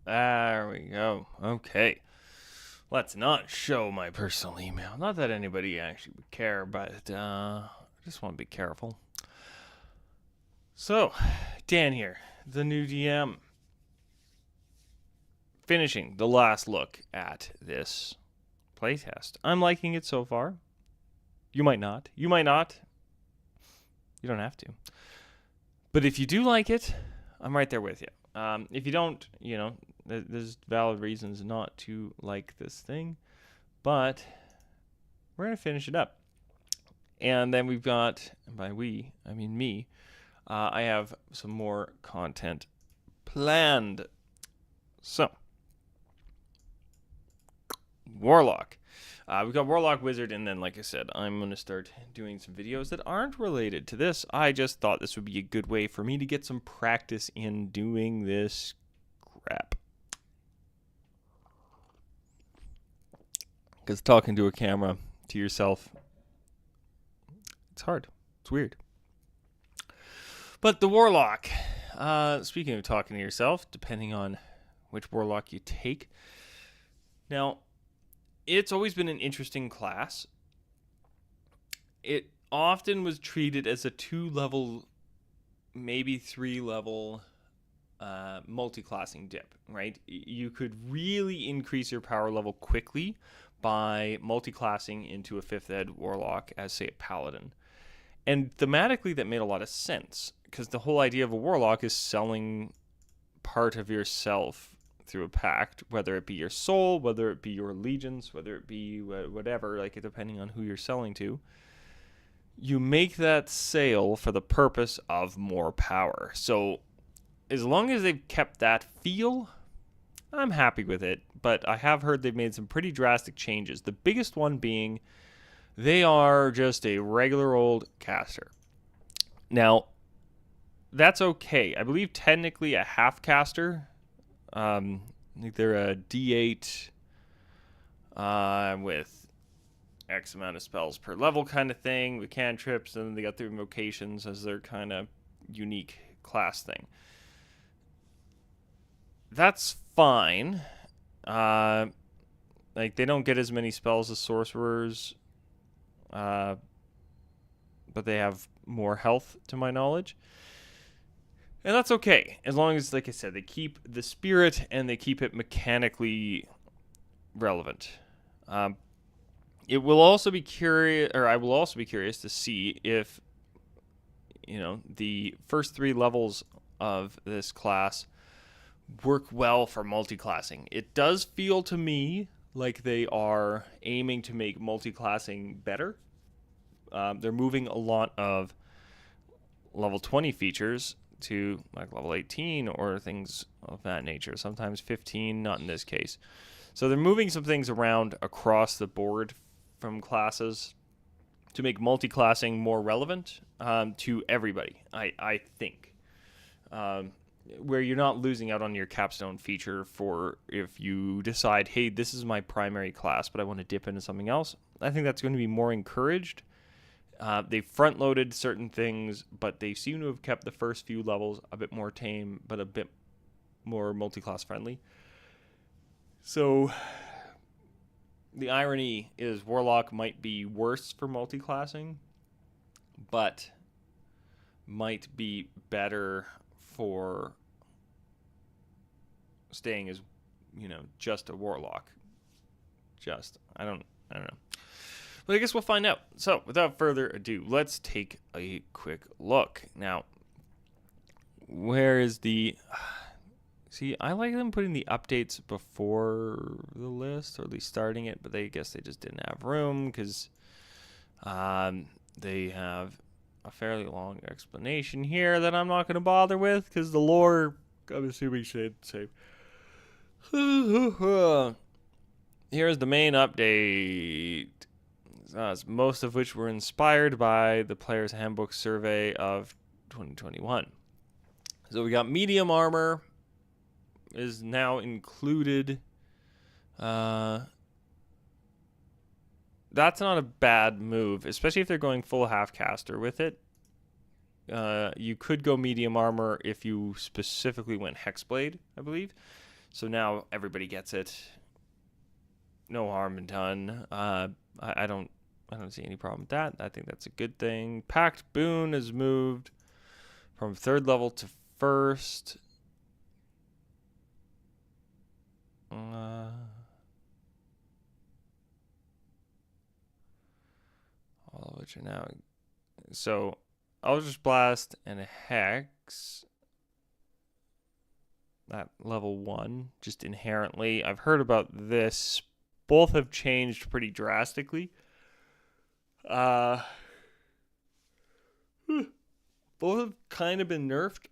There we go. Okay. Let's not show my personal email. Not that anybody actually would care, but I just want to be careful. So, Dan here, the new DM. Finishing the last look at this playtest. I'm liking it so far. You might not. You might not. You don't have to. But if you do like it, I'm right there with you. If you don't, there's valid reasons not to like this thing. But we're going to finish it up. And then we've got, and by we, I mean me, I have some more content planned. So, Warlock. We've got Warlock Wizard, and then, like I said, I'm going to start doing some videos that aren't related to this. I just thought this would be a good way for me to get some practice in doing this crap. Because talking to a camera, to yourself, it's hard. It's weird. But the Warlock, speaking of talking to yourself, depending on which Warlock you take. Now, it's always been an interesting class. It often was treated as a 2-level, maybe 3-level multi-classing dip, right? You could really increase your power level quickly by multi-classing into a 5th ed Warlock as, say, a Paladin. And thematically, that made a lot of sense, because the whole idea of a Warlock is selling part of yourself through a pact, whether it be your soul, whether it be your allegiance, whether it be whatever, like depending on who you're selling to. You make that sale for the purpose of more power. So as long as they've kept that feel, I'm happy with it. But I have heard they've made some pretty drastic changes. The biggest one being they are just a regular old caster. Now, that's okay. I believe technically a half caster, I think they're a D8 with X amount of spells per level kind of thing, with cantrips, and then they got their invocations as their kind of unique class thing. That's fine. Like, they don't get as many spells as sorcerers, but they have more health, to my knowledge. And that's okay, as long as, like I said, they keep the spirit and they keep it mechanically relevant. It will also be curious, or I will also be curious to see if, the first 3 levels of this class work well for multi-classing. It does feel to me like they are aiming to make multi-classing better. They're moving a lot of level 20 features to like level 18 or things of that nature. Sometimes 15, not in this case. So they're moving some things around across the board from classes to make multi-classing more relevant to everybody, I think. Where you're not losing out on your capstone feature for if you decide, hey, this is my primary class, but I want to dip into something else. I think that's going to be more encouraged. They front-loaded certain things, but they seem to have kept the first few levels a bit more tame, but a bit more multi-class friendly. So the irony is Warlock might be worse for multi-classing, but might be better for staying as, just a Warlock. I don't know. But I guess we'll find out. So, without further ado, let's take a quick look. Now, where is the... See, I like them putting the updates before the list, or at least starting it, but I guess they just didn't have room, because they have a fairly long explanation here that I'm not going to bother with, because the lore, I'm assuming, should say. Here's the main update. Most of which were inspired by the player's handbook survey of 2021. So we got medium armor is now included. That's not a bad move, especially if they're going full half caster with it. You could go medium armor if you specifically went Hexblade, I believe. So now everybody gets it. No harm been done. I don't see any problem with that. I think that's a good thing. Packed Boon has moved from 3rd level to 1st. All of which are now. So Eldritch Blast and a Hex at level 1, just inherently. I've heard about this. Both have changed pretty drastically. Both have kind of been nerfed,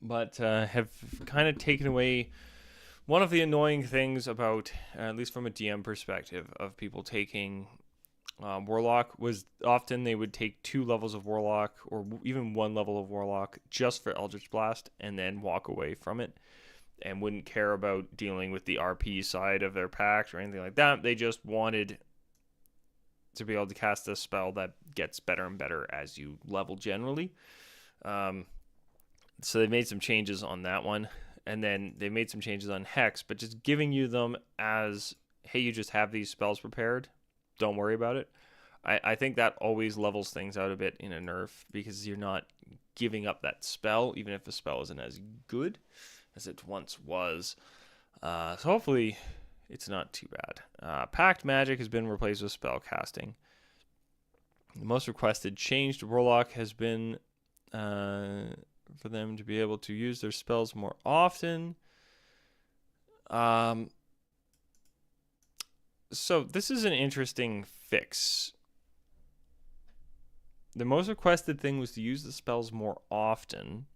but have kind of taken away one of the annoying things about, at least from a DM perspective, of people taking Warlock was often they would take 2 levels of Warlock or even 1 level of Warlock just for Eldritch Blast and then walk away from it and wouldn't care about dealing with the RP side of their pact or anything like that. They just wanted to be able to cast a spell that gets better and better as you level generally. So they made some changes on that one. And then they made some changes on Hex, but just giving you them as, hey, you just have these spells prepared. Don't worry about it. I think that always levels things out a bit in a nerf because you're not giving up that spell, even if the spell isn't as good as it once was. So hopefully it's not too bad. Pact Magic has been replaced with spell casting. The most requested change to Warlock has been for them to be able to use their spells more often. So this is an interesting fix. The most requested thing was to use the spells more often.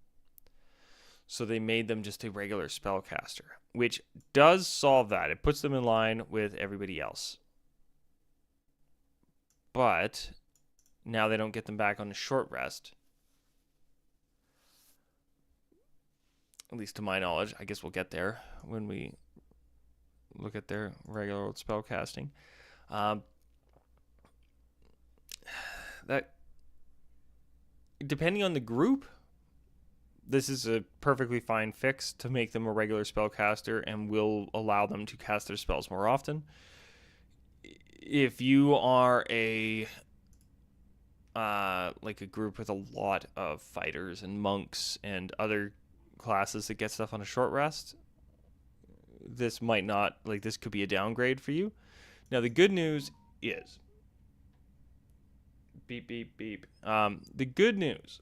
So they made them just a regular spellcaster, which does solve that. It puts them in line with everybody else. But now they don't get them back on a short rest. At least to my knowledge. I guess we'll get there when we look at their regular old spell casting. That, depending on the group, this is a perfectly fine fix to make them a regular spellcaster and will allow them to cast their spells more often. If you are like a group with a lot of fighters and monks and other classes that get stuff on a short rest, this might not, like, this could be a downgrade for you. Now the good news is beep beep beep. The good news,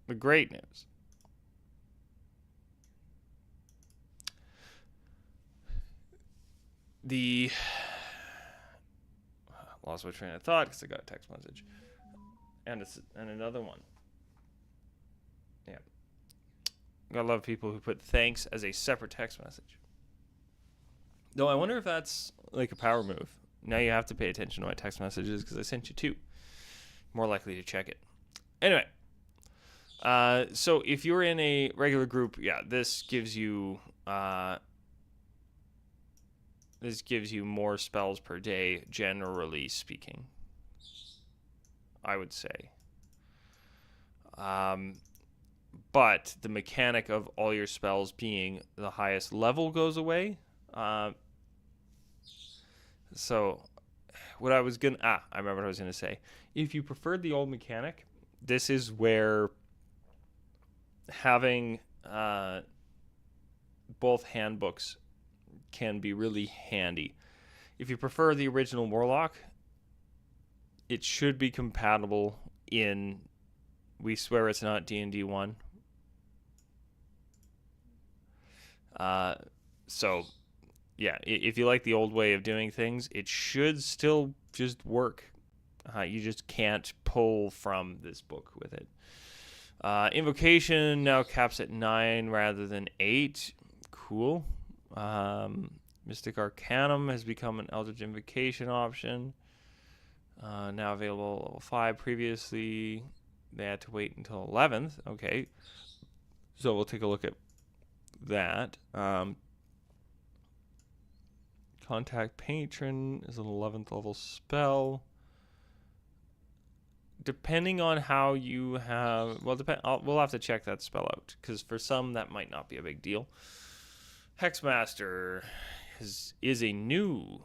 the great news, lost my train of thought because I got a text message and another one. Yeah. I love people who put thanks as a separate text message. Though I wonder if that's like a power move. Now you have to pay attention to my text messages because I sent you 2. More likely to check it. Anyway, so if you're in a regular group, yeah, this gives you more spells per day, generally speaking, I would say. But the mechanic of all your spells being the highest level goes away. So what I was going to... I remember what I was going to say. If you preferred the old mechanic, this is where having both handbooks can be really handy. If you prefer the original Warlock, it should be compatible in... We swear it's not D&D 1. So, yeah, if you like the old way of doing things, it should still just work. You just can't pull from this book with it. Invocation now caps at 9 rather than 8. Cool. Mystic Arcanum has become an Eldritch Invocation option. Now available at level 5. Previously, they had to wait until 11th. Okay. So we'll take a look at that. Contact Patron is an 11th level spell. depending on how you have, well, we'll have to check that spell out, because for some that might not be a big deal. Hexmaster is a new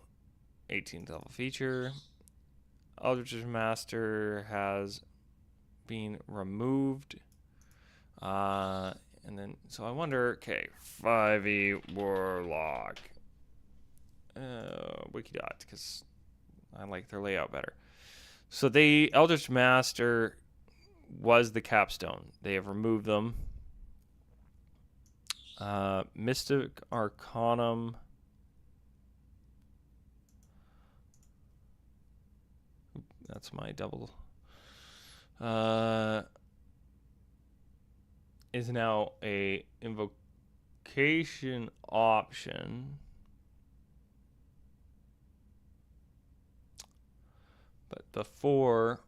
18th level feature. Eldritch Master has been removed. And then, so I wonder, okay, 5e Warlock. Wikidot, because I like their layout better. So the Eldritch Master was the capstone. They have removed them. Mystic Arcanum. That's my double. Is now a invocation option. But before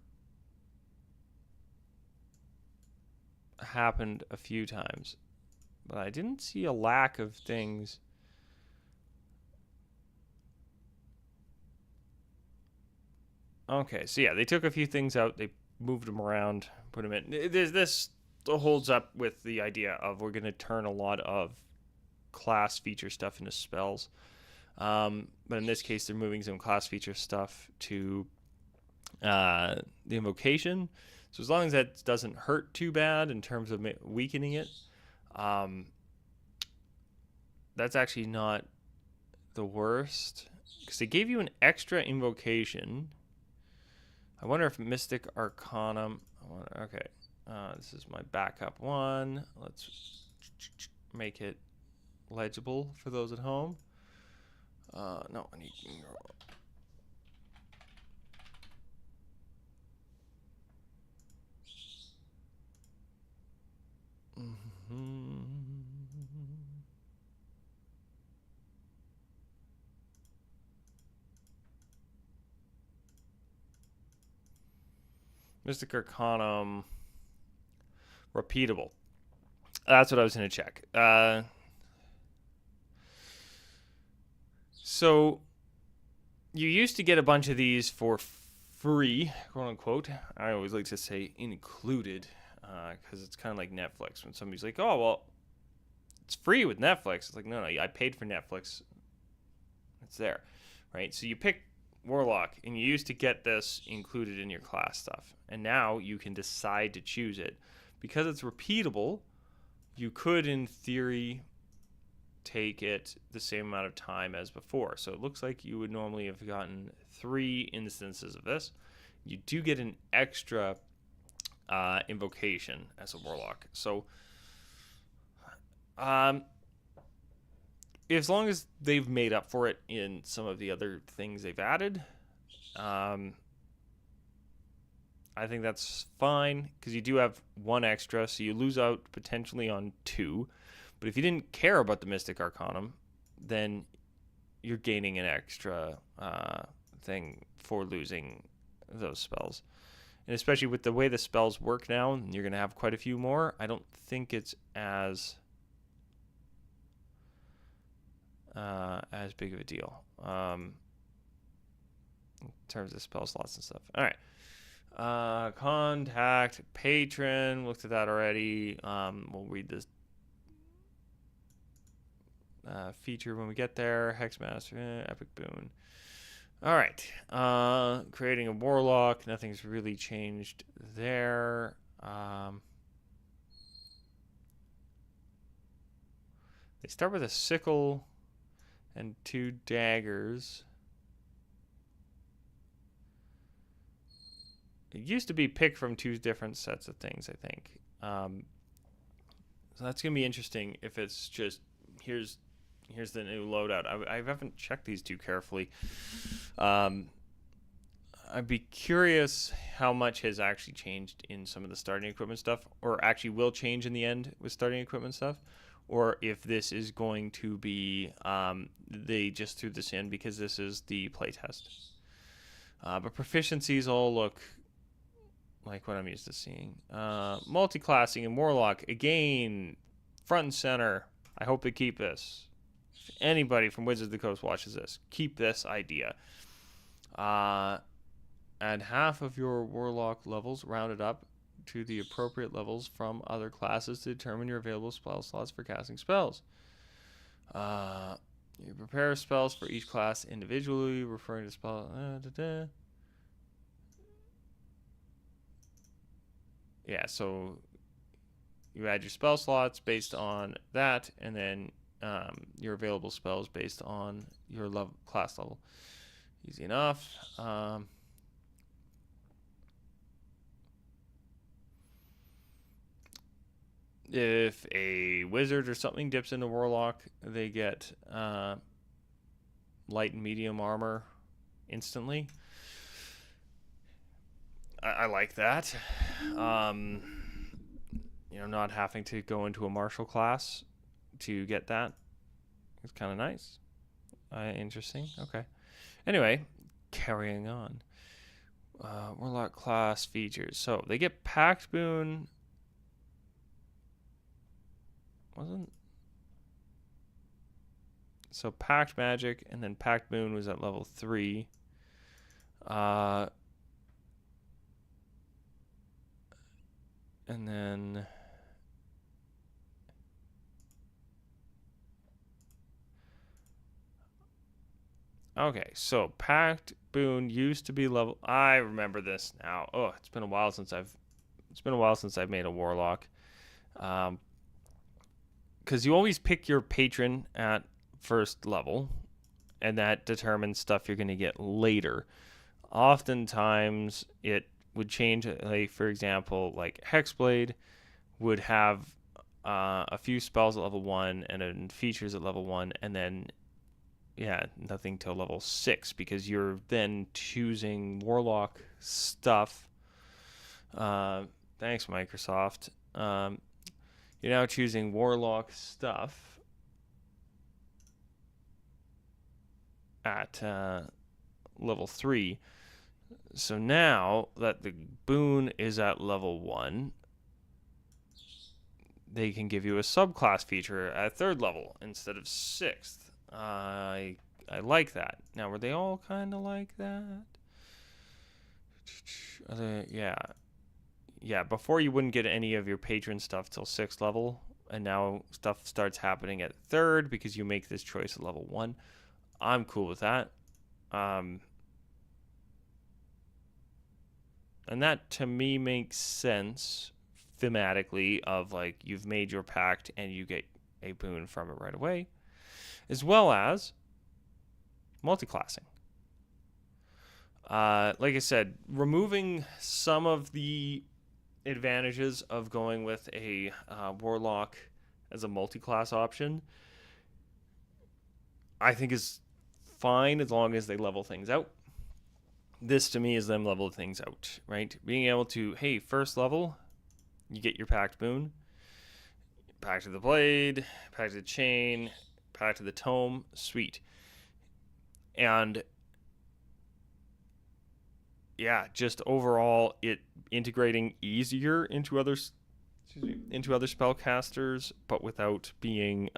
happened a few times. But I didn't see a lack of things. Okay, so yeah, they took a few things out. They moved them around, put them in. This holds up with the idea of we're going to turn a lot of class feature stuff into spells. But in this case, they're moving some class feature stuff to the invocation. So as long as that doesn't hurt too bad in terms of weakening it, that's actually not the worst. Because they gave you an extra invocation. I wonder if Mystic Arcanum... Okay, this is my backup one. Let's make it legible for those at home. No, I need... Mystic Arcanum repeatable. That's what I was going to check. So you used to get a bunch of these for free, quote unquote. I always like to say included, because it's kind of like Netflix. When somebody's like, "Oh, well, it's free with Netflix," it's like, no, I paid for Netflix. It's there, right? So you pick Warlock, and you used to get this included in your class stuff, and now you can decide to choose it. Because it's repeatable, you could, in theory, take it the same amount of time as before. So it looks like you would normally have gotten 3 instances of this. You do get an extra invocation as a Warlock. So as long as they've made up for it in some of the other things they've added, I think that's fine, because you do have 1 extra, so you lose out potentially on 2. But if you didn't care about the Mystic Arcanum, then you're gaining an extra thing for losing those spells. And especially with the way the spells work now, you're going to have quite a few more. I don't think it's as big of a deal in terms of spell slots and stuff. All right. Contact patron. Looked at that already. We'll read this feature when we get there. Hexmaster, epic boon. All right. Creating a Warlock. Nothing's really changed there. They start with a sickle and 2 daggers. It used to be picked from 2 different sets of things, I think. So that's going to be interesting if it's just, here's the new loadout. I haven't checked these too carefully. I'd be curious how much has actually changed in some of the starting equipment stuff, or actually will change in the end with starting equipment stuff, or if this is going to be, they just threw this in because this is the playtest. But proficiencies all look like what I'm used to seeing. Multi-classing and Warlock, again, front and center. I hope they keep this. If anybody from Wizards of the Coast watches this, keep this idea. Add half of your Warlock levels rounded up to the appropriate levels from other classes to determine your available spell slots for casting spells. You prepare spells for each class individually, referring to spell. Yeah, so you add your spell slots based on that, and then your available spells based on your class level. Easy enough. If a wizard or something dips into Warlock, they get light and medium armor instantly. I like that. Not having to go into a martial class to get that. It's kind of nice. Interesting. Okay. Anyway, carrying on. Warlock class features. So they get Pact Boon. So Pact Magic and then Pact Boon was at level 3. And then okay, so Pact Boon used to be level. I remember this now. Oh, it's been a while since I've made a Warlock. Because you always pick your patron at first level, and that determines stuff you're going to get later. Oftentimes, it would change. Like, for example, like Hexblade would have a few spells at level 1 and then features at level 1, and then nothing till level 6, because you're then choosing Warlock stuff. Thanks, Microsoft. You're now choosing Warlock stuff at level 3. So now that the boon is at level 1, they can give you a subclass feature at 3rd level instead of 6th. I like that. Now, were they all kind of like that? Yeah, before you wouldn't get any of your patron stuff till 6th level, and now stuff starts happening at 3rd because you make this choice at level 1. I'm cool with that. And that to me makes sense thematically, of like you've made your pact and you get a boon from it right away, as well as multiclassing. Like I said, removing some of the advantages of going with a Warlock as a multi-class option, I think is fine as long as they level things out. This to me is them level things out, right? Being able to, hey, first level, you get your Pact Boon, Pact of the Blade, Pact of the Chain, Pact of the Tome, sweet. And yeah, just overall, it integrating easier into other spellcasters, but without being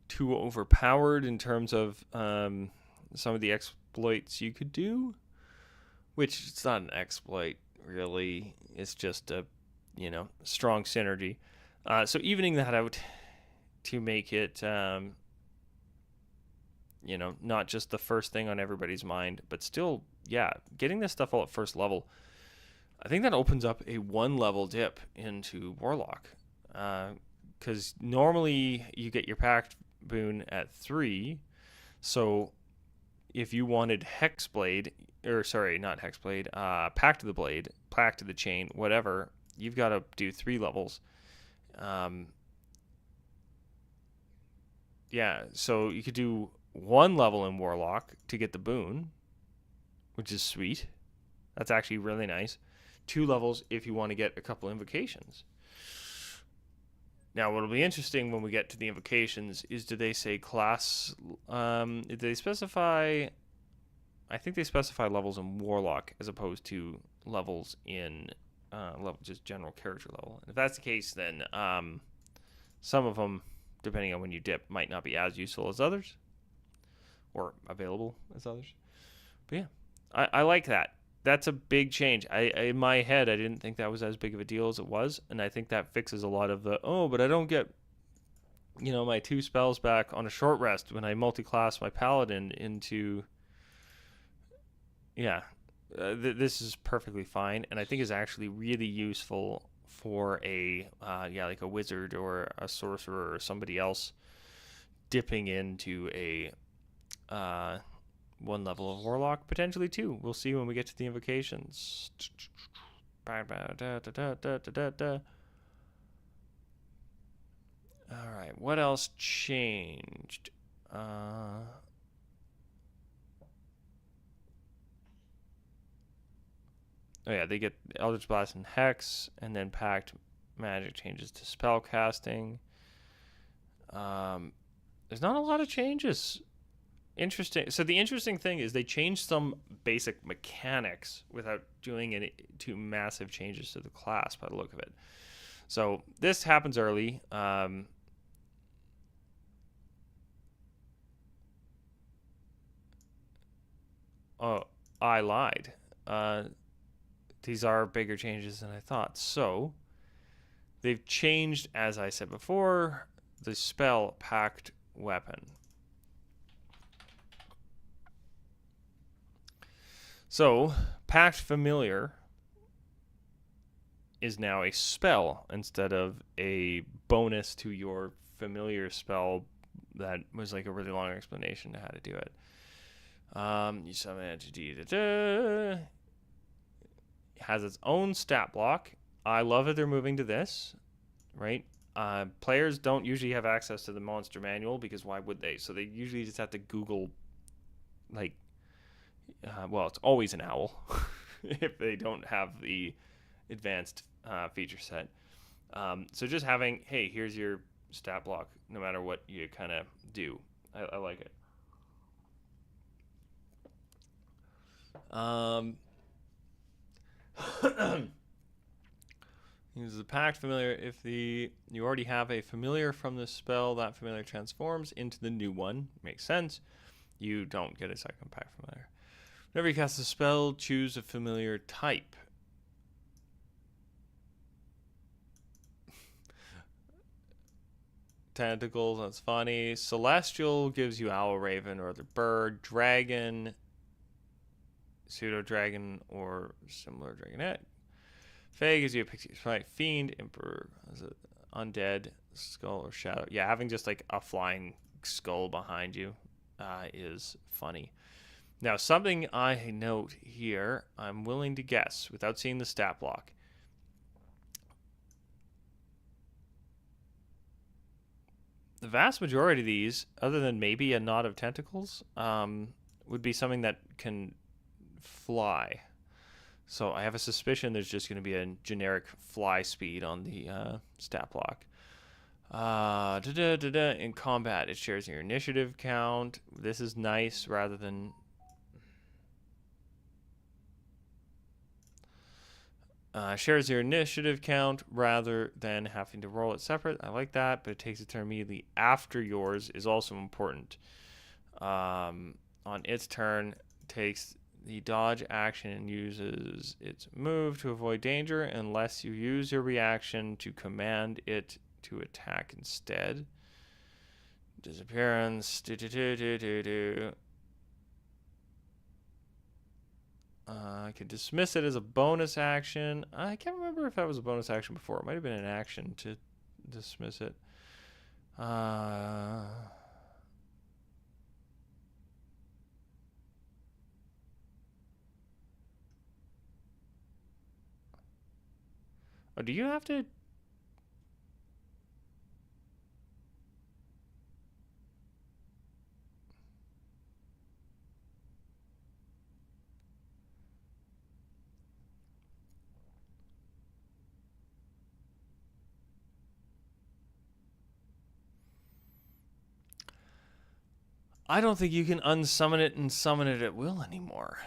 too overpowered in terms of some of the exploits you could do. Which it's not an exploit really; it's just a strong synergy. So evening that out to make it not just the first thing on everybody's mind, but still, getting this stuff all at first level. I think that opens up a 1-level dip into Warlock. Because normally you get your Pact Boon at 3. So if you wanted Hexblade, or sorry, not Hexblade, Pact of the Blade, Pact of the Chain, whatever, you've got to do 3 levels. So you could do 1 level in Warlock to get the boon, which is sweet. That's actually really nice. 2 levels if you want to get a couple invocations. Now, what'll be interesting when we get to the invocations is, do they say class? Did they specify? I think they specify levels in Warlock as opposed to levels in just general character level. And if that's the case, then some of them, depending on when you dip, might not be as useful as others, or available as others. But yeah, I like that. That's a big change. In my head, I didn't think that was as big of a deal as it was, and I think that fixes a lot of the, oh, but I don't get, my 2 spells back on a short rest when I multi-class my paladin into, yeah. This is perfectly fine, and I think is actually really useful for like a wizard or a sorcerer or somebody else dipping into a 1 level of warlock, potentially 2. We'll see when we get to the invocations. All right, what else changed? Oh yeah, they get Eldritch Blast and Hex, and then Pact Magic changes to spell casting. There's not a lot of changes. Interesting. So the interesting thing is they changed some basic mechanics without doing any too massive changes to the class by the look of it. So this happens early. Oh, I lied. These are bigger changes than I thought. So they've changed, as I said before, the spell Pact Weapon. So, Pact Familiar is now a spell instead of a bonus to your familiar spell that was like a really long explanation to how to do it. You summon an entity. It has its own stat block. I love that they're moving to this, right? Players don't usually have access to the monster manual because why would they? So they usually just have to Google, like, it's always an owl if they don't have the advanced feature set. So just having, hey, here's your stat block, no matter what you kind of do. I like it. Use the Pact Familiar. If you already have a familiar from the spell, that familiar transforms into the new one. Makes sense. You don't get a second Pact Familiar. Whenever you cast a spell, choose a familiar type. Tentacles, that's funny. Celestial gives you Owl, Raven, or other bird. Dragon, Pseudo Dragon, or similar Dragonette. Fae gives you a Pixie Sprite. Fiend, Emperor, Undead, Skull, or Shadow. Yeah, having just like a flying skull behind you is funny. Now, something I note here, I'm willing to guess without seeing the stat block. The vast majority of these, other than maybe a knot of tentacles, would be something that can fly. So I have a suspicion there's just going to be a generic fly speed on the stat block. In combat, it shares your initiative count. This is nice rather than... shares your initiative count rather than having to roll it separate. I like that, but it takes a turn immediately after yours is also important. On its turn, takes the dodge action and uses its move to avoid danger unless you use your reaction to command it to attack instead. Disappearance. I could dismiss it as a bonus action. I can't remember if that was a bonus action before. It might have been an action to dismiss it. Oh, do you have to... I don't think you can unsummon it and summon it at will anymore.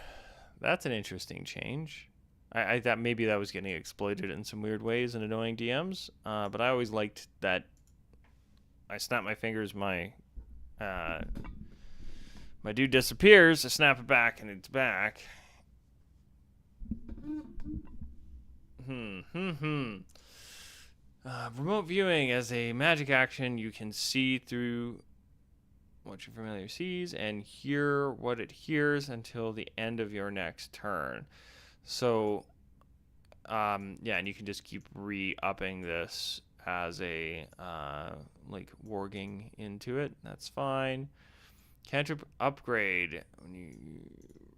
That's an interesting change. I thought maybe that was getting exploited in some weird ways in annoying DMs, but I always liked that I snap my fingers, my dude disappears, I snap it back, and it's back. Remote viewing as a magic action, you can see through what your familiar sees and hear what it hears until the end of your next turn. So, yeah, and you can just keep re-upping this as a like warging into it. That's fine. Cantrip upgrade. When you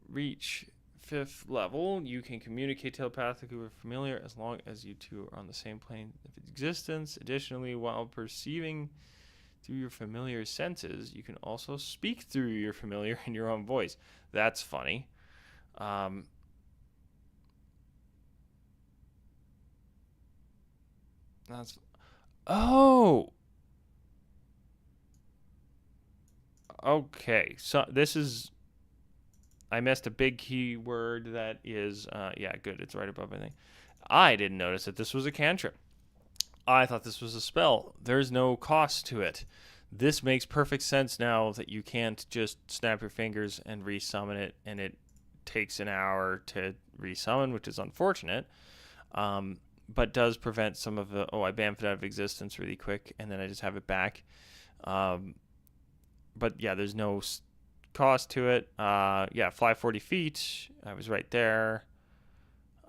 reach 5th level, you can communicate telepathically with familiar as long as you two are on the same plane of existence. Additionally, while perceiving through your familiar senses, you can also speak through your familiar in your own voice. That's funny. That's oh. Okay, so this is I missed a big keyword that is yeah, good. It's right above everything. I didn't notice that this was a cantrip. I thought this was a spell. There's no cost to it. This makes perfect sense now that you can't just snap your fingers and resummon it, and it takes an hour to resummon, which is unfortunate. But does prevent some of the I bamf it out of existence really quick, and then I just have it back. But yeah, there's no cost to it. Yeah, fly 40 feet. I was right there.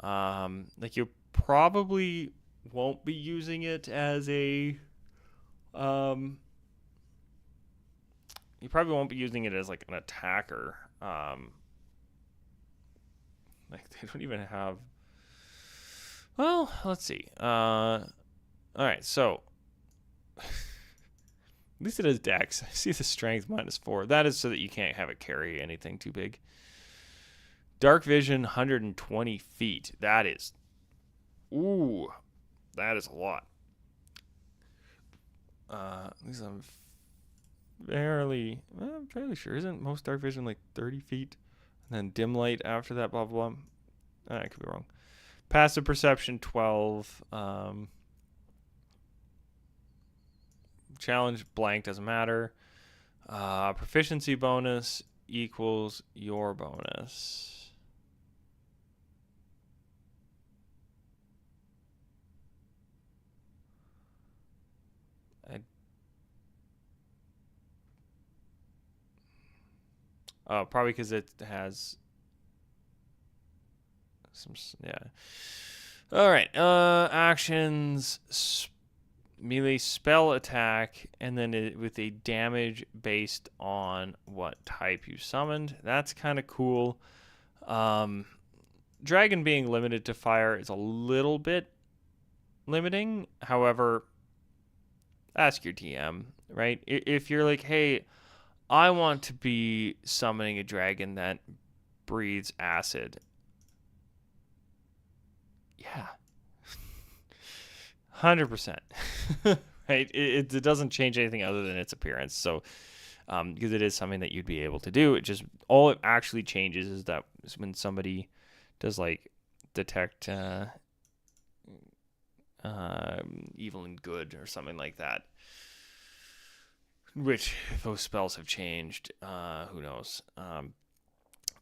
Like you probably won't be using it as a you probably won't be using it as like an attacker. Like they don't even have. Well, let's see. All right, so at least it has dex. I see the strength -4. That is so that you can't have it carry anything too big. Dark vision, 120 feet. That is, ooh, that is a lot. At least I'm fairly sure. Isn't most dark vision like 30 feet? And then dim light after that, blah, blah, blah. I could be wrong. Passive perception, 12. Challenge blank, doesn't matter. Proficiency bonus equals your bonus. Probably because it has some, yeah. All right, actions, melee spell attack, and then with a damage based on what type you summoned. That's kind of cool. Dragon being limited to fire is a little bit limiting. However, ask your DM, right? If you're like, hey, I want to be summoning a dragon that breathes acid. Yeah. 100%. Right? It doesn't change anything other than its appearance. So, because it is something that you'd be able to do, it just, all it actually changes is that when somebody does like detect evil and good or something like that, which if those spells have changed, who knows?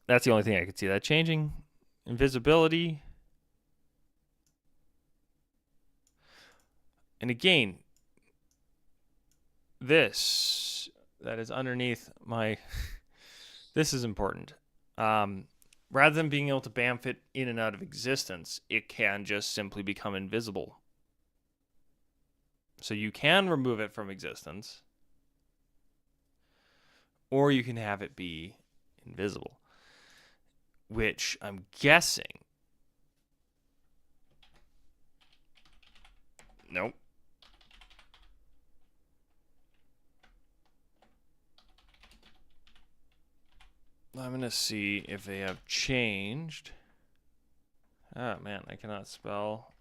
That's the only thing I could see that changing. Invisibility. And again, this that is underneath my this is important. Rather than being able to bamf it in and out of existence, it can just simply become invisible. So you can remove it from existence, or you can have it be invisible, which I'm guessing. Nope. I'm going to see if they have changed. Oh, man, I cannot spell.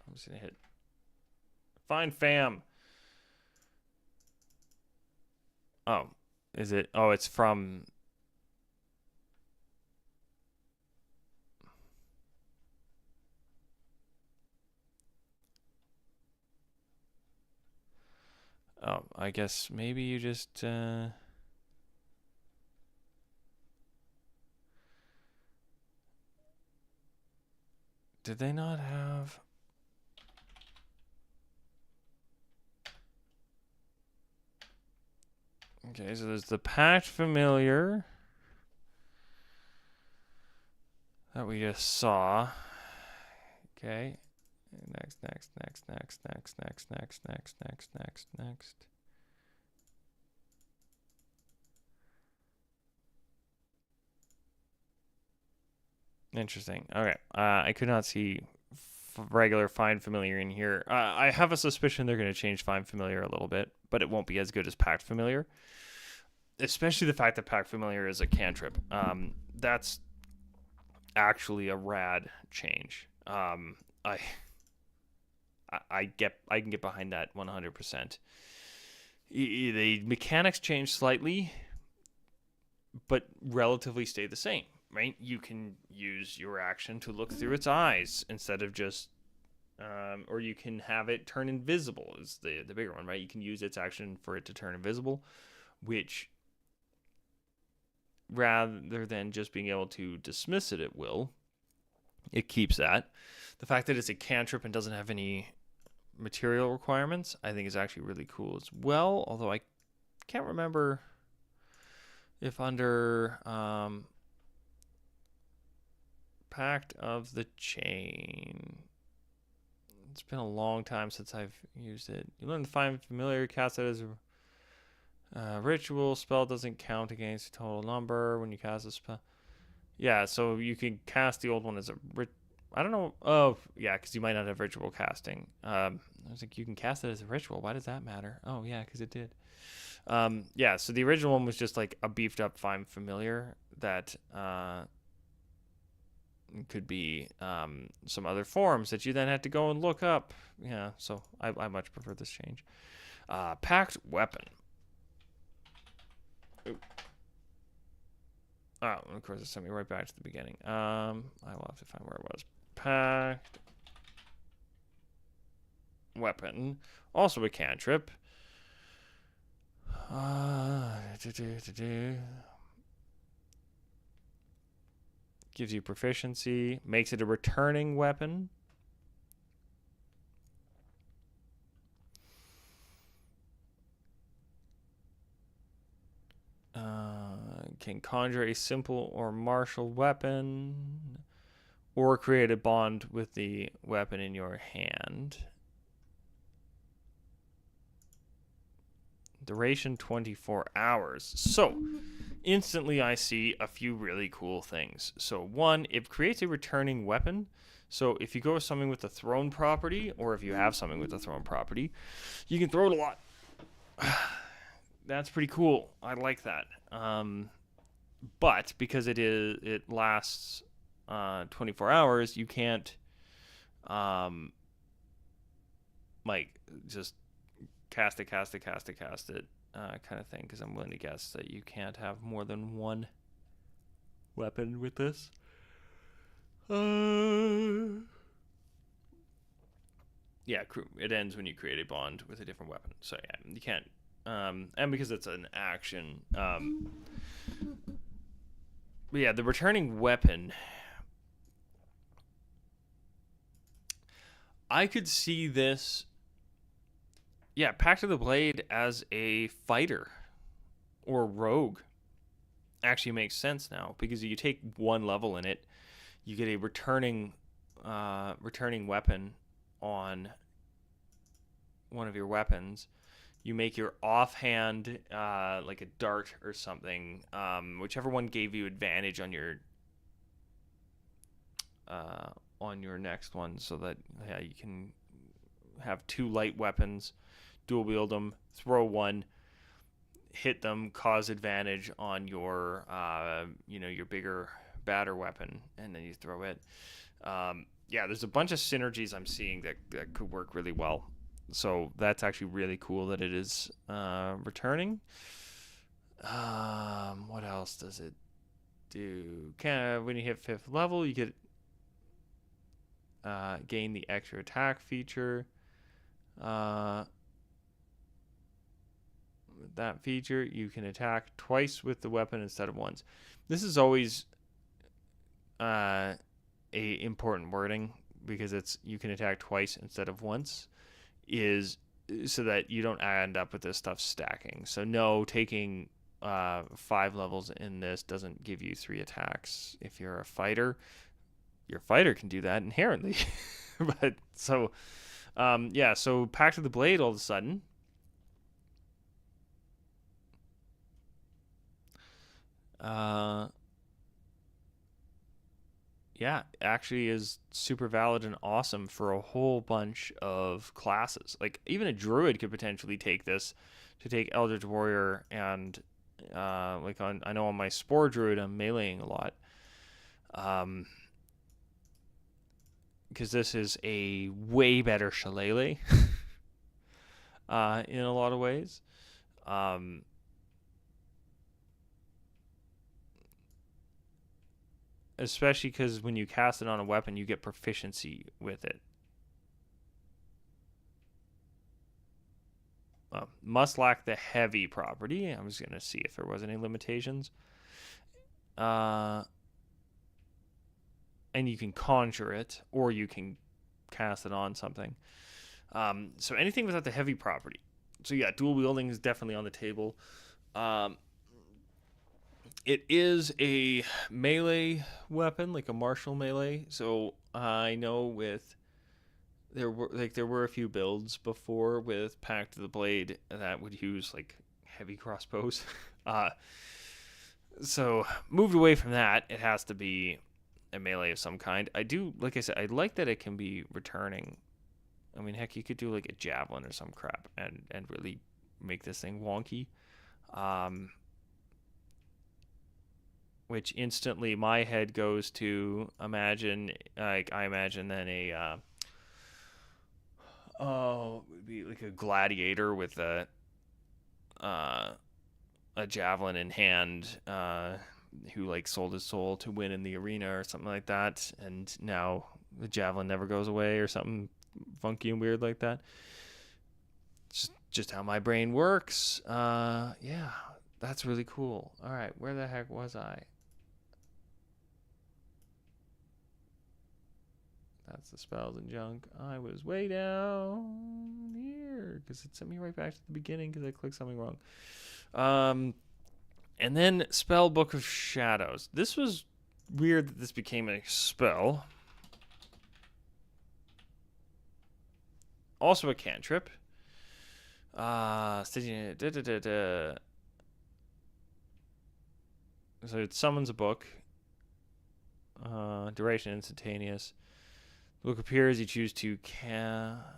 I'm just going to hit. Find fam. Oh, is it? Oh, it's from. Oh, I guess maybe you just. Did they not have... Okay, so there's the Pact Familiar that we just saw. Okay. Next. Interesting. Okay. I could not see regular Find Familiar in here. I have a suspicion they're going to change Find Familiar a little bit, but it won't be as good as Pact Familiar. Especially the fact that Pact Familiar is a cantrip. That's actually a rad change. I can get behind that 100%. The mechanics change slightly, but relatively stay the same, right? You can use your action to look through its eyes instead of just, or you can have it turn invisible is the bigger one, right? You can use its action for it to turn invisible, which rather than just being able to dismiss it at will, it keeps that. The fact that it's a cantrip and doesn't have any material requirements, I think is actually really cool as well. Although I can't remember if under Pact of the Chain. It's been a long time since I've used it. You learn to find familiar, cast it as a ritual. Spell doesn't count against the total number when you cast a spell. Yeah, so you can cast the old one as a I don't know. Oh, yeah, because you might not have ritual casting. I was like, you can cast it as a ritual. Why does that matter? Oh, yeah, because it did. Yeah, so the original one was just like a beefed up Find Familiar that could be some other forms that you then had to go and look up. Yeah, so I much prefer this change. Pact Weapon. Ooh. Oh, of course, it sent me right back to the beginning. I will have to find where it was. Pact Weapon. Also a cantrip. Gives you proficiency. Makes it a returning weapon. Can conjure a simple or martial weapon, or create a bond with the weapon in your hand. Duration 24 hours. So, instantly I see a few really cool things. So, one, it creates a returning weapon. So, if you go with something with the thrown property, or if you have something with the thrown property, you can throw it a lot. That's pretty cool. I like that. But because it lasts 24 hours, you can't like just cast it kind of thing, because I'm willing to guess that you can't have more than one weapon with this. Yeah, it ends when you create a bond with a different weapon. So yeah, you can't. And because it's an action. But yeah, the returning weapon. I could see this. Yeah, Pact of the Blade as a fighter or rogue actually makes sense now, because you take one level in it, you get a returning weapon on one of your weapons. You make your offhand like a dart or something, whichever one gave you advantage on your next one, so that you can have two light weapons, dual wield them, throw one, hit them, cause advantage on your your bigger, badder weapon, and then you throw it. Yeah, there's a bunch of synergies I'm seeing that could work really well. So that's actually really cool that it is returning. What else does it do? When you hit 5th level, you get gain the extra attack feature. With that feature, you can attack twice with the weapon instead of once. This is always a important wording, because you can attack twice instead of once, is so that you don't end up with this stuff stacking. So no, taking 5 levels in this doesn't give you 3 attacks. If you're a fighter, your fighter can do that inherently. But so so Pact of the Blade all of a sudden actually is super valid and awesome for a whole bunch of classes. Like even a druid could potentially take this to take Eldritch Warrior and I know on my Spore Druid I'm meleeing a lot. Because this is a way better Shillelagh in a lot of ways. Especially because when you cast it on a weapon, you get proficiency with it. Must lack the heavy property. I was going to see if there was any limitations. And you can conjure it, or you can cast it on something. So anything without the heavy property. So yeah, dual wielding is definitely on the table. It is a melee weapon, like a martial melee. So I know there were a few builds before with Pact of the Blade that would use like heavy crossbows. So moved away from that. It has to be a melee of some kind. I do, like I said, I like that it can be returning. I mean, heck, you could do like a javelin or some crap and really make this thing wonky. Which instantly my head goes to I imagine then would be like a gladiator with a javelin in hand, who like sold his soul to win in the arena or something like that, and now the javelin never goes away or something funky and weird like that. It's just how my brain works. Yeah, that's really cool. All right, where the heck was I? That's the spells and junk. I was way down here because it sent me right back to the beginning because I clicked something wrong. And then Spell Book of Shadows. This was weird that this became a spell. Also a cantrip. So it summons a book. Duration instantaneous. The book appears. You choose 2 cantrips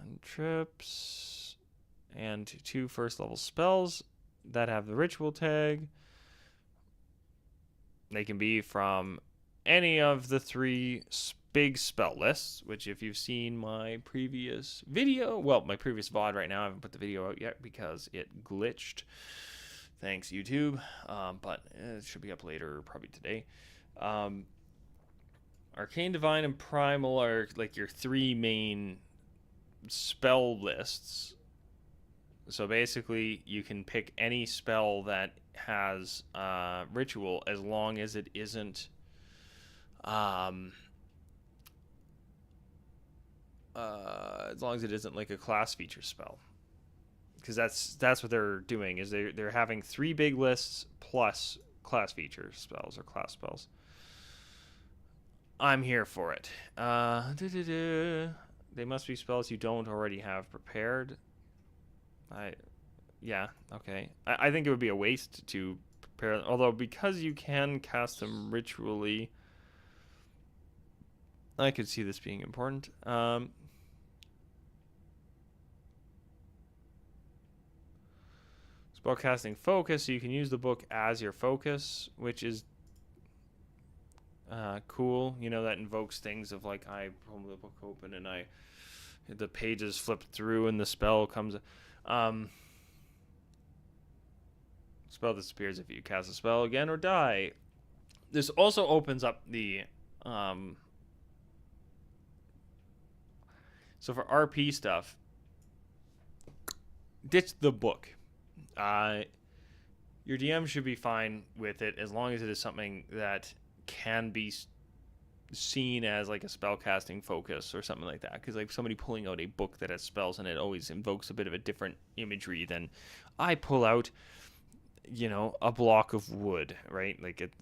and 2 first level spells that have the ritual tag. They can be from any of the 3 big spell lists, which if you've seen my previous video, my previous VOD right now, I haven't put the video out yet because it glitched. Thanks, YouTube. But it should be up later, probably today. Arcane, Divine, and Primal are like your 3 main spell lists. So basically, you can pick any spell that has ritual as long as it isn't like a class feature spell. Because that's what they're doing, is they're having 3 big lists plus class feature spells or class spells. I'm here for it. They must be spells you don't already have prepared. Okay. I think it would be a waste to prepare, although because you can cast them ritually, I could see this being important. Spellcasting focus, so you can use the book as your focus, which is cool. You know, that invokes things of like I hold the book open and the pages flip through and the spell comes. Spell disappears if you cast a spell again or die. This also opens up the so for RP stuff, ditch the book. Your DM should be fine with it as long as it is something that can be seen as like a spellcasting focus or something like that, because like somebody pulling out a book that has spells in it always invokes a bit of a different imagery than I pull out, you know, a block of wood, right? Like it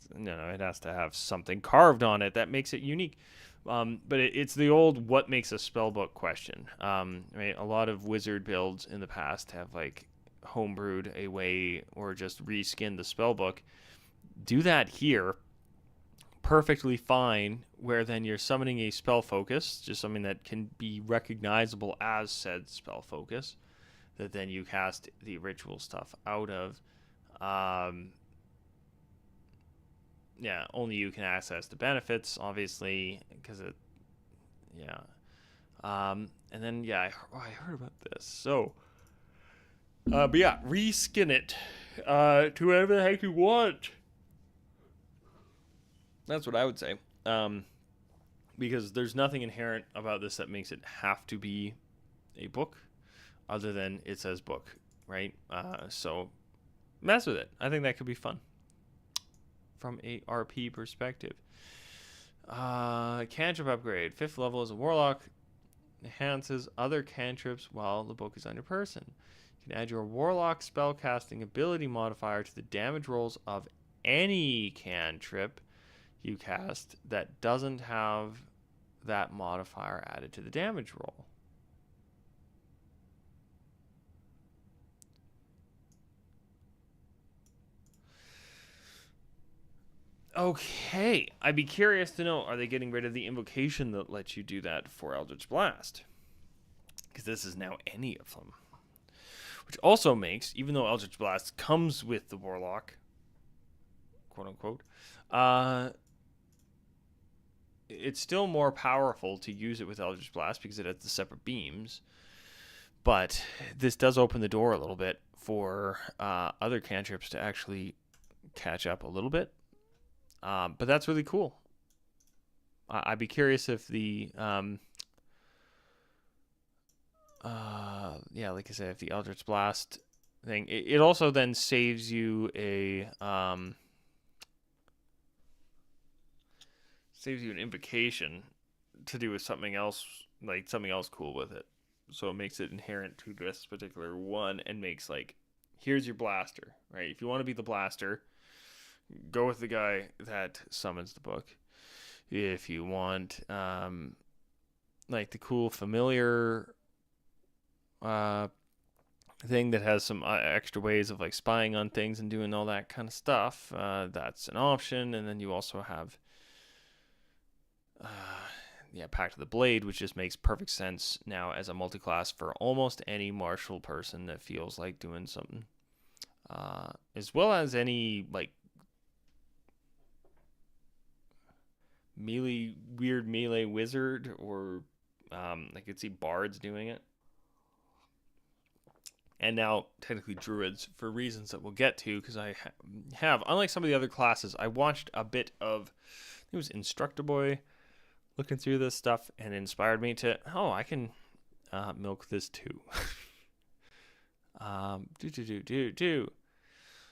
has to have something carved on it that makes it unique. But it's the old what makes a spell book question. Right? A lot of wizard builds in the past have like homebrewed a way or just reskinned the spell book. Do that here perfectly fine, where then you're summoning a spell focus, just something that can be recognizable as said spell focus, that then you cast the ritual stuff out of. Only you can access the benefits, obviously, because it, and then I heard about this. So, but yeah, reskin it to whatever the heck you want. That's what I would say. Because there's nothing inherent about this that makes it have to be a book, other than it says book, right? So mess with it. I think that could be fun from a RP perspective. Cantrip upgrade. 5th level as a warlock. Enhances other cantrips while the book is on your person. You can add your warlock spellcasting ability modifier to the damage rolls of any cantrip you cast that doesn't have that modifier added to the damage roll. Okay, I'd be curious to know, are they getting rid of the invocation that lets you do that for Eldritch Blast? Because this is now any of them. Which also makes, even though Eldritch Blast comes with the Warlock, quote unquote, it's still more powerful to use it with Eldritch Blast because it has the separate beams. But this does open the door a little bit for other cantrips to actually catch up a little bit. But that's really cool. I'd be curious if the, like I said, if the Eldritch Blast thing, it also then saves you an invocation to do with something else, like something else cool with it. So it makes it inherent to this particular one and makes like, here's your blaster, right? If you want to be the blaster, go with the guy that summons the book. If you want, like the cool familiar thing that has some extra ways of like spying on things and doing all that kind of stuff, that's an option. And then you also have, Pact of the Blade, which just makes perfect sense now as a multi-class for almost any martial person that feels like doing something, as well as any like weird melee wizard, or I could see bards doing it, and now technically druids for reasons that we'll get to, because I have, unlike some of the other classes, I watched a bit of, I think it was Instructor Boy, looking through this stuff, and it inspired me to, I can milk this too.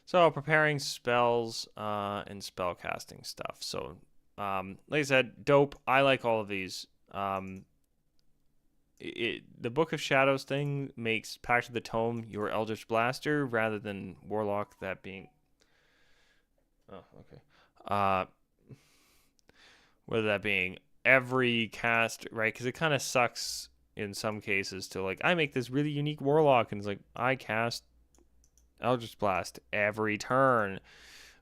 So preparing spells and spell casting stuff. So like I said, dope. I like all of these. The Book of Shadows thing makes Pact of the Tome your Eldritch Blaster rather than Warlock, that being... Oh, okay. Whether that being every cast, right? Because it kind of sucks in some cases to like, I make this really unique Warlock, and it's like, I cast Eldritch Blast every turn.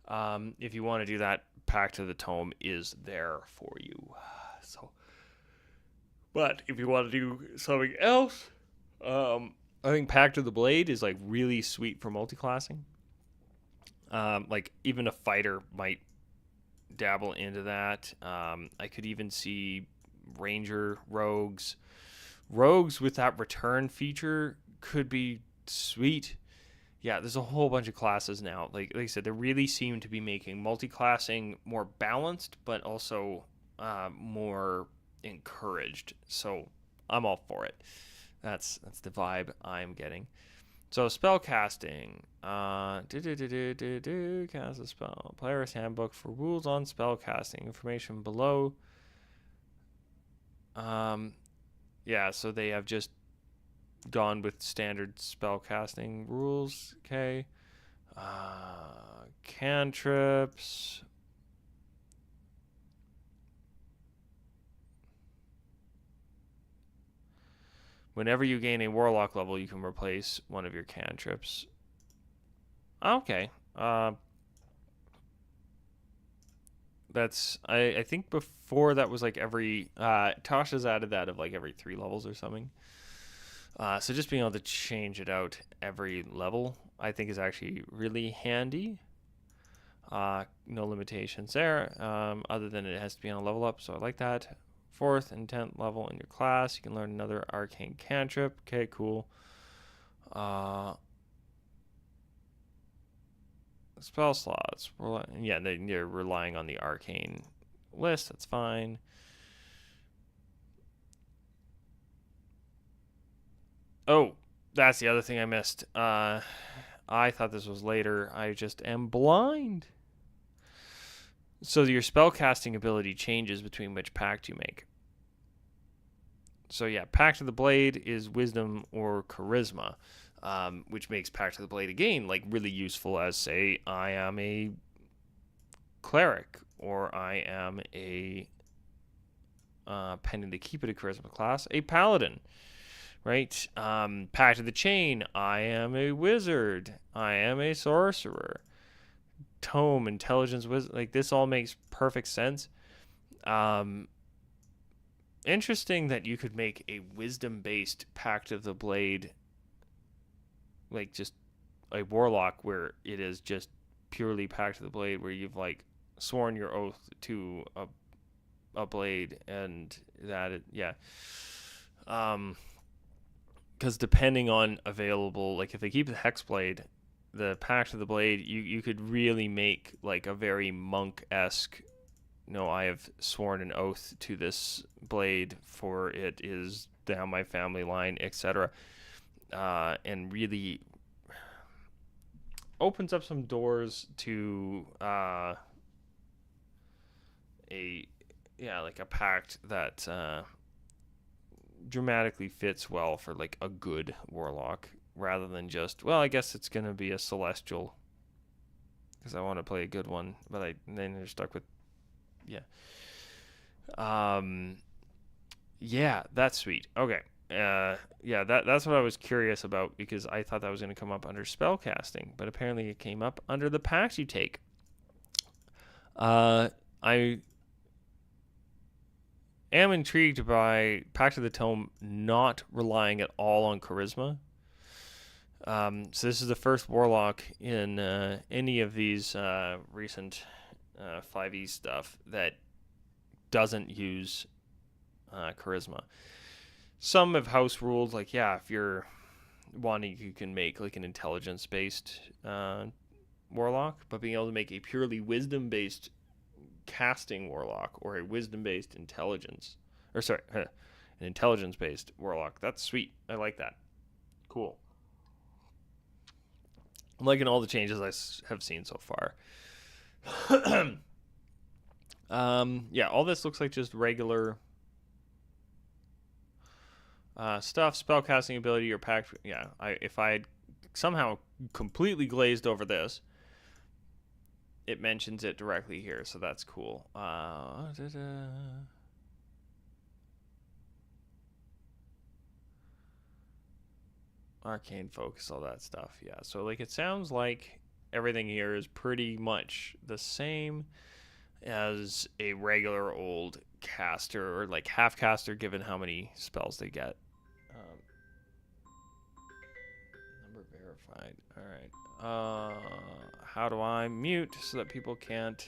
If you want to do that, Pact of the Tome is there for you. So, but if you want to do something else, I think Pact of the Blade is like really sweet for multi-classing. Like even a fighter might dabble into that. I could even see ranger rogues with that return feature could be sweet. Yeah, there's a whole bunch of classes now. Like I said, they really seem to be making multi-classing more balanced, but also more encouraged. So I'm all for it. That's the vibe I'm getting. So spell casting. Cast a spell. Player's handbook for rules on spell casting. Information below. Yeah, so they have just gone with standard spell casting rules. Okay. Cantrips. Whenever you gain a warlock level, you can replace one of your cantrips. Okay. That's I think before that was like every Tasha's added that of like every 3 levels or something. So just being able to change it out every level, I think is actually really handy. No limitations there, other than it has to be on a level up. So I like that. 4th and 10th level in your class, you can learn another arcane cantrip. Okay, cool. Spell slots. Yeah, you're relying on the arcane list. That's fine. Oh, that's the other thing I missed. I thought this was later. I just am blind. So your spellcasting ability changes between which pact you make. So yeah, Pact of the Blade is Wisdom or Charisma, which makes Pact of the Blade again like really useful as, say, I am a cleric or I am a pending to keep it a charisma class, a paladin, right? Pact of the Chain, I am a wizard, I am a sorcerer. Tome, intelligence, wisdom, like this all makes perfect sense. Interesting that you could make a wisdom-based Pact of the Blade, like just a warlock where it is just purely Pact of the Blade, where you've like sworn your oath to a blade, and that it, yeah. Because depending on available, like if they keep the Hexblade, the Pact of the Blade, you could really make like a very monk-esque. No, I have sworn an oath to this blade, for it is down my family line, etc. And really opens up some doors to a like a pact that dramatically fits well for like a good warlock, rather than just, well, I guess it's gonna be a celestial because I want to play a good one, but then you're stuck with, yeah. Yeah, that's sweet. Okay. Yeah, that's what I was curious about, because I thought that was going to come up under spellcasting, but apparently it came up under the packs you take. I am intrigued by Pact of the Tome not relying at all on charisma. So this is the first warlock in any of these recent 5e stuff that doesn't use charisma. Some have house ruled, like, yeah, if you're wanting, you can make like an intelligence based warlock, but being able to make a purely wisdom based casting warlock, or a wisdom based intelligence, or sorry, an intelligence based warlock, that's sweet. I like that. Cool. I'm liking all the changes I have seen so far. Yeah, all this looks like just regular stuff. Spellcasting ability or pact. Yeah, if I had somehow completely glazed over this, it mentions it directly here, so that's cool. Arcane focus, all that stuff. Yeah, so like it sounds like everything here is pretty much the same as a regular old caster, or like half caster, given how many spells they get. Number verified. All right. How do I mute so that people can't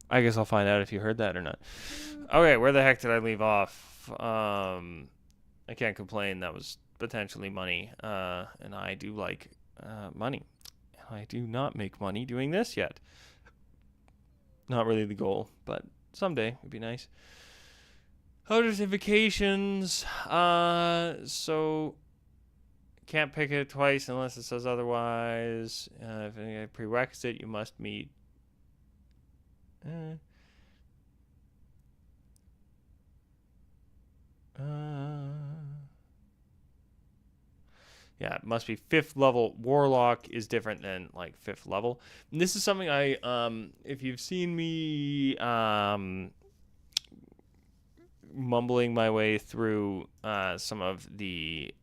I guess I'll find out if you heard that or not. Okay, where the heck did I leave off? I can't complain. That was potentially money. And I do like money. I do not make money doing this yet. Not really the goal, but someday would be nice. Notifications. So can't pick it twice unless it says otherwise. If a prerequisite, you must meet. Yeah, it must be 5th level. Warlock is different than like 5th level. And this is something I if you've seen me mumbling my way through some of the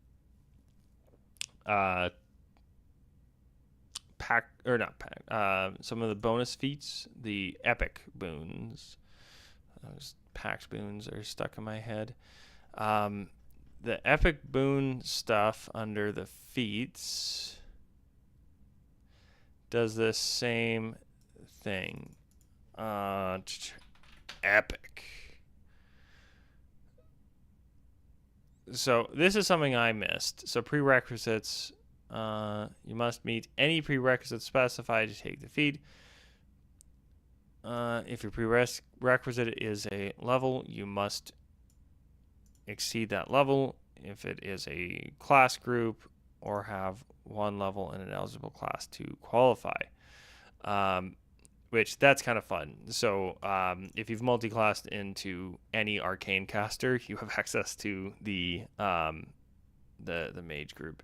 some of the bonus feats, the epic boons. Those packed boons are stuck in my head. The epic boon stuff under the feats does the same thing. Epic. So this is something I missed. So prerequisites, you must meet any prerequisite specified to take the feat. If your prerequisite is a level, you must exceed that level. If it is a class group, or have one level in an eligible class to qualify. Which that's kind of fun. So if you've multi-classed into any arcane caster, you have access to the mage group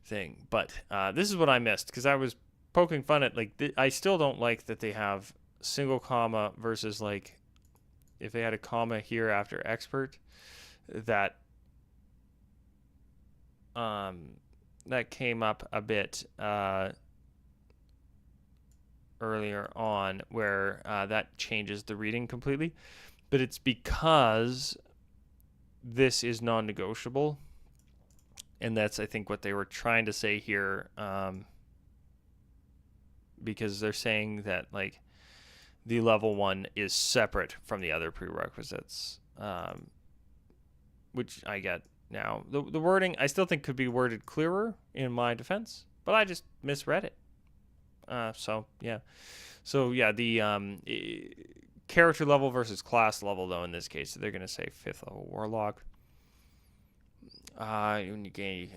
thing. But this is what I missed because I was poking fun at I still don't like that they have single comma versus like if they had a comma here after expert that came up a bit earlier on where that changes the reading completely, but it's because this is non-negotiable, and that's I think what they were trying to say here, because they're saying that like the level 1 is separate from the other prerequisites, which I get now. The wording I still think could be worded clearer in my defense, but I just misread it. The character level versus class level, though, in this case, so they're going to say 5th level Warlock. When you gain,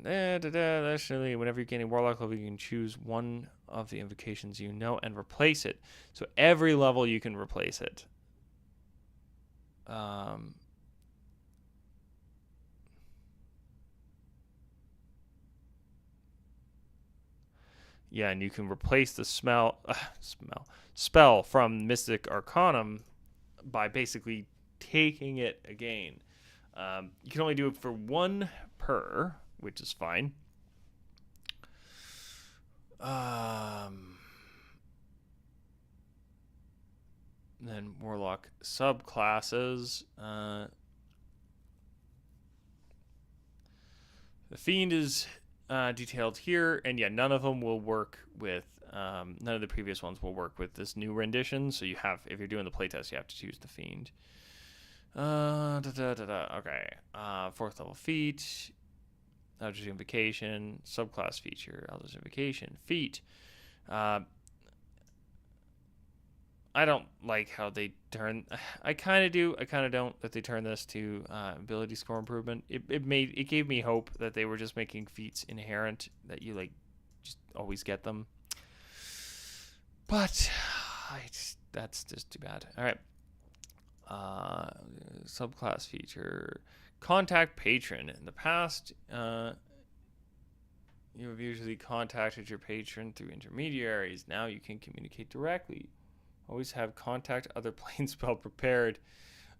additionally, whenever you gain a Warlock level, you can choose one of the invocations you know and replace it. So every level you can replace it. Yeah, and you can replace the spell from Mystic Arcanum by basically taking it again. You can only do it for 1 per, which is fine. Then Warlock subclasses. The Fiend is detailed here, and yeah, none of them will work with none of the previous ones will work with this new rendition. So you have, if you're doing the playtest, you have to choose the Fiend. Okay. 4th level feat, Eldritch Invocation, subclass feature, Eldritch Invocation, feat. I don't like how they turn. I kind of do. I kind of don't. That they turn this to ability score improvement. It gave me hope that they were just making feats inherent, that you like just always get them. But that's just too bad. All right. Subclass feature, contact patron. In the past, you have usually contacted your patron through intermediaries. Now you can communicate directly. Always have contact other plane spell prepared.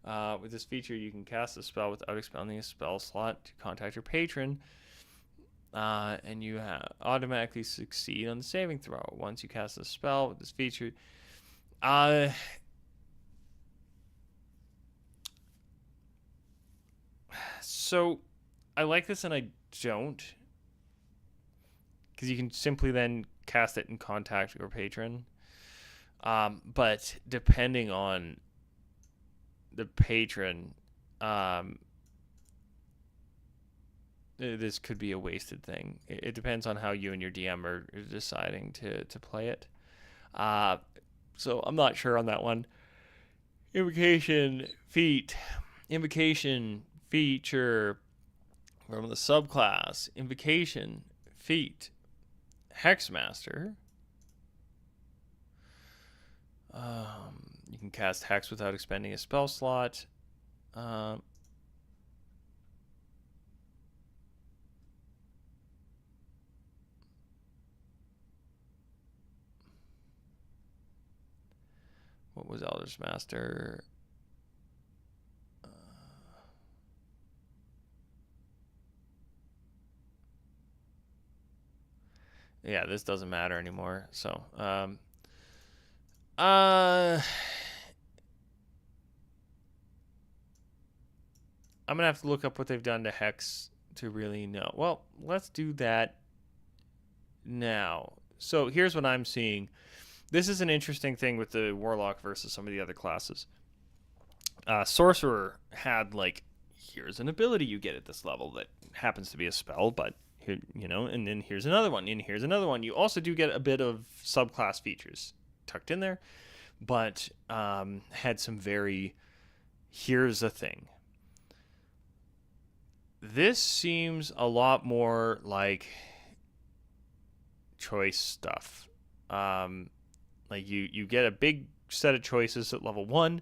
With this feature, you can cast a spell without expending a spell slot to contact your patron, and you automatically succeed on the saving throw. Once you cast a spell with this feature, so I like this and I don't, because you can simply then cast it and contact your patron. But depending on the patron, this could be a wasted thing. It depends on how you and your DM are deciding to play it. So I'm not sure on that one. Invocation feature from the subclass. Invocation feat Hexmaster. You can cast Hex without expending a spell slot. What was Elder's Master? Yeah, this doesn't matter anymore. So, I'm gonna have to look up what they've done to Hex to really know. Well, let's do that now. So here's what I'm seeing. This is an interesting thing with the Warlock versus some of the other classes. Sorcerer had like, here's an ability you get at this level that happens to be a spell, but here, and then here's another one, and here's another one. You also do get a bit of subclass features tucked in there, but had some very, here's a thing. This seems a lot more like choice stuff. Like you get a big set of choices at level 1.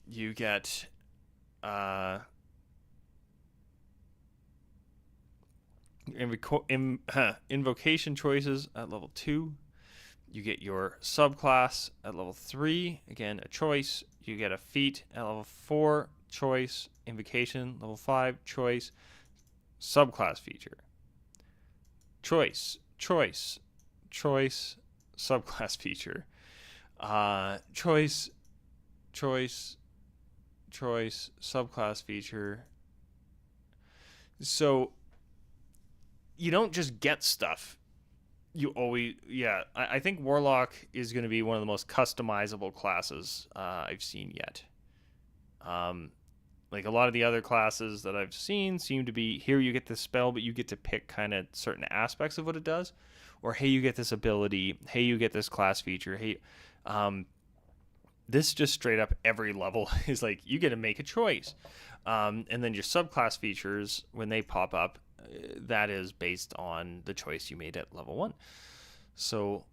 You get invocation choices at level 2. You get your subclass at level 3. Again, a choice. You get a feat at level 4. Choice. Invocation level 5. Choice. Subclass feature. Choice. Subclass feature. Choice, subclass feature. So you don't just get stuff. You always, I think Warlock is going to be one of the most customizable classes I've seen yet. Like a lot of the other classes that I've seen seem to be, here you get this spell, but you get to pick kind of certain aspects of what it does. Or, hey, you get this ability. Hey, you get this class feature. Hey, this just straight up every level is like, you get to make a choice. And then your subclass features, when they pop up, that is based on the choice you made at level 1. So,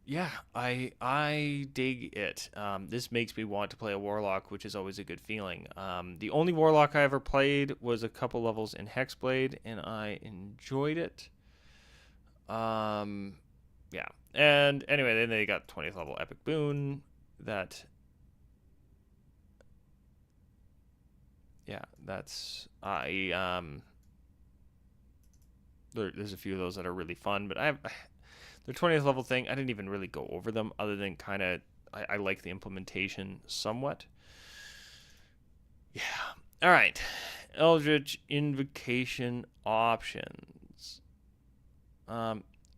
yeah, I dig it. This makes me want to play a Warlock, which is always a good feeling. The only Warlock I ever played was a couple levels in Hexblade, and I enjoyed it. Yeah. And anyway, then they got 20th level Epic Boon that... Yeah, that's... There's a few of those that are really fun, but the 20th level thing, I didn't even really go over them other than kind of, I like the implementation somewhat. Yeah. All right. Eldritch Invocation options.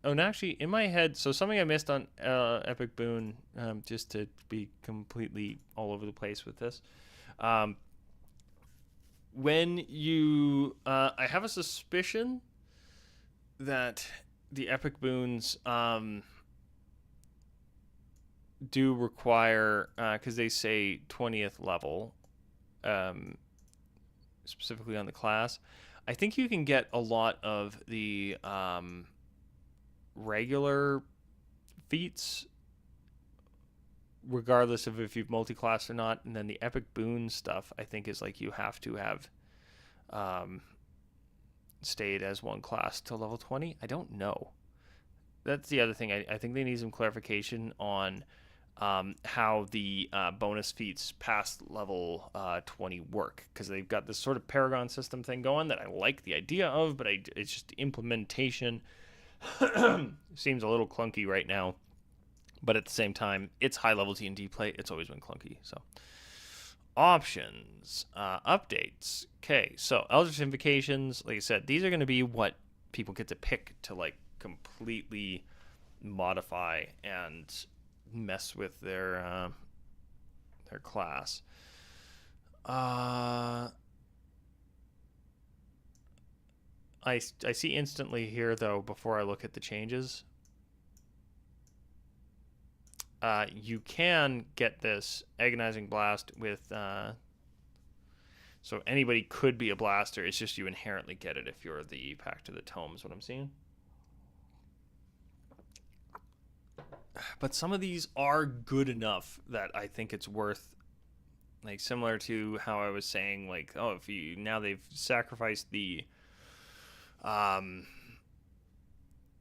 And actually, in my head, so something I missed on Epic Boon, just to be completely all over the place with this. When you, I have a suspicion that the Epic Boons do require, because they say 20th level, specifically on the class. I think you can get a lot of the regular feats, regardless of if you've multi-classed or not. And then the Epic Boon stuff, I think, is like you have to have stayed as one class till level 20. I don't know. That's the other thing. I think they need some clarification on how the bonus feats past level 20 work, because they've got this sort of Paragon system thing going that I like the idea of, but it's just implementation seems a little clunky right now. But at the same time, it's high level D&D play. It's always been clunky. So options, updates. Okay, so Eldritch Invocations, like I said, these are going to be what people get to pick to like completely modify and mess with their class. I see instantly here, though, before I look at the changes, you can get this Agonizing Blast with... so anybody could be a blaster. It's just you inherently get it if you're the Pact of the Tome, is what I'm seeing. But some of these are good enough that I think it's worth... Like, similar to how I was saying, like, oh, if you... Now they've sacrificed the...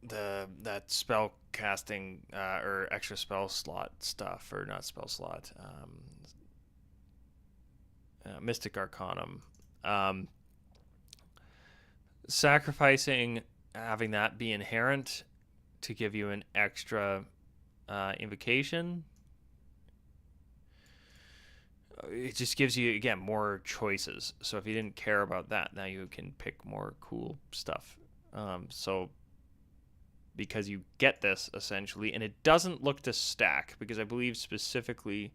that spell casting or extra spell slot stuff, or not spell slot, Mystic Arcanum, sacrificing having that be inherent to give you an extra invocation. It just gives you, again, more choices. So if you didn't care about that, now you can pick more cool stuff. So because you get this, essentially, and it doesn't look to stack, because I believe specifically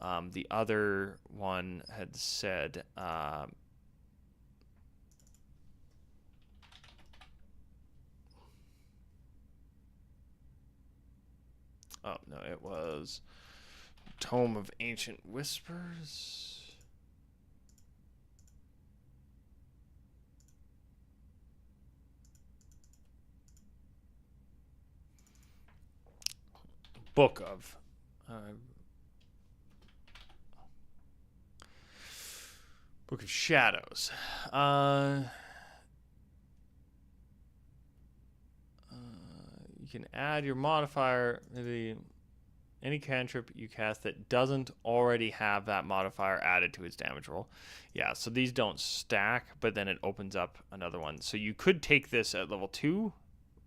the other one had said... oh, no, it was Tome of Ancient Whispers. Book of Shadows. You can add your modifier to any cantrip you cast that doesn't already have that modifier added to its damage roll. Yeah, so these don't stack, but then it opens up another one. So you could take this at level 2,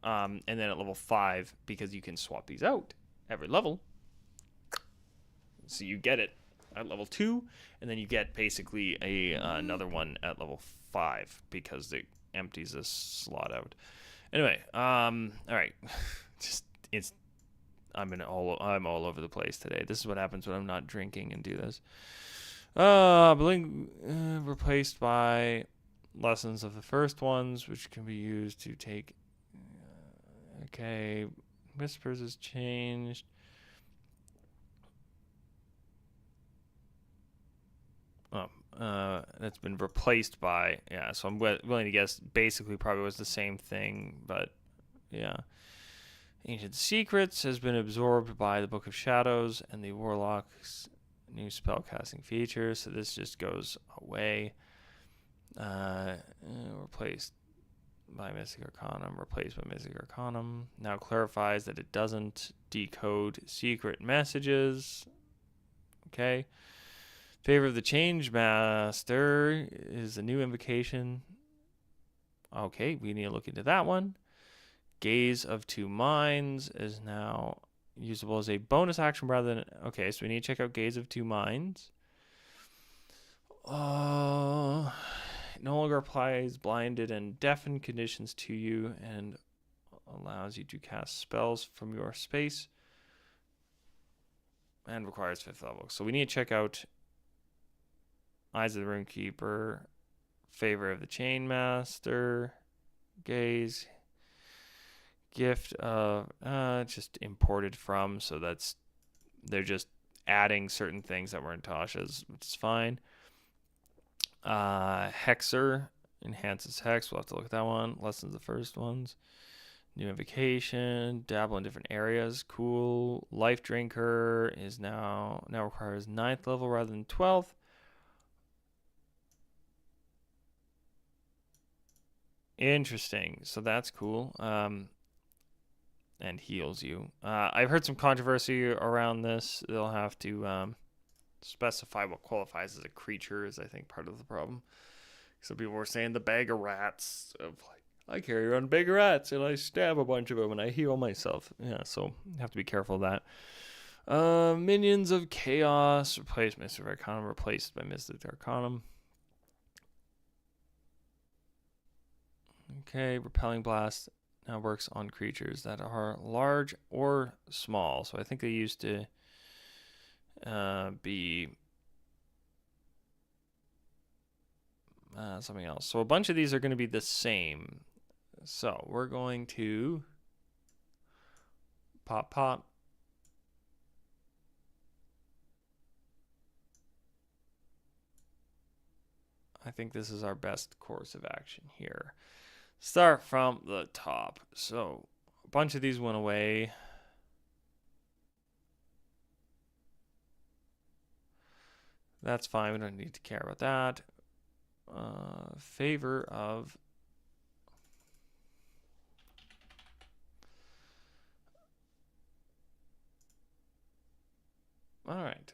and then at level 5, because you can swap these out every level. So you get it at level 2, and then you get basically another one at level 5, because it empties this slot out. Anyway, all right. I'm all over the place today. This is what happens when I'm not drinking and do this. Bling replaced by lessons of the first ones, which can be used to take... okay, Whispers has changed. That's been replaced by... Yeah, so I'm willing to guess basically probably was the same thing, but yeah. Ancient Secrets has been absorbed by the Book of Shadows and the Warlock's new spellcasting feature, so this just goes away. Replaced by Mystic Arcanum, replaced by Mystic Arcanum. Now clarifies that it doesn't decode secret messages. Okay. Favor of the Change Master is a new invocation. Okay, we need to look into that one. Gaze of Two Minds is now usable as a bonus action rather than... Okay, so we need to check out Gaze of Two Minds. It no longer applies blinded and deafened conditions to you and allows you to cast spells from your space and requires 5th level. So we need to check out Eyes of the Runekeeper, Favor of the Chainmaster, Gaze, Gift of... just imported from, so that's... They're just adding certain things that were in Tasha's, which is fine. Hexer enhances Hex. We'll have to look at that one. Lessons the first ones. New Invocation. Dabble in different areas. Cool. Life Drinker is now requires 9th level rather than 12th. Interesting. So that's cool. And heals you. I've heard some controversy around this. They'll have to specify what qualifies as a creature is, I think, part of the problem. Some people were saying the bag of rats. Of like, I carry around a bag of rats and I stab a bunch of them and I heal myself. Yeah, so you have to be careful of that. Minions of Chaos. Replaced Mystic Arcanum. Replaced by Mystic Arcanum. Okay, Repelling Blast. Now works on creatures that are large or small. So I think they used to be something else. So a bunch of these are going to be the same. So we're going to pop, pop. I think this is our best course of action here. Start from the top. So a bunch of these went away. That's fine. We don't need to care about that. Favor of all right.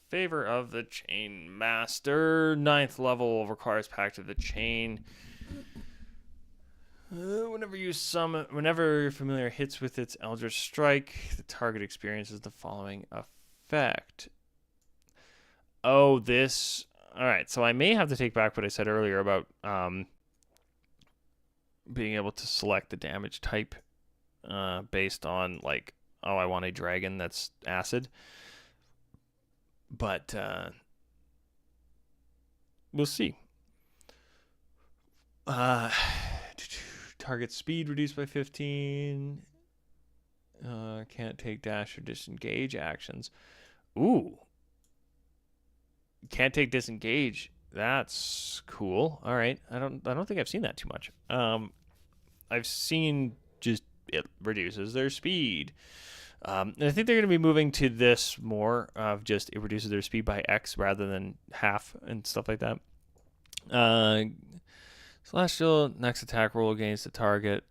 Favor of the Chain Master. 9th level requires Pact of the Chain. Whenever your familiar hits with its Eldritch Strike, the target experiences the following effect. Oh, this. All right, so I may have to take back what I said earlier about being able to select the damage type based on, like, oh, I want a dragon that's acid. But we'll see. Target speed reduced by 15. Can't take dash or disengage actions. Ooh. Can't take disengage. That's cool. All right. I don't think I've seen that too much. I've seen just it reduces their speed. And I think they're going to be moving to this more of just it reduces their speed by X rather than half and stuff like that. Celestial, next attack roll against the target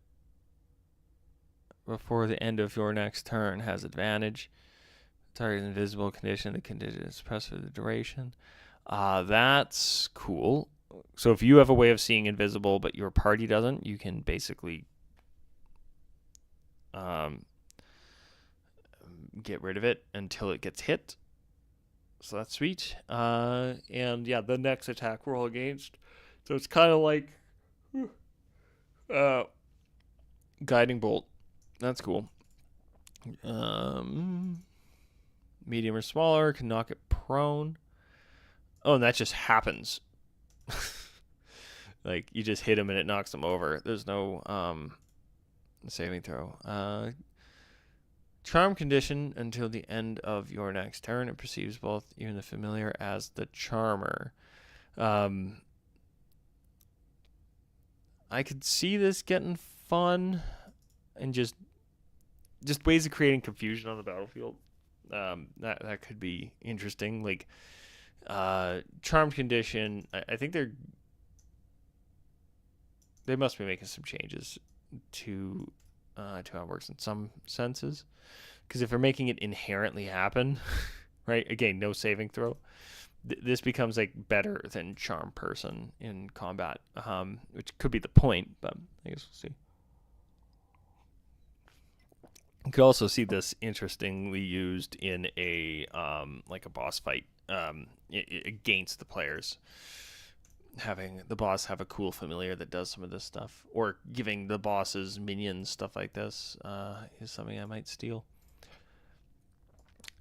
before the end of your next turn has advantage. Target is invisible condition. The condition is pressed for the duration. That's cool. So if you have a way of seeing invisible but your party doesn't, you can basically get rid of it until it gets hit. So that's sweet. And yeah, the next attack roll against. So it's kind of like Guiding Bolt. That's cool. Medium or smaller can knock it prone. Oh, and that just happens. Like you just hit him and it knocks him over. There's no saving throw. Charm condition until the end of your next turn. It perceives both you and the familiar as the charmer. I could see this getting fun and just ways of creating confusion on the battlefield. That could be interesting. Like charm condition, I think they must be making some changes to how it works in some senses. Because if they're making it inherently happen, right? Again, no saving throw. This becomes like better than Charm Person in combat, which could be the point, but I guess we'll see. You could also see this interestingly used in a like a boss fight against the players. Having the boss have a cool familiar that does some of this stuff, or giving the boss's minions stuff like this is something I might steal.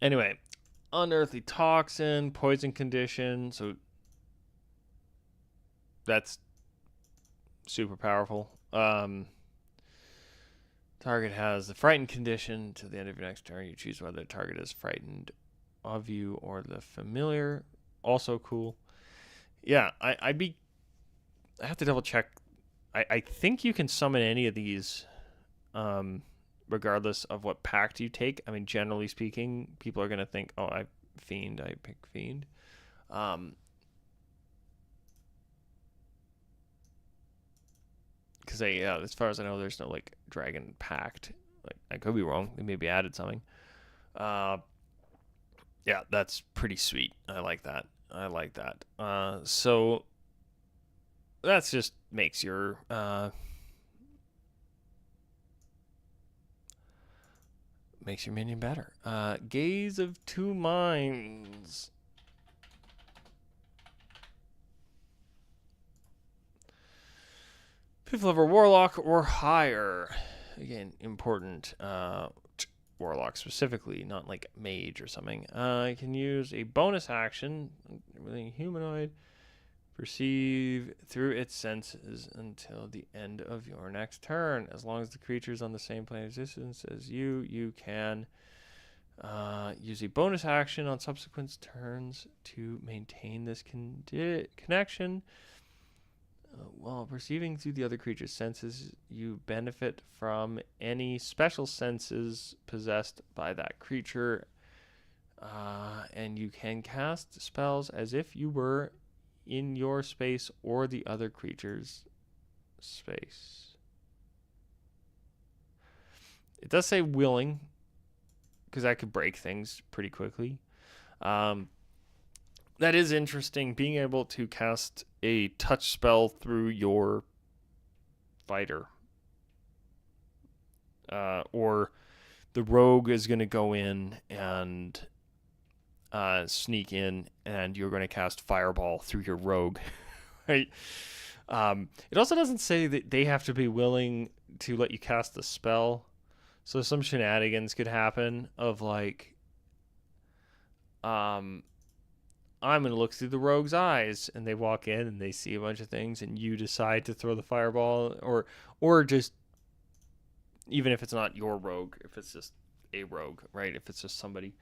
Anyway, Unearthly Toxin, Poison Condition, so that's super powerful. Target has the Frightened Condition. To the end of your next turn, you choose whether the target is frightened of you or the familiar. Also cool. Yeah, I have to double check. I think you can summon any of these regardless of what pact you take. I mean, generally speaking, people are going to think, oh, I pick Fiend. Because as far as I know, there's no like dragon pact. Like, I could be wrong. They maybe added something. Yeah, that's pretty sweet. I like that. So that's just makes your minion better. Gaze of Two Minds. Fifth level Warlock or higher. again, important Warlock specifically, not like Mage or something. I can use a bonus action, really humanoid, perceive through its senses until the end of your next turn. As long as the creature is on the same plane of existence as you, you can use a bonus action on subsequent turns to maintain this connection. While perceiving through the other creature's senses, you benefit from any special senses possessed by that creature, and you can cast spells as if you were in your space or the other creature's space. It does say willing, because that could break things pretty quickly. That is interesting, being able to cast a touch spell through your fighter. Or the rogue is going to go in and sneak in, and you're going to cast fireball through your rogue. Right? It also doesn't say that they have to be willing to let you cast the spell. So some shenanigans could happen of like, I'm going to look through the rogue's eyes, and they walk in and they see a bunch of things, and you decide to throw the fireball, or just, even if it's not your rogue, if it's just a rogue, right? If it's just somebody,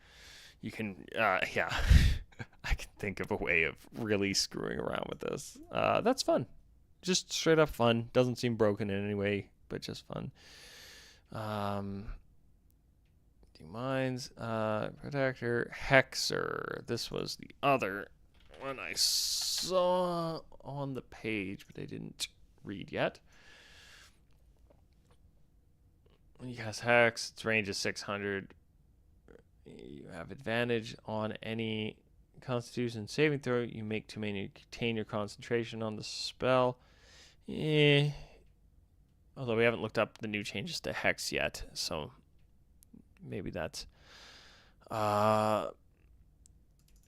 you can, yeah, I can think of a way of really screwing around with this. That's fun. Just straight up fun. Doesn't seem broken in any way, but just fun. Minds, Protector, Hexer. This was the other one I saw on the page, but I didn't read yet. When you cast Hex, its range is 600. You have advantage on any Constitution saving throw you make to maintain your concentration on the spell. Although we haven't looked up the new changes to Hex yet, so maybe that's gonna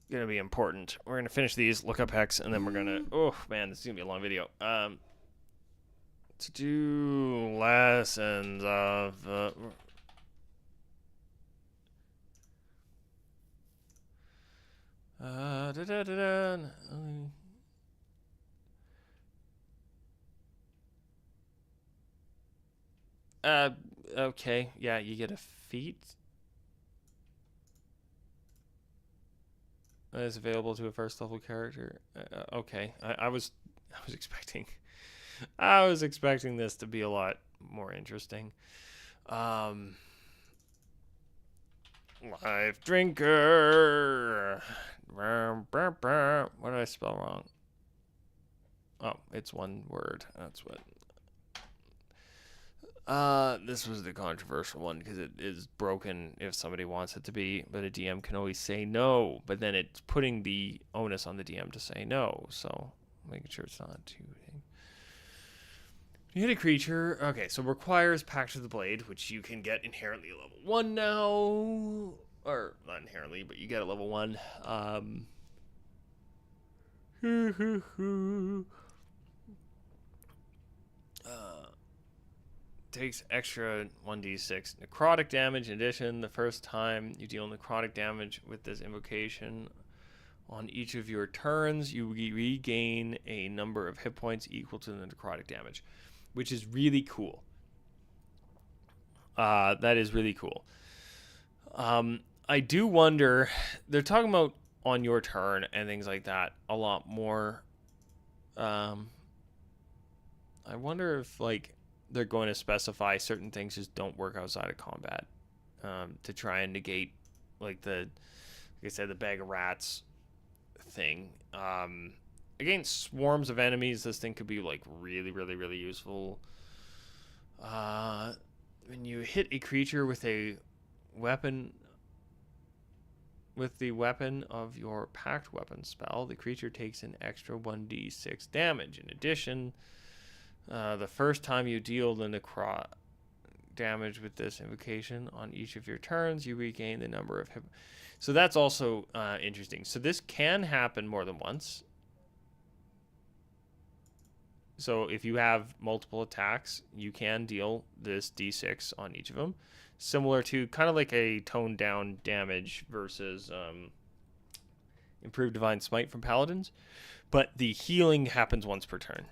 be important. We're gonna finish these, look up Hex, and then we're gonna, oh man, this is gonna be a long video. To do lessons of okay, yeah, you get a feat that is available to a first level character. Okay, I was expecting this to be a lot more interesting. Life Drinker. What did I spell wrong? Oh, it's one word. That's what. This was the controversial one because it is broken if somebody wants it to be, but a DM can always say no, but then it's putting the onus on the DM to say no, so making sure it's not too big. You hit a creature. Okay, so requires Pact of the Blade, which you can get inherently at level 1 now. Or, not inherently, but you get at level 1. Takes extra 1d6 necrotic damage. In addition, the first time you deal necrotic damage with this invocation on each of your turns, you regain a number of hit points equal to the necrotic damage, which is really cool. That is really cool. I do wonder, they're talking about on your turn and things like that a lot more. I wonder if like they're going to specify certain things just don't work outside of combat, to try and negate like like I said, the bag of rats thing. Against swarms of enemies, this thing could be like really, really, really useful. When you hit a creature with a weapon, with the weapon of your pact weapon spell, the creature takes an extra 1d6 damage. In addition, the first time you deal the necrotic damage with this invocation on each of your turns, you regain the number of hit. So that's also interesting. So this can happen more than once. So if you have multiple attacks, you can deal this d6 on each of them, similar to kind of like a toned down damage versus improved divine smite from paladins, but the healing happens once per turn,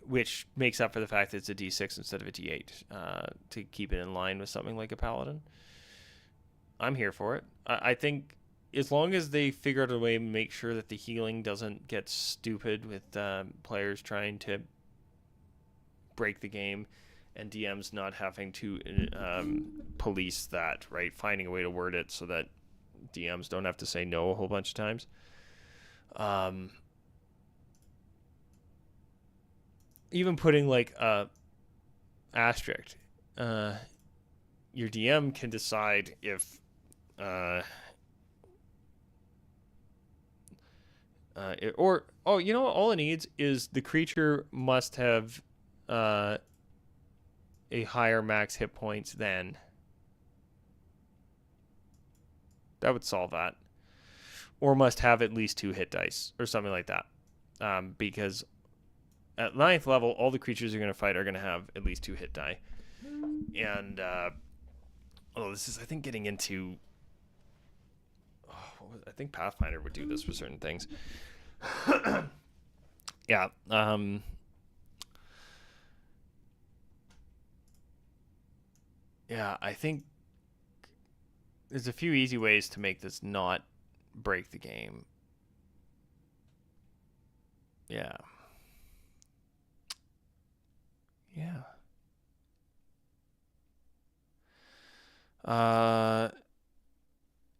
which makes up for the fact that it's a d6 instead of a d8, to keep it in line with something like a paladin. I'm here for it. I think as long as they figure out a way to make sure that the healing doesn't get stupid with players trying to break the game and DMs not having to police that, right? Finding a way to word it so that DMs don't have to say no a whole bunch of times. Even putting like a asterisk, your DM can decide if you know what, all it needs is the creature must have a higher max hit points than. That would solve that. Or must have at least 2 hit dice or something like that. Because at 9th level, all the creatures you're going to fight are going to have at least 2 hit die. And this is, I think, getting into. I think Pathfinder would do this for certain things. Yeah. Yeah, I think there's a few easy ways to make this not break the game. Yeah. Yeah.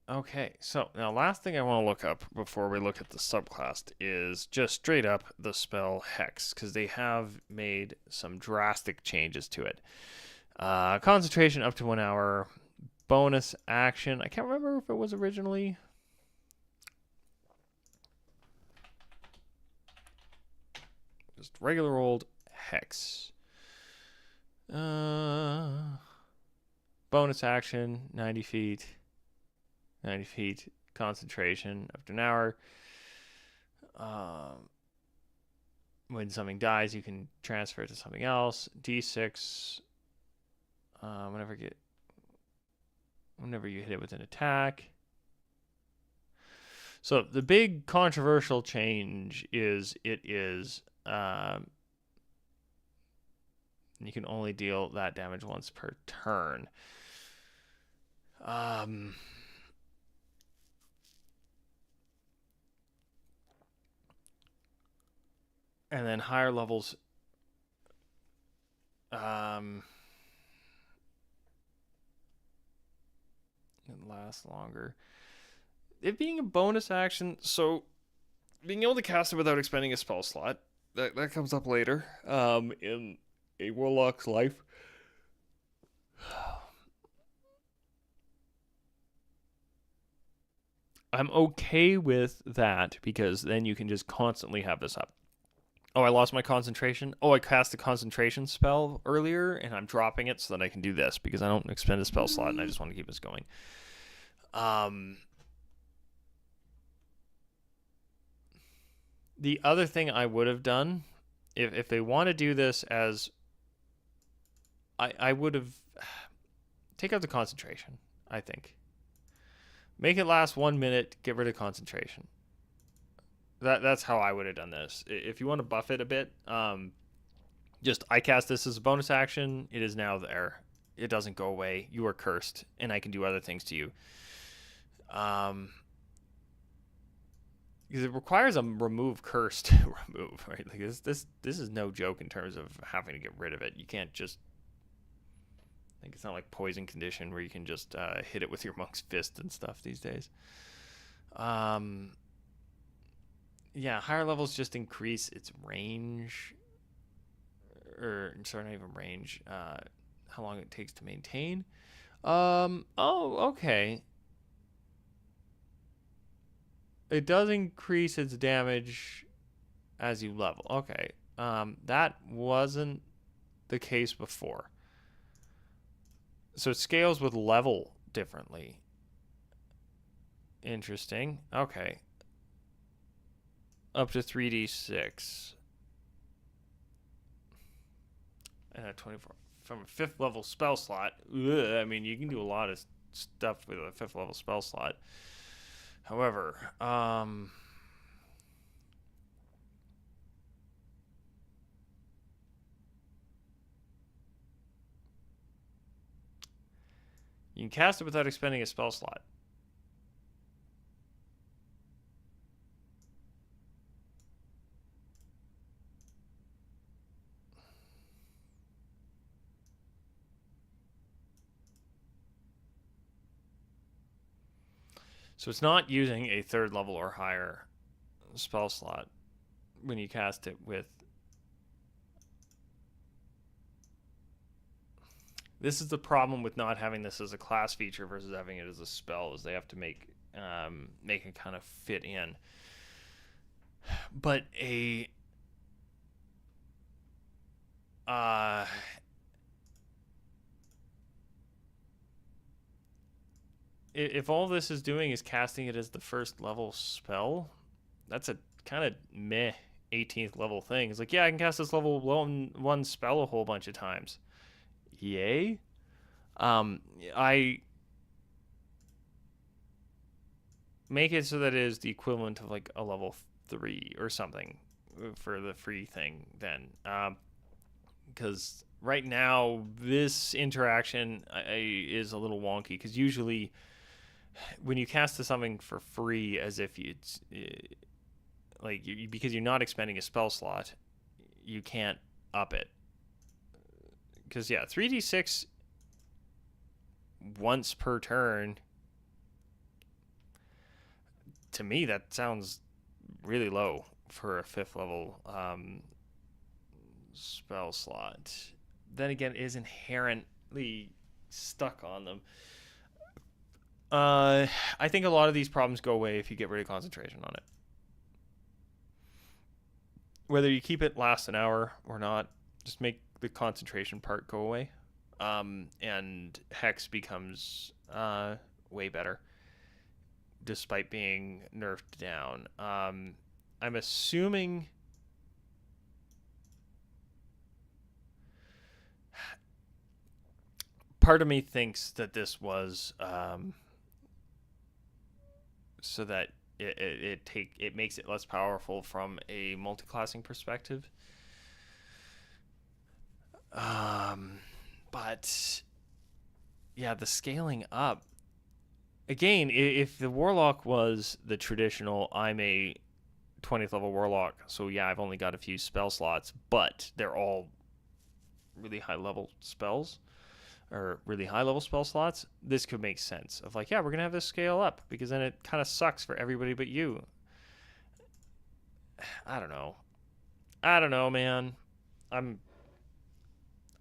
Okay, so now last thing I want to look up before we look at the subclass is just straight up the spell Hex, because they have made some drastic changes to it. Concentration up to 1 hour, bonus action. I can't remember if it was originally. Just regular old Hex. Bonus action, 90 feet. 90 feet, concentration up to an hour. When something dies, you can transfer it to something else. D6. Whenever you hit it with an attack. So the big controversial change is you can only deal that damage once per turn. And then higher levels, it lasts longer. It being a bonus action, so being able to cast it without expending a spell slot, that comes up later in a Warlock's life. I'm okay with that because then you can just constantly have this up. Oh, I lost my concentration. Oh, I cast a concentration spell earlier, and I'm dropping it so that I can do this because I don't expend a spell slot, and I just want to keep this going. The other thing I would have done, if they want to do this as... I would have... Take out the concentration, I think. Make it last 1 minute, get rid of concentration. That's how I would have done this. If you want to buff it a bit, just I cast this as a bonus action. It is now there. It doesn't go away. You are cursed, and I can do other things to you. Because it requires a remove curse to remove, right? Like this is no joke in terms of having to get rid of it. You can't just. Like it's not like poison condition where you can just hit it with your monk's fist and stuff these days. Yeah, higher levels just increase its range, or sorry, not even range. How long it takes to maintain. Oh, okay. It does increase its damage as you level. Okay. That wasn't the case before. So it scales with level differently. Interesting. Okay. Up to 3d6. and a 24 from a 5th level spell slot. Ugh, I mean, you can do a lot of stuff with a 5th level spell slot. However, you can cast it without expending a spell slot. So it's not using a 3rd level or higher spell slot when you cast it with. This is the problem with not having this as a class feature versus having it as a spell, is they have to make it kind of fit in. But if all this is doing is casting it as the 1st level spell, that's a kind of meh 18th level thing. It's like, yeah, I can cast this level 1 spell a whole bunch of times. Yay. I make it so that it is the equivalent of like a level 3 or something for the free thing then. Because right now this interaction is a little wonky, because usually when you cast something for free, as if it's because you're not expending a spell slot, you can't up it. Because, yeah, 3d6 once per turn, to me, that sounds really low for a 5th level spell slot. Then again, it is inherently stuck on them. I think a lot of these problems go away if you get rid of concentration on it. Whether you keep it last an hour or not, just make the concentration part go away, and Hex becomes way better, despite being nerfed down. I'm assuming part of me thinks that this was so that it makes it less powerful from a multi-classing perspective. But yeah, the scaling up, again, if the Warlock was the traditional, I'm a 20th level Warlock, so yeah, I've only got a few spell slots, but they're all really high level spells, or really high level spell slots, this could make sense of like, yeah, we're gonna have this scale up, because then it kind of sucks for everybody but you. I don't know, man.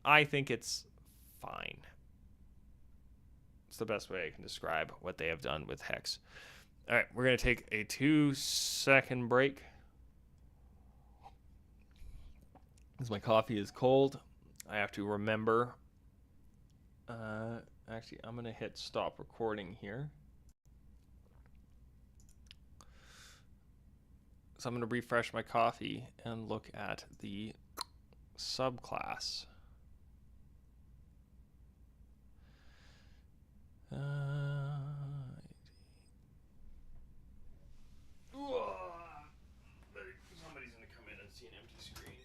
I think it's fine. It's the best way I can describe what they have done with Hex. All right, we're gonna take a 2-second break, because my coffee is cold. I have to remember. Actually, I'm gonna hit stop recording here. So I'm gonna refresh my coffee and look at the subclass. Somebody's gonna come in and see an empty screen.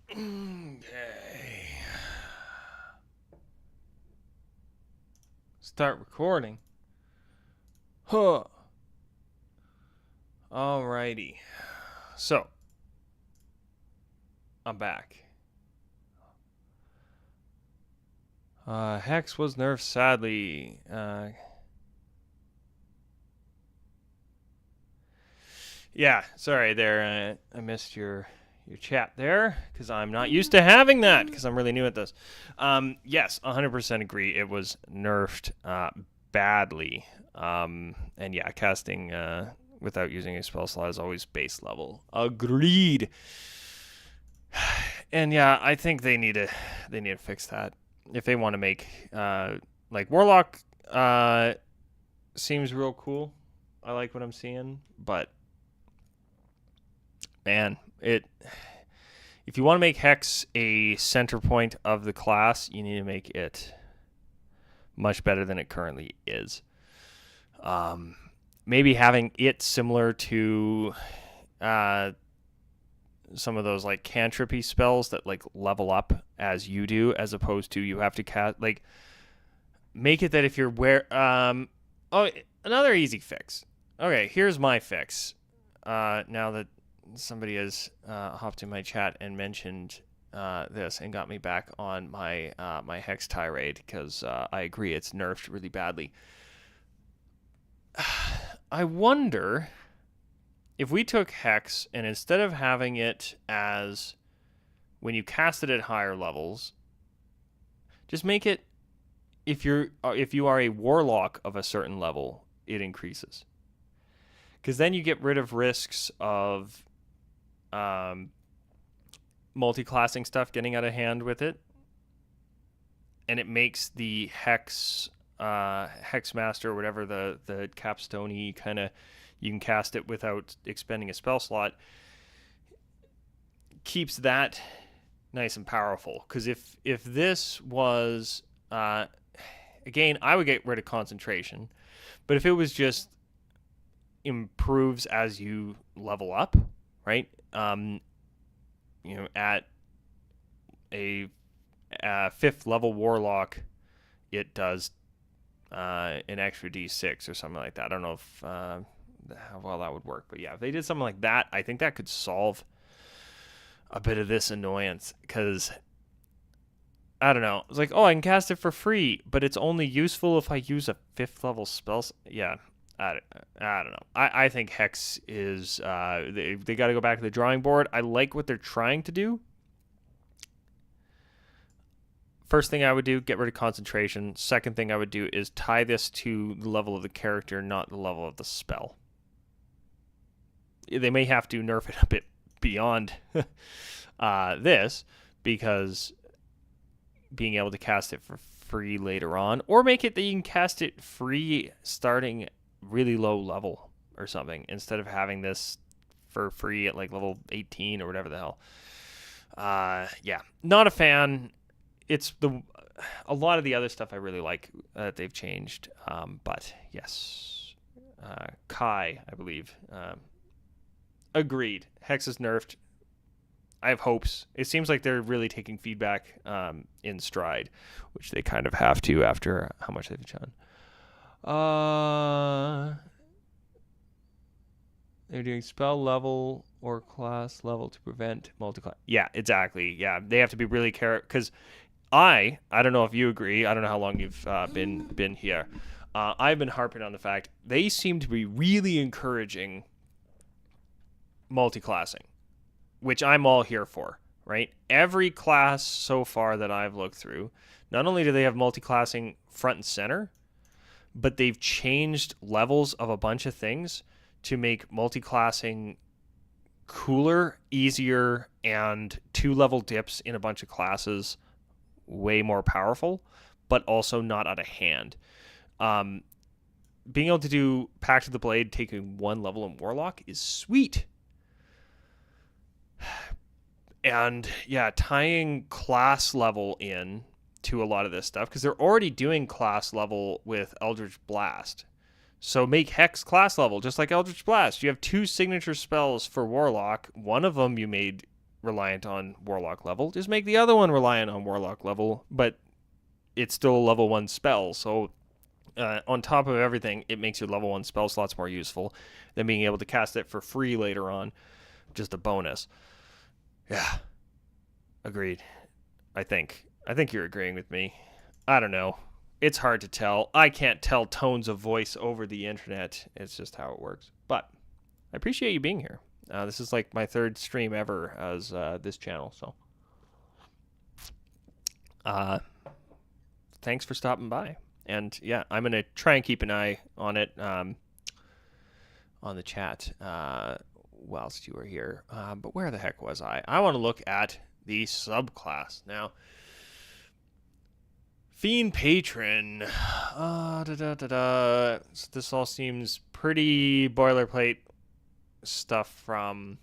Okay. Start recording. Huh. Alrighty. So, I'm back. Hex was nerfed sadly. Yeah, sorry there. I missed your chat there because I'm not used to having that because I'm really new at this. Yes, 100% agree. It was nerfed badly. And yeah, casting without using a spell slot is always base level. Agreed. And yeah, I think they need to fix that if they want to make like Warlock seems real cool. I like what I'm seeing, but man, if you want to make Hex a center point of the class, you need to make it much better than it currently is. Maybe having it similar to some of those like cantrippy spells that like level up as you do, as opposed to you have to cast, like, make it that if you're another easy fix. Okay, here's my fix. Now that somebody has hopped in my chat and mentioned this and got me back on my my Hex tirade, because I agree it's nerfed really badly. I wonder if we took Hex and instead of having it as when you cast it at higher levels, just make it if you are a Warlock of a certain level, it increases. Because then you get rid of risks of multi-classing stuff getting out of hand with it, and it makes the Hex Master or whatever, the capstone-y kind of, you can cast it without expending a spell slot, keeps that nice and powerful. Because if this was again, I would get rid of concentration, but if it was just improves as you level up, right? At a 5th level Warlock, it does an extra D6 or something like that. I don't know if how well that would work, but yeah, if they did something like that, I think that could solve a bit of this annoyance. Because I don't know, it's like, oh, I can cast it for free, but it's only useful if I use a 5th level spell. Yeah, I don't know. I think Hex is they got to go back to the drawing board. I like what they're trying to do. First thing I would do, get rid of concentration. Second thing I would do is tie this to the level of the character, not the level of the spell. They may have to nerf it a bit beyond this, because being able to cast it for free later on, or make it that you can cast it free starting really low level or something, instead of having this for free at like level 18 or whatever the hell. Yeah, not a fan. It's a lot of the other stuff I really like that they've changed. But yes, Kai, I believe, agreed. Hex is nerfed. I have hopes. It seems like they're really taking feedback in stride, which they kind of have to after how much they've done. They're doing spell level or class level to prevent multi-class. Yeah, exactly. Yeah, they have to be really careful, because I don't know if you agree. I don't know how long you've been here. I've been harping on the fact they seem to be really encouraging multi-classing, which I'm all here for, right? Every class so far that I've looked through, not only do they have multi-classing front and center, but they've changed levels of a bunch of things to make multi-classing cooler, easier, and 2-level dips in a bunch of classes way more powerful, but also not out of hand. Being able to do Pact of the Blade taking 1 level in Warlock is sweet. And yeah, tying class level in to a lot of this stuff, because they're already doing class level with Eldritch Blast. So make Hex class level, just like Eldritch Blast. You have 2 signature spells for Warlock. One of them you made reliant on Warlock level. Just make the other one reliant on Warlock level, but it's still a level 1 spell. So on top of everything, it makes your level 1 spell slots more useful than being able to cast it for free later on. Just a bonus. Yeah. Agreed. I think you're agreeing with me. I don't know. It's hard to tell. I can't tell tones of voice over the internet. It's just how it works. But I appreciate you being here. This is like my 3rd stream ever as this channel. So thanks for stopping by. And yeah, I'm going to try and keep an eye on it on the chat whilst you were here. But where the heck was I? I want to look at the subclass. Now, Fiend Patron. This all seems pretty boilerplate stuff from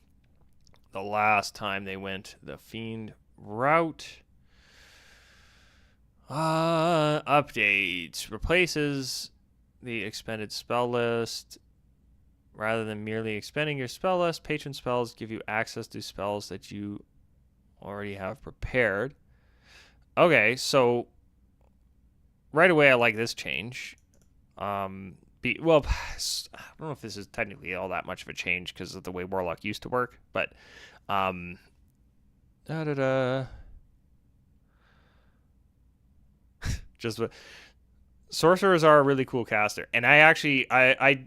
the last time they went the Fiend route. Updates. Replaces the expended spell list. Rather than merely expending your spell list, patron spells give you access to spells that you already have prepared. Okay, so right away I like this change. Well, I don't know if this is technically all that much of a change because of the way Warlock used to work, but just sorcerers are a really cool caster, and I actually I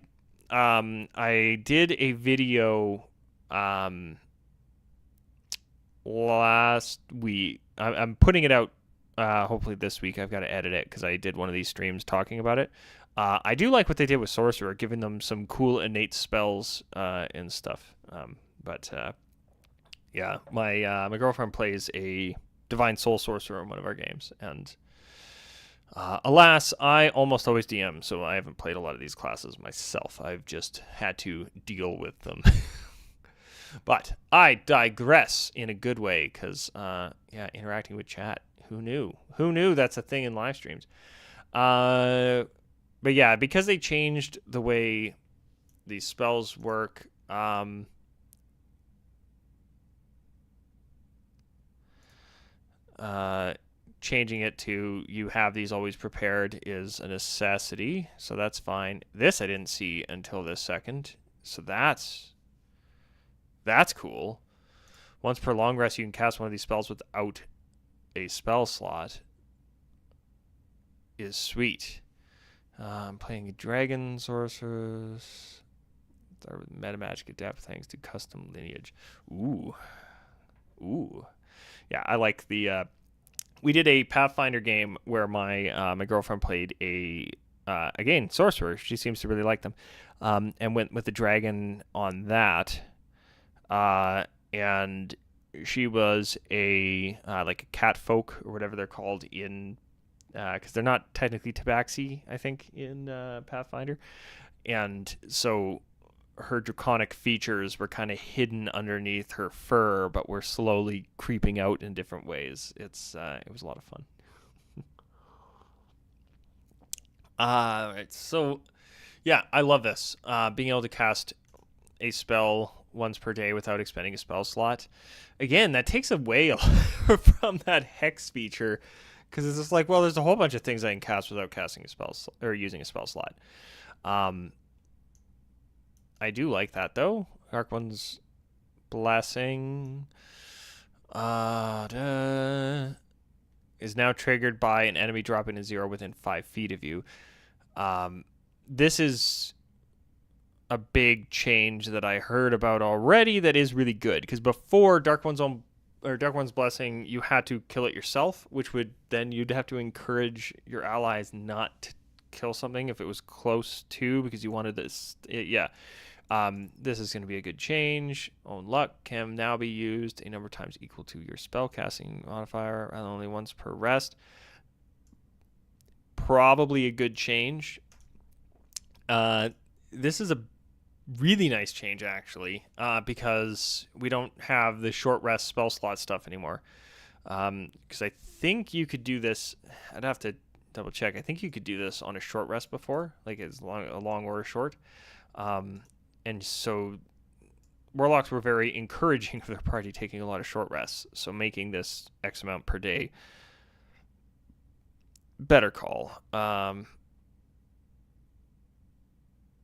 did a video last week. I'm putting it out hopefully this week. I've got to edit it because I did one of these streams talking about it. I do like what they did with sorcerer, giving them some cool innate spells and stuff. Yeah, my girlfriend plays a divine soul sorcerer in one of our games, and alas, I almost always DM, so I haven't played a lot of these classes myself. I've just had to deal with them. But I digress in a good way because, interacting with chat. Who knew? Who knew that's a thing in live streams? But yeah, because they changed the way these spells work, changing it to you have these always prepared is a necessity, so that's fine. This I didn't see until this second, so that's cool. Once per long rest, you can cast one of these spells without a spell slot. Is sweet. I'm playing a dragon sorceress. Start with meta magic adept thanks to custom lineage. Ooh. Yeah, I like the. We did a Pathfinder game where my girlfriend played again sorcerer. She seems to really like them, and went with the dragon on that. And she was a like a cat folk or whatever they're called in. Because they're not technically tabaxi, I think, in Pathfinder. And so her draconic features were kind of hidden underneath her fur, but were slowly creeping out in different ways. It was a lot of fun. Right, so, yeah, I love this. Being able to cast a spell once per day without expending a spell slot. Again, that takes away from that hex feature. Because it's just like, well, there's a whole bunch of things I can cast without casting a spell or using a spell slot. I do like that though. Dark One's Blessing is now triggered by an enemy dropping a 0 within 5 feet of you. This is a big change that I heard about already that is really good. Because before Dark One's Blessing, you had to kill it yourself, which would then you'd have to encourage your allies not to kill something if it was close to, because you wanted this. This is going to be a good change. Own Luck can now be used a number of times equal to your spellcasting modifier, and only once per rest. Probably a good change. This is a really nice change, actually, because we don't have the short rest spell slot stuff anymore. Because I think you could do this. I'd have to double check. I think you could do this on a short rest before, like a long or a short. And so Warlocks were very encouraging of their party taking a lot of short rests, so making this X amount per day, better call.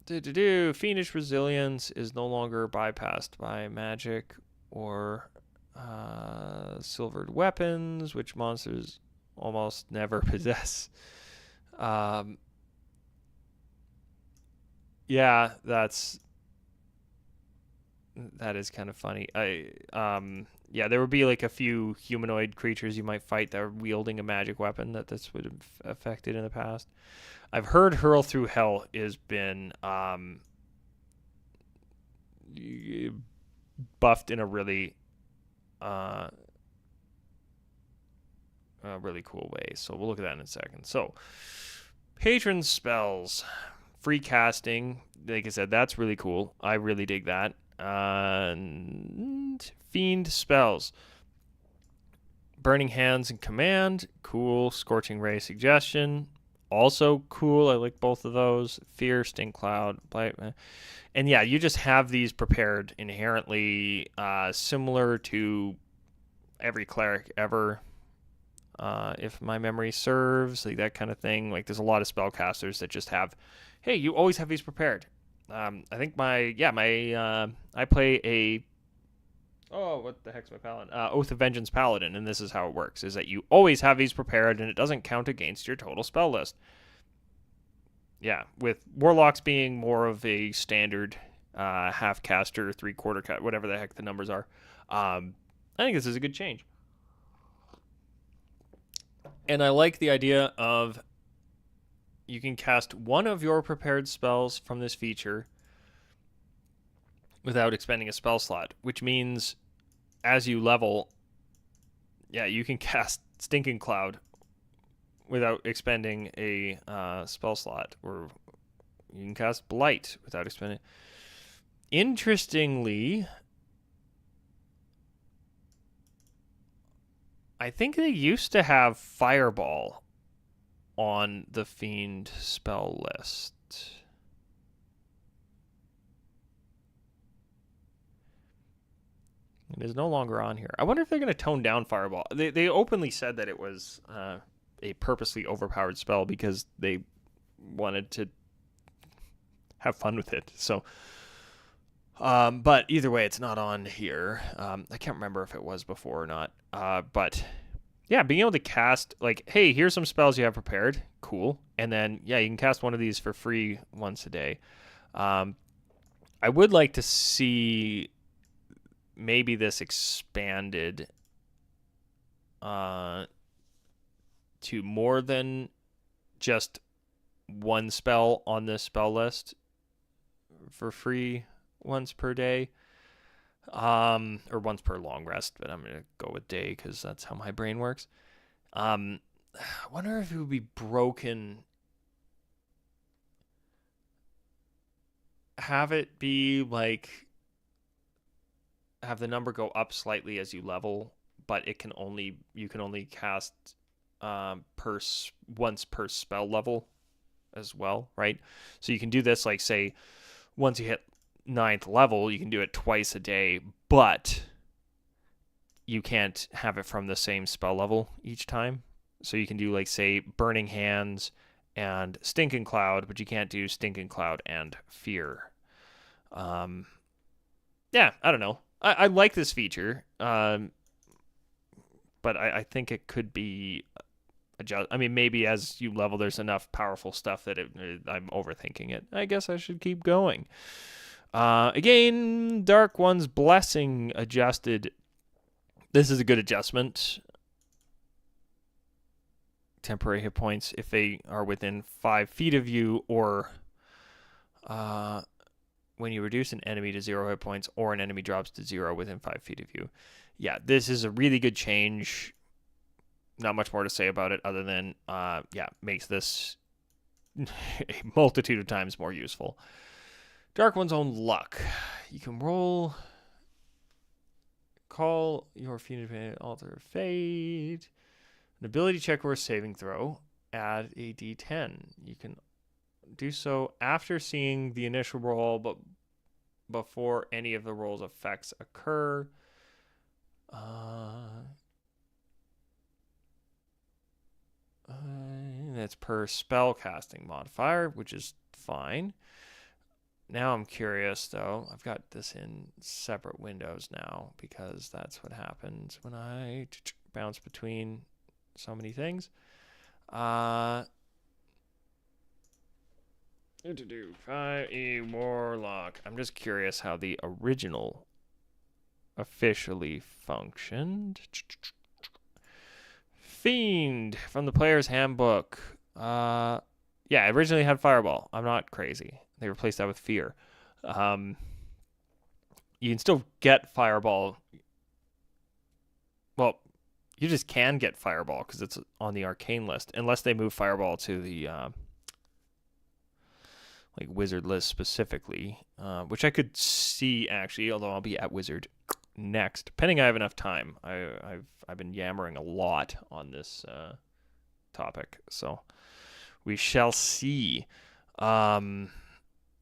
Fiendish Resilience is no longer bypassed by magic or silvered weapons, which monsters almost never possess. Yeah, that is kind of funny. Yeah, there would be like a few humanoid creatures you might fight that are wielding a magic weapon that this would have affected in the past. I've heard Hurl Through Hell has been buffed in a really really cool way. So we'll look at that in a second. So patron spells, free casting. Like I said, that's really cool. I really dig that. And fiend spells. Burning Hands and Command, cool. Scorching Ray Suggestion, also cool. I like both of those. Fear, Stink Cloud, and yeah, you just have these prepared inherently, similar to every cleric ever. If my memory serves, like that kind of thing. Like there's a lot of spellcasters that just have, hey, you always have these prepared. I think I play a, what the heck's my paladin? Oath of Vengeance Paladin, and this is how it works, is that you always have these prepared, and it doesn't count against your total spell list. Yeah, with Warlocks being more of a standard half caster, 3/4 cut, whatever the heck the numbers are. I think this is a good change. And I like the idea of you can cast one of your prepared spells from this feature without expending a spell slot, which means as you level, yeah, you can cast Stinking Cloud without expending a spell slot, or you can cast Blight without expending. Interestingly, I think they used to have Fireball on the Fiend spell list. It is no longer on here. I wonder if they're going to tone down Fireball. They openly said that it was a purposely overpowered spell because they wanted to have fun with it. So, but either way, it's not on here. I can't remember if it was before or not. But yeah, being able to cast, like, hey, here's some spells you have prepared. Cool. And then, yeah, you can cast one of these for free once a day. I would like to see maybe this expanded to more than just one spell on this spell list for free once per day, or once per long rest, but I'm going to go with day because that's how my brain works. I wonder if it would be broken. Have it be like, have the number go up slightly as you level, but you can only cast once per spell level as well, right? So you can do this, like, say, once you hit 9th level, you can do it twice a day, but you can't have it from the same spell level each time. So you can do, like, say, Burning Hands and Stinking Cloud, but you can't do Stinking Cloud and Fear. Yeah, I don't know. I like this feature, but I think it could be adjust. I mean, maybe as you level, there's enough powerful stuff that I'm overthinking it. I guess I should keep going. Again, Dark One's Blessing adjusted. This is a good adjustment. Temporary hit points if they are within 5 feet of you, or when you reduce an enemy to 0 hit points, or an enemy drops to 0 within 5 feet of you. Yeah, this is a really good change. Not much more to say about it other than, makes this a multitude of times more useful. Dark One's Own Luck. You can call your fiend alter fate. An ability check or a saving throw. Add a d10. You can do so after seeing the initial roll, but before any of the roll's effects occur. That's per spell casting modifier, which is fine. Now I'm curious, though. I've got this in separate windows now because that's what happens when I bounce between so many things. A Warlock. I'm just curious how the original officially functioned. Fiend from the player's handbook. Yeah, I originally had Fireball. I'm not crazy. They replaced that with Fear. You can still get Fireball. Well, you just can get Fireball because it's on the arcane list, unless they move Fireball to the like Wizard list specifically, which I could see actually, although I'll be at Wizard next, depending I have enough time. I've been yammering a lot on this topic, so we shall see.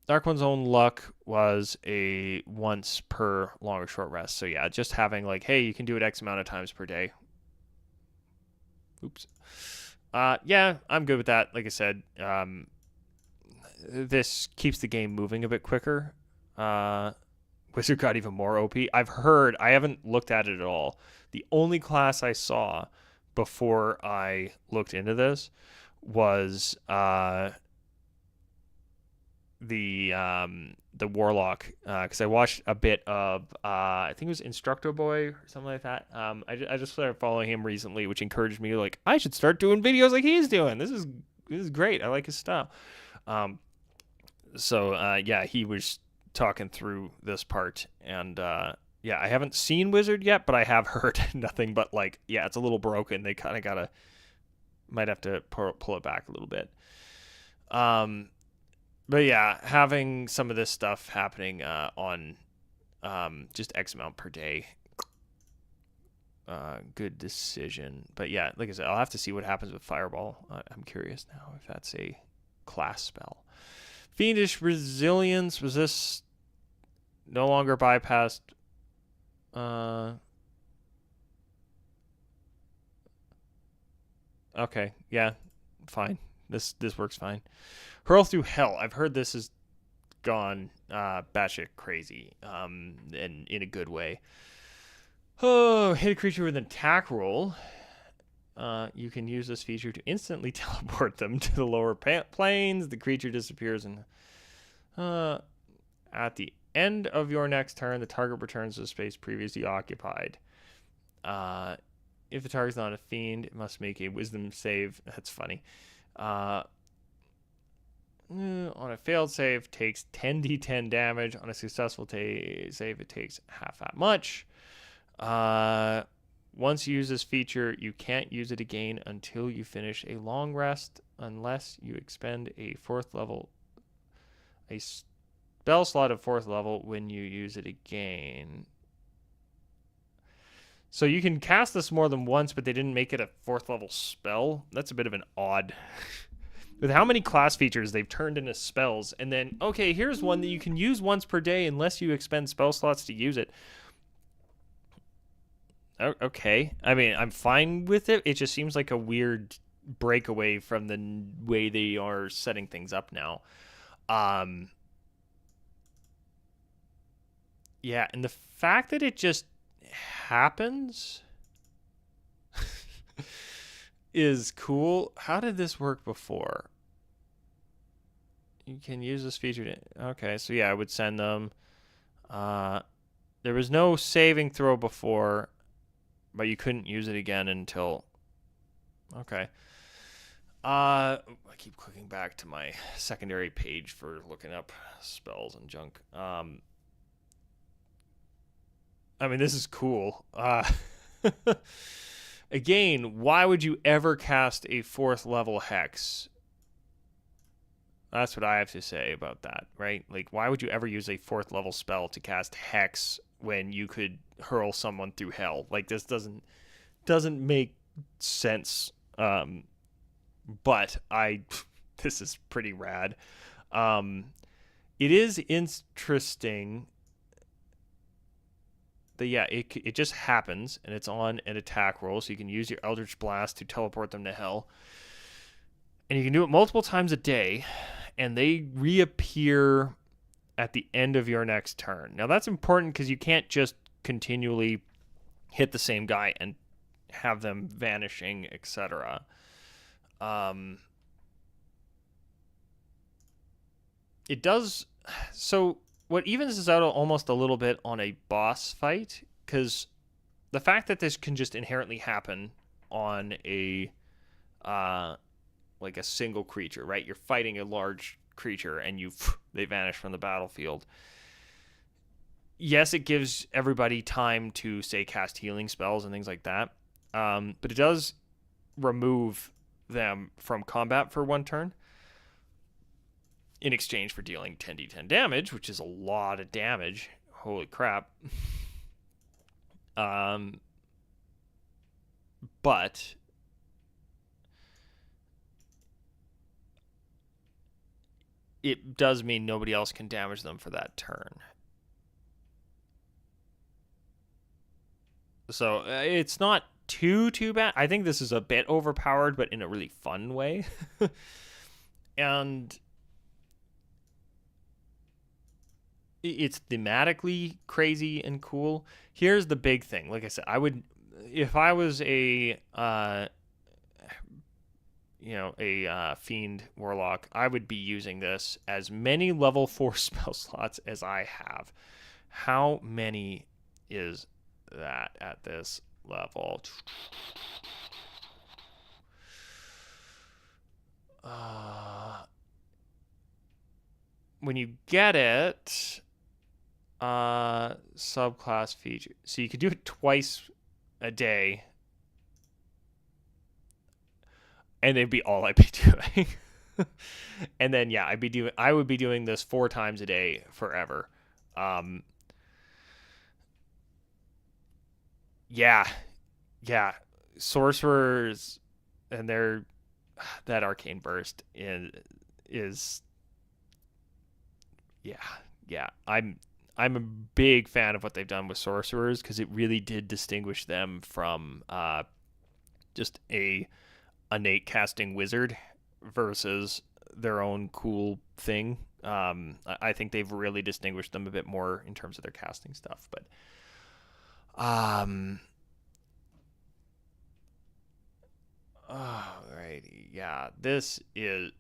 Dark One's own luck was a once per long or short rest. So yeah, just having like, hey, you can do it X amount of times per day. Oops. Yeah, I'm good with that. Like I said, this keeps the game moving a bit quicker. Wizard got even more OP. I've heard, I haven't looked at it at all. The only class I saw before I looked into this was the Warlock, because I watched a bit of I think it was Instructor Boy or something like that. I just started following him recently, which encouraged me like I should start doing videos like he's doing. This is great. I like his style. So yeah, he was talking through this part, and yeah, I haven't seen Wizard yet, but I have heard nothing but like, yeah, it's a little broken. They kind of might have to pull it back a little bit. But yeah, having some of this stuff happening on just X amount per day, good decision. But yeah, like I said, I'll have to see what happens with Fireball. I'm curious now if that's a class spell. Fiendish Resilience, was this no longer bypassed? Okay, yeah, fine. This works fine. Hurl through Hell. I've heard this has gone batshit crazy, and in a good way. Oh, hit a creature with an attack roll. You can use this feature to instantly teleport them to the lower planes. The creature disappears, and at the end of your next turn, the target returns to the space previously occupied. If the target's not a fiend, it must make a wisdom save. That's funny. On a failed save, takes 10d10 damage. On a successful save, it takes half that much. Once you use this feature, you can't use it again until you finish a long rest, unless you expend a spell slot of 4th level when you use it again. So you can cast this more than once, but they didn't make it a 4th level spell. That's a bit of an odd... With how many class features they've turned into spells, and then, okay, here's one that you can use once per day unless you expend spell slots to use it. Okay. I mean, I'm fine with it. It just seems like a weird breakaway from the way they are setting things up now. Yeah, and the fact that it just happens is cool. How did this work before? You can use this feature to... Okay, so yeah, I would send them. There was no saving throw before, but you couldn't use it again until... Okay. I keep clicking back to my secondary page for looking up spells and junk. I mean, this is cool. Again, why would you ever cast a 4th level hex? That's what I have to say about that, right? Like, why would you ever use a 4th level spell to cast hex when you could hurl someone through hell? Like, this doesn't make sense. But this is pretty rad. It is interesting it just happens, and it's on an attack roll, so you can use your Eldritch Blast to teleport them to hell. And you can do it multiple times a day, and they reappear at the end of your next turn. Now, that's important because you can't just continually hit the same guy and have them vanishing, etc. It does... So, what evens this out almost a little bit on a boss fight, because the fact that this can just inherently happen on a... like a single creature, right? You're fighting a large creature and they vanish from the battlefield. Yes, it gives everybody time to, say, cast healing spells and things like that. But it does remove them from combat for one turn in exchange for dealing 10d10 damage, which is a lot of damage. Holy crap. But it does mean nobody else can damage them for that turn. So it's not too bad. I think this is a bit overpowered, but in a really fun way. And it's thematically crazy and cool. Here's the big thing. Like I said, if I was a fiend warlock, I would be using this as many level 4 spell slots as I have. How many is that at this level? When you get it, subclass feature. So you could do it twice a day, and it'd be all I'd be doing. And then I would be doing this 4 times a day forever. Yeah. Sorcerers and that arcane burst is I'm a big fan of what they've done with sorcerers, because it really did distinguish them from just a innate casting wizard versus their own cool thing. I think they've really distinguished them a bit more in terms of their casting stuff. But this is...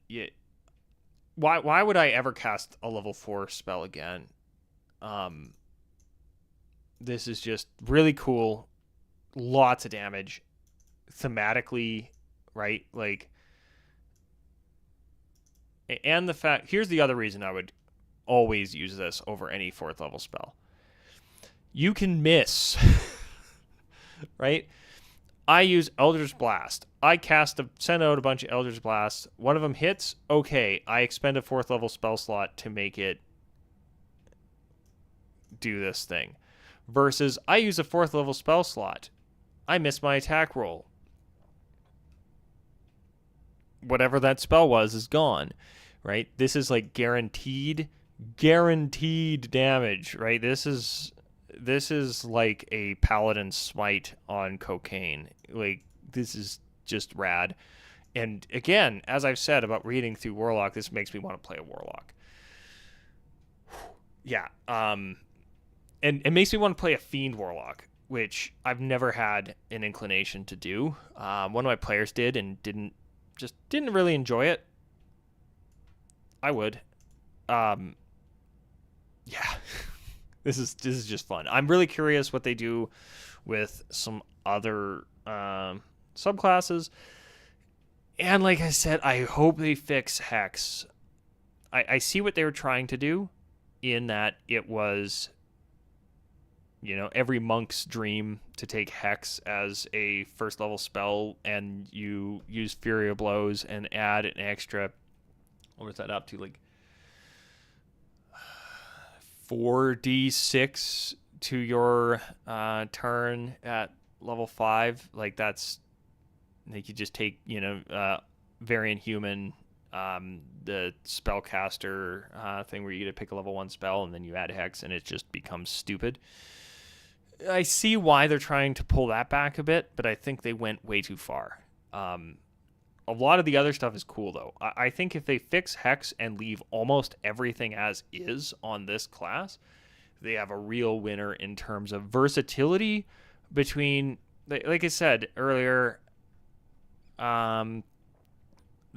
Why would I ever cast a level 4 spell again? This is just really cool. Lots of damage. Thematically, right? Like, and the fact... Here's the other reason I would always use this over any 4th level spell. You can miss. Right? I use Eldritch Blast. I send out a bunch of Eldritch Blasts. One of them hits. Okay, I expend a 4th level spell slot to make it do this thing. Versus, I use a 4th level spell slot. I miss my attack roll. Whatever that spell was is gone. Right? This is like guaranteed damage. Right? This is like a paladin smite on cocaine. Like, this is just rad. And again, as I've said about reading through Warlock, this makes me want to play a Warlock. Yeah. And it makes me want to play a Fiend Warlock, which I've never had an inclination to do. One of my players did and didn't really enjoy it. I would. Yeah. This is just fun. I'm really curious what they do with some other subclasses. And like I said, I hope they fix Hex. I see what they were trying to do, in that it was, every monk's dream to take Hex as a 1st level spell, and you use Fury of Blows and add an extra, what was that up to, like 4d6 to your turn at level 5. Like, that's, like, you just take, Variant Human, the spellcaster thing where you get to pick a level 1 spell and then you add Hex and it just becomes stupid. I see why they're trying to pull that back a bit, but I think they went way too far. A lot of the other stuff is cool, though. I think if they fix Hex and leave almost everything as is on this class, they have a real winner in terms of versatility between, like I said earlier, the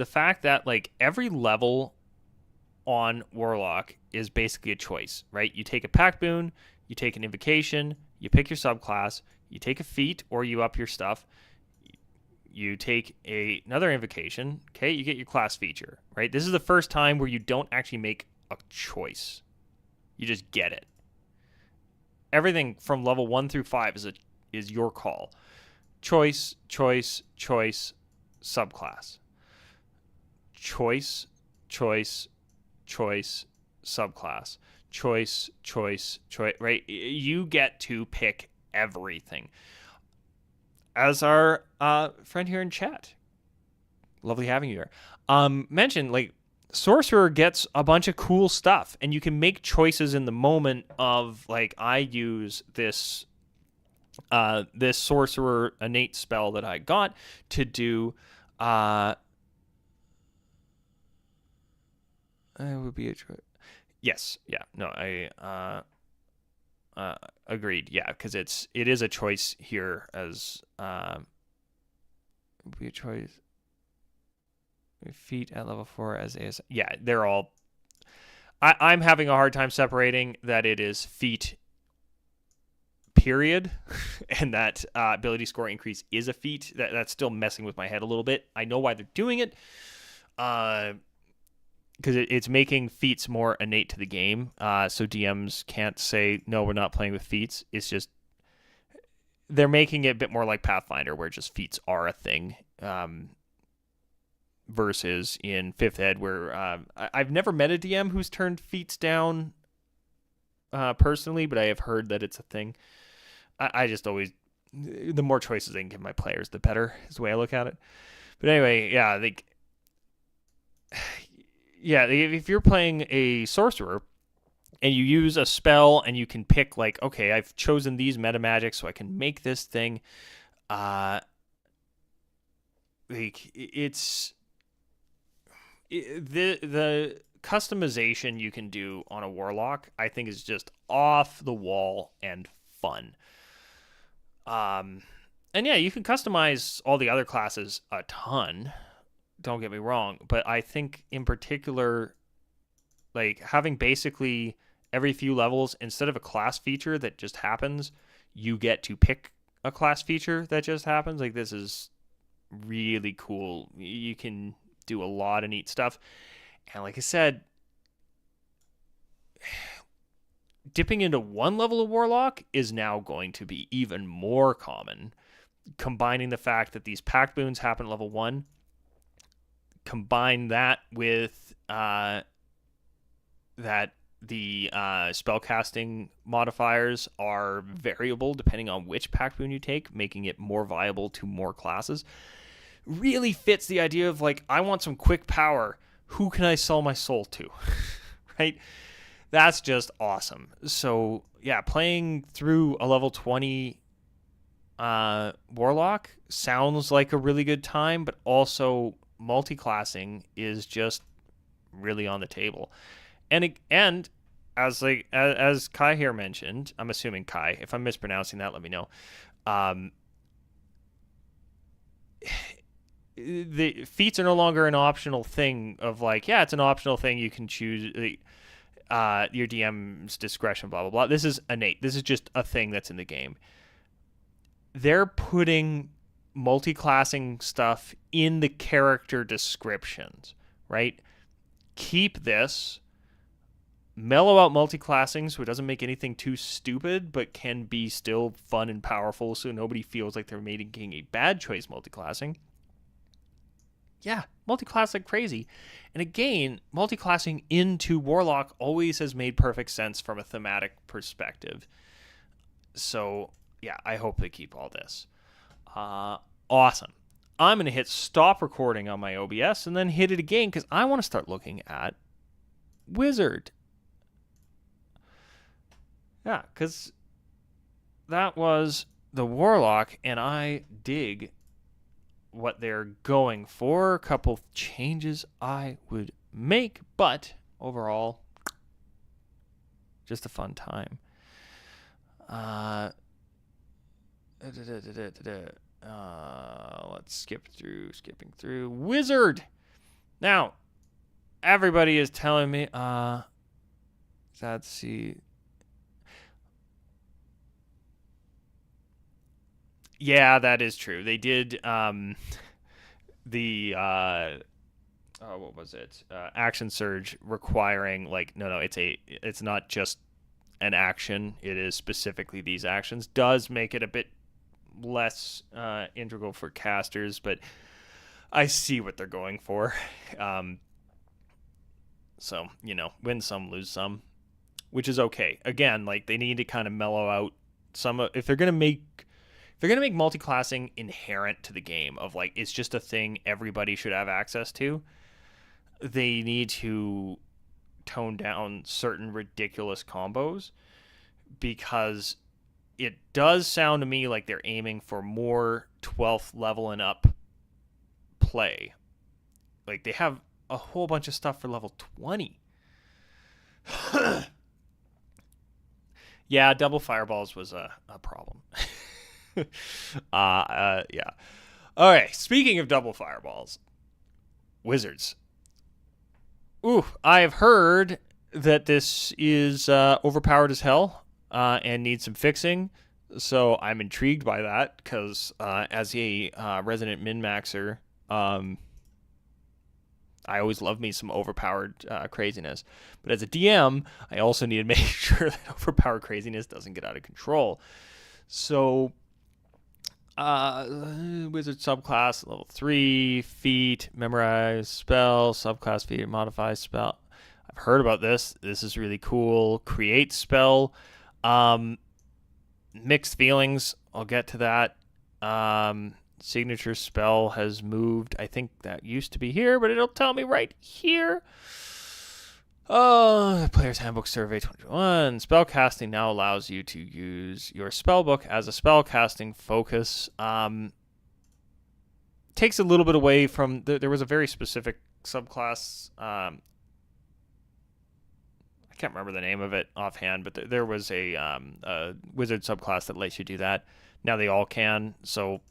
fact that like every level on Warlock is basically a choice, right? You take a pack boon, you take an invocation, you pick your subclass, you take a feat or you up your stuff, you take another invocation, okay, you get your class feature, right? This is the first time where you don't actually make a choice. You just get it. Everything from level 1 through 5 is your call. Choice, choice, choice, subclass. Choice, choice, choice, subclass. Choice, choice, choice, right? You get to pick everything. As our friend here in chat, lovely having you here, mentioned, like, Sorcerer gets a bunch of cool stuff, and you can make choices in the moment of, like, I use this this Sorcerer innate spell that I got to do it would be a choice. Yes, yeah, no, I agreed, yeah, because it is a choice here as it would be a choice. Feet at level 4 as AS. Yeah, they're all. I'm having a hard time separating that it is feat, period, and that ability score increase is a feat. That's still messing with my head a little bit. I know why they're doing it, because it's making feats more innate to the game. So DMs can't say, no, we're not playing with feats. It's just they're making it a bit more like Pathfinder, where just feats are a thing. Versus in 5th Ed, where I've never met a DM who's turned feats down personally, but I have heard that it's a thing. I just always, the more choices I can give my players, the better, is the way I look at it. But anyway, yeah, if you're playing a sorcerer and you use a spell and you can pick, like, okay, I've chosen these meta magics so I can make this thing, the customization you can do on a Warlock, I think, is just off the wall and fun. And yeah, you can customize all the other classes a ton. Don't get me wrong, but I think in particular, like, having basically every few levels, instead of a class feature that just happens, you get to pick a class feature that just happens. Like, this is really cool. You can do a lot of neat stuff. And like I said, dipping into one level of Warlock is now going to be even more common. Combining the fact that these pack boons happen at level 1, combine that with that the spellcasting modifiers are variable depending on which pack boon you take, making it more viable to more classes, really fits the idea of, like, I want some quick power. Who can I sell my soul to? Right? That's just awesome. So, yeah, playing through a level 20 Warlock sounds like a really good time, but also multi-classing is just really on the table. And as Kai here mentioned, I'm assuming Kai, if I'm mispronouncing that, let me know. The feats are no longer an optional thing of, like, yeah, it's an optional thing. You can choose your DM's discretion, blah, blah, blah. This is innate. This is just a thing that's in the game. They're putting multi-classing stuff in the character descriptions, right? Keep this. Mellow out multi-classing so it doesn't make anything too stupid, but can be still fun and powerful so nobody feels like they're making a bad choice multi-classing. Yeah, multi-class like crazy. And again, multi-classing into Warlock always has made perfect sense from a thematic perspective. So, yeah, I hope they keep all this. Awesome. I'm going to hit stop recording on my OBS and then hit it again because I want to start looking at Wizard. Yeah, because that was the Warlock, and I dig what they're going for. A couple changes I would make, but overall, just a fun time. Let's skipping through. Wizard! Now, everybody is telling me, let's see. Yeah, that is true. They did, what was it? Action surge requiring, like, no, it's not just an action. It is specifically these actions. Does make it a bit less integral for casters, but I see what they're going for. So, win some, lose some, which is okay. Again, like, they need to kind of mellow out some, if they're going to make multiclassing inherent to the game of, like, it's just a thing everybody should have access to, they need to tone down certain ridiculous combos, because it does sound to me like they're aiming for more 12th level and up play. Like, they have a whole bunch of stuff for level 20. Yeah, double fireballs was a problem. Yeah. Okay, speaking of double fireballs, wizards. Ooh, I have heard that this is overpowered as hell and needs some fixing. So I'm intrigued by that because as a resident min-maxer, I always love me some overpowered craziness. But as a DM, I also need to make sure that overpowered craziness doesn't get out of control. So, wizard subclass, level 3, feat, memorize spell, subclass feat, modify spell. I've heard about this. This is really cool. Create spell. Mixed feelings. I'll get to that. Signature spell has moved. I think that used to be here, but it'll tell me right here. Player's Handbook Survey 21. Spellcasting now allows you to use your spellbook as a spellcasting focus. Takes a little bit away from... There was a very specific subclass. I can't remember the name of it offhand, but there was a wizard subclass that lets you do that. Now they all can, so...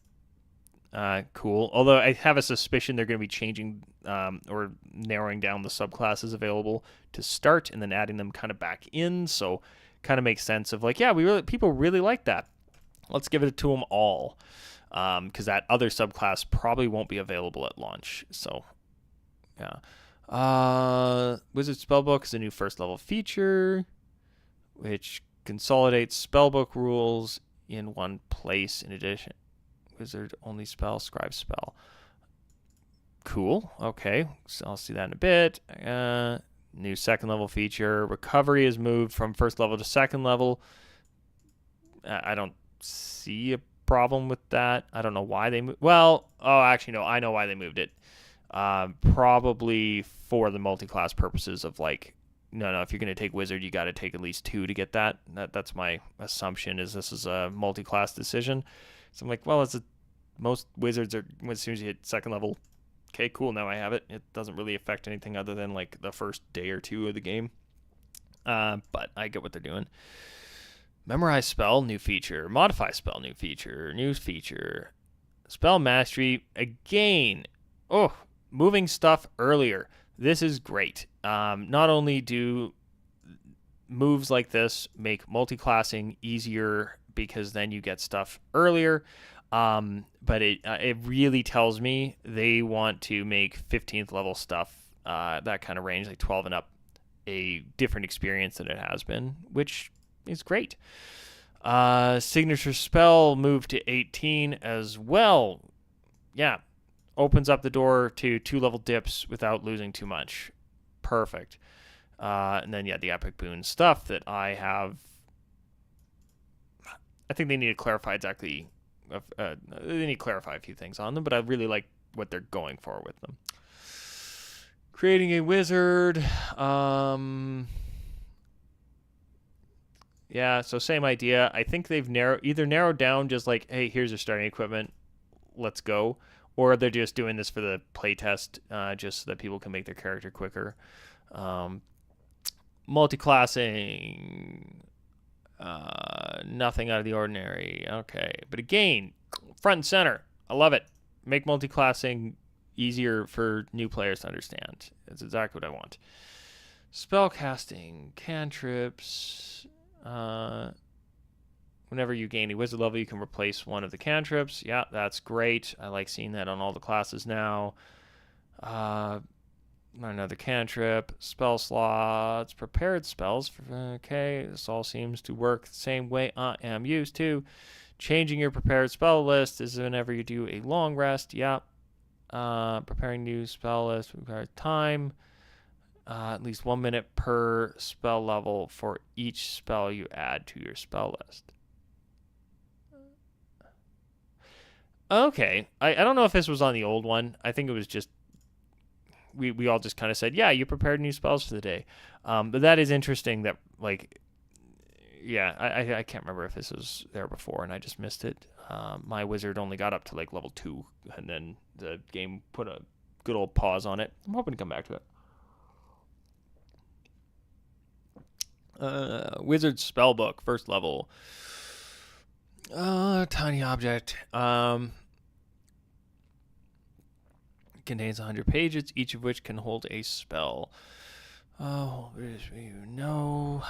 cool. Although I have a suspicion they're going to be changing or narrowing down the subclasses available to start and then adding them kind of back in. So kind of makes sense of like, yeah, people really like that. Let's give it to them all because that other subclass probably won't be available at launch. So yeah. Wizard Spellbook is a new first level feature which consolidates spellbook rules in one place in addition. Wizard only spell, scribe spell. Cool. Okay. So I'll see that in a bit. New second level feature. Recovery is moved from first level to second level. I don't see a problem with that. I don't know why they moved. Well, actually, no. I know why they moved it. Probably for the multi-class purposes of like, no. If you're going to take wizard, you got to take at least 2 to get that. That's my assumption. Is this is a multi-class decision. So I'm like, well, most wizards are, as soon as you hit second level, okay, cool, now I have it. It doesn't really affect anything other than like the first day or 2 of the game. But I get what they're doing. Memorize spell, new feature. Modify spell, new feature. New feature. Spell mastery, again. Oh, moving stuff earlier. This is great. Not only do moves like this make multi-classing easier because then you get stuff earlier. But it really tells me they want to make 15th level stuff, that kind of range, like 12 and up, a different experience than it has been, which is great. Signature spell moved to 18 as well. Yeah, opens up the door to 2-level dips without losing too much. Perfect. And then, yeah, the epic boon stuff that I have. I think they need to clarify exactly. They need to clarify a few things on them, but I really like what they're going for with them. Creating a wizard. Yeah, so same idea. I think they've narrowed down just like, hey, here's your starting equipment, let's go, or they're just doing this for the playtest, just so that people can make their character quicker. Multi-classing, nothing out of the ordinary. Okay, but again, front and center. I love it. Make multi-classing easier for new players to understand. That's exactly what I want. Spellcasting, cantrips. Whenever you gain a wizard level, you can replace one of the cantrips. Yeah, that's great. I like seeing that on all the classes now. Another cantrip, spell slots, prepared spells. Okay, this all seems to work the same way I am used to. Changing your prepared spell list is whenever you do a long rest. Yeah. Preparing new spell list requires time. At least 1 minute per spell level for each spell you add to your spell list. Okay. I don't know if this was on the old one. I think it was just we all just kind of said, yeah, you prepared new spells for the day. But that is interesting that, like, yeah, I can't remember if this was there before and I just missed it. My wizard only got up to like level 2 and then the game put a good old pause on it. I'm hoping to come back to it. Wizard spellbook, first level. Tiny object. Contains 100 pages, each of which can hold a spell. Oh, you know.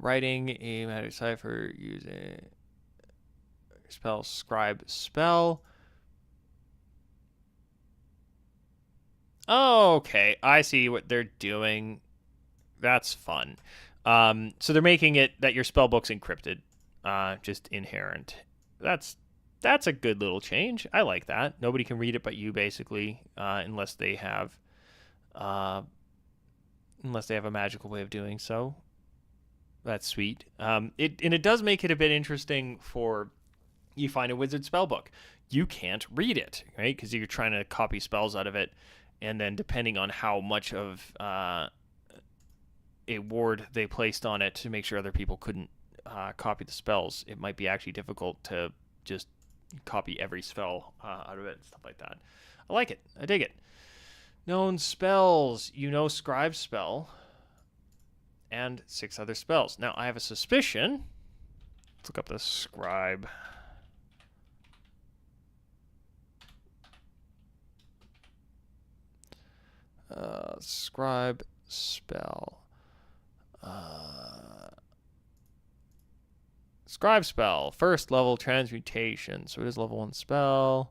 Writing a magic cipher using spell, scribe, spell. Oh, okay. I see what they're doing. That's fun. So they're making it that your spellbook's encrypted, just inherent. That's a good little change. I like that. Nobody can read it but you, basically, unless they have a magical way of doing so. That's sweet. It does make it a bit interesting for you find a wizard spellbook. You can't read it, right? Because you're trying to copy spells out of it, and then depending on how much of a ward they placed on it to make sure other people couldn't copy the spells, it might be actually difficult to just copy every spell out of it and stuff like that. I like it. I dig it. Known spells. You know scribe spell and 6 other spells. Now, I have a suspicion. Let's look up the scribe. Scribe spell. Scribe spell. First level transmutation. So it is level 1 spell.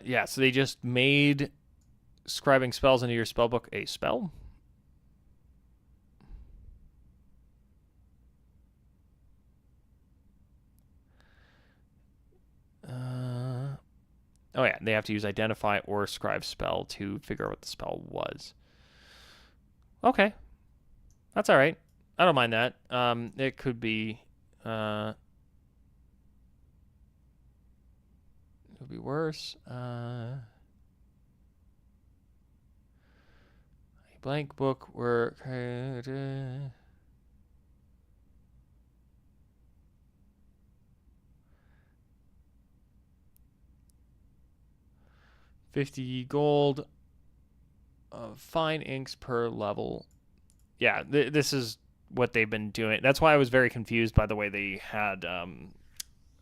Yeah, so they just made scribing spells into your spellbook a spell. Oh yeah, they have to use identify or scribe spell to figure out what the spell was. Okay. That's all right. I don't mind that. It could be worse. A blank book work. 50 gold. Fine inks per level. Yeah, this is what they've been doing. That's why I was very confused by the way they had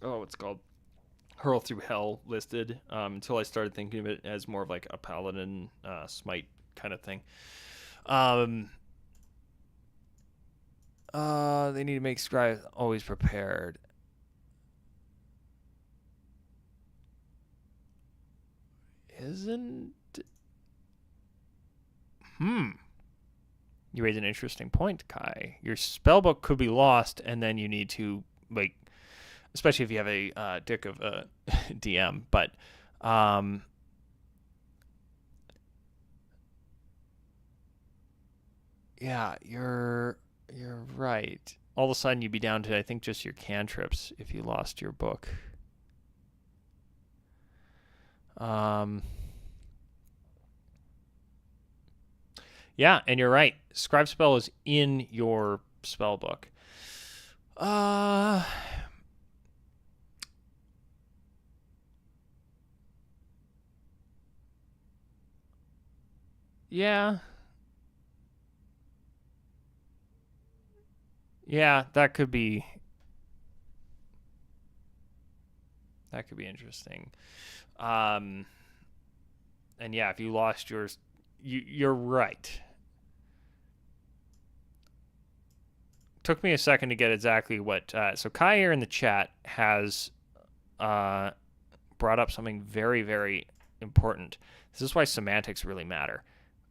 what's it called? Hurl Through Hell listed, until I started thinking of it as more of like a paladin smite kind of thing. They need to make scribes always prepared. Isn't... You raise an interesting point, Kai. Your spellbook could be lost, and then you need to, like, especially if you have a dick of a DM, but yeah, you're right. All of a sudden you'd be down to, I think, just your cantrips if you lost your book. Yeah, and you're right. Scribe spell is in your spell book. Yeah. Yeah, that could be interesting. And yeah, if you lost yours, you're right. Took me a second to get exactly what. So Kai here in the chat has brought up something very, very important. This is why semantics really matter.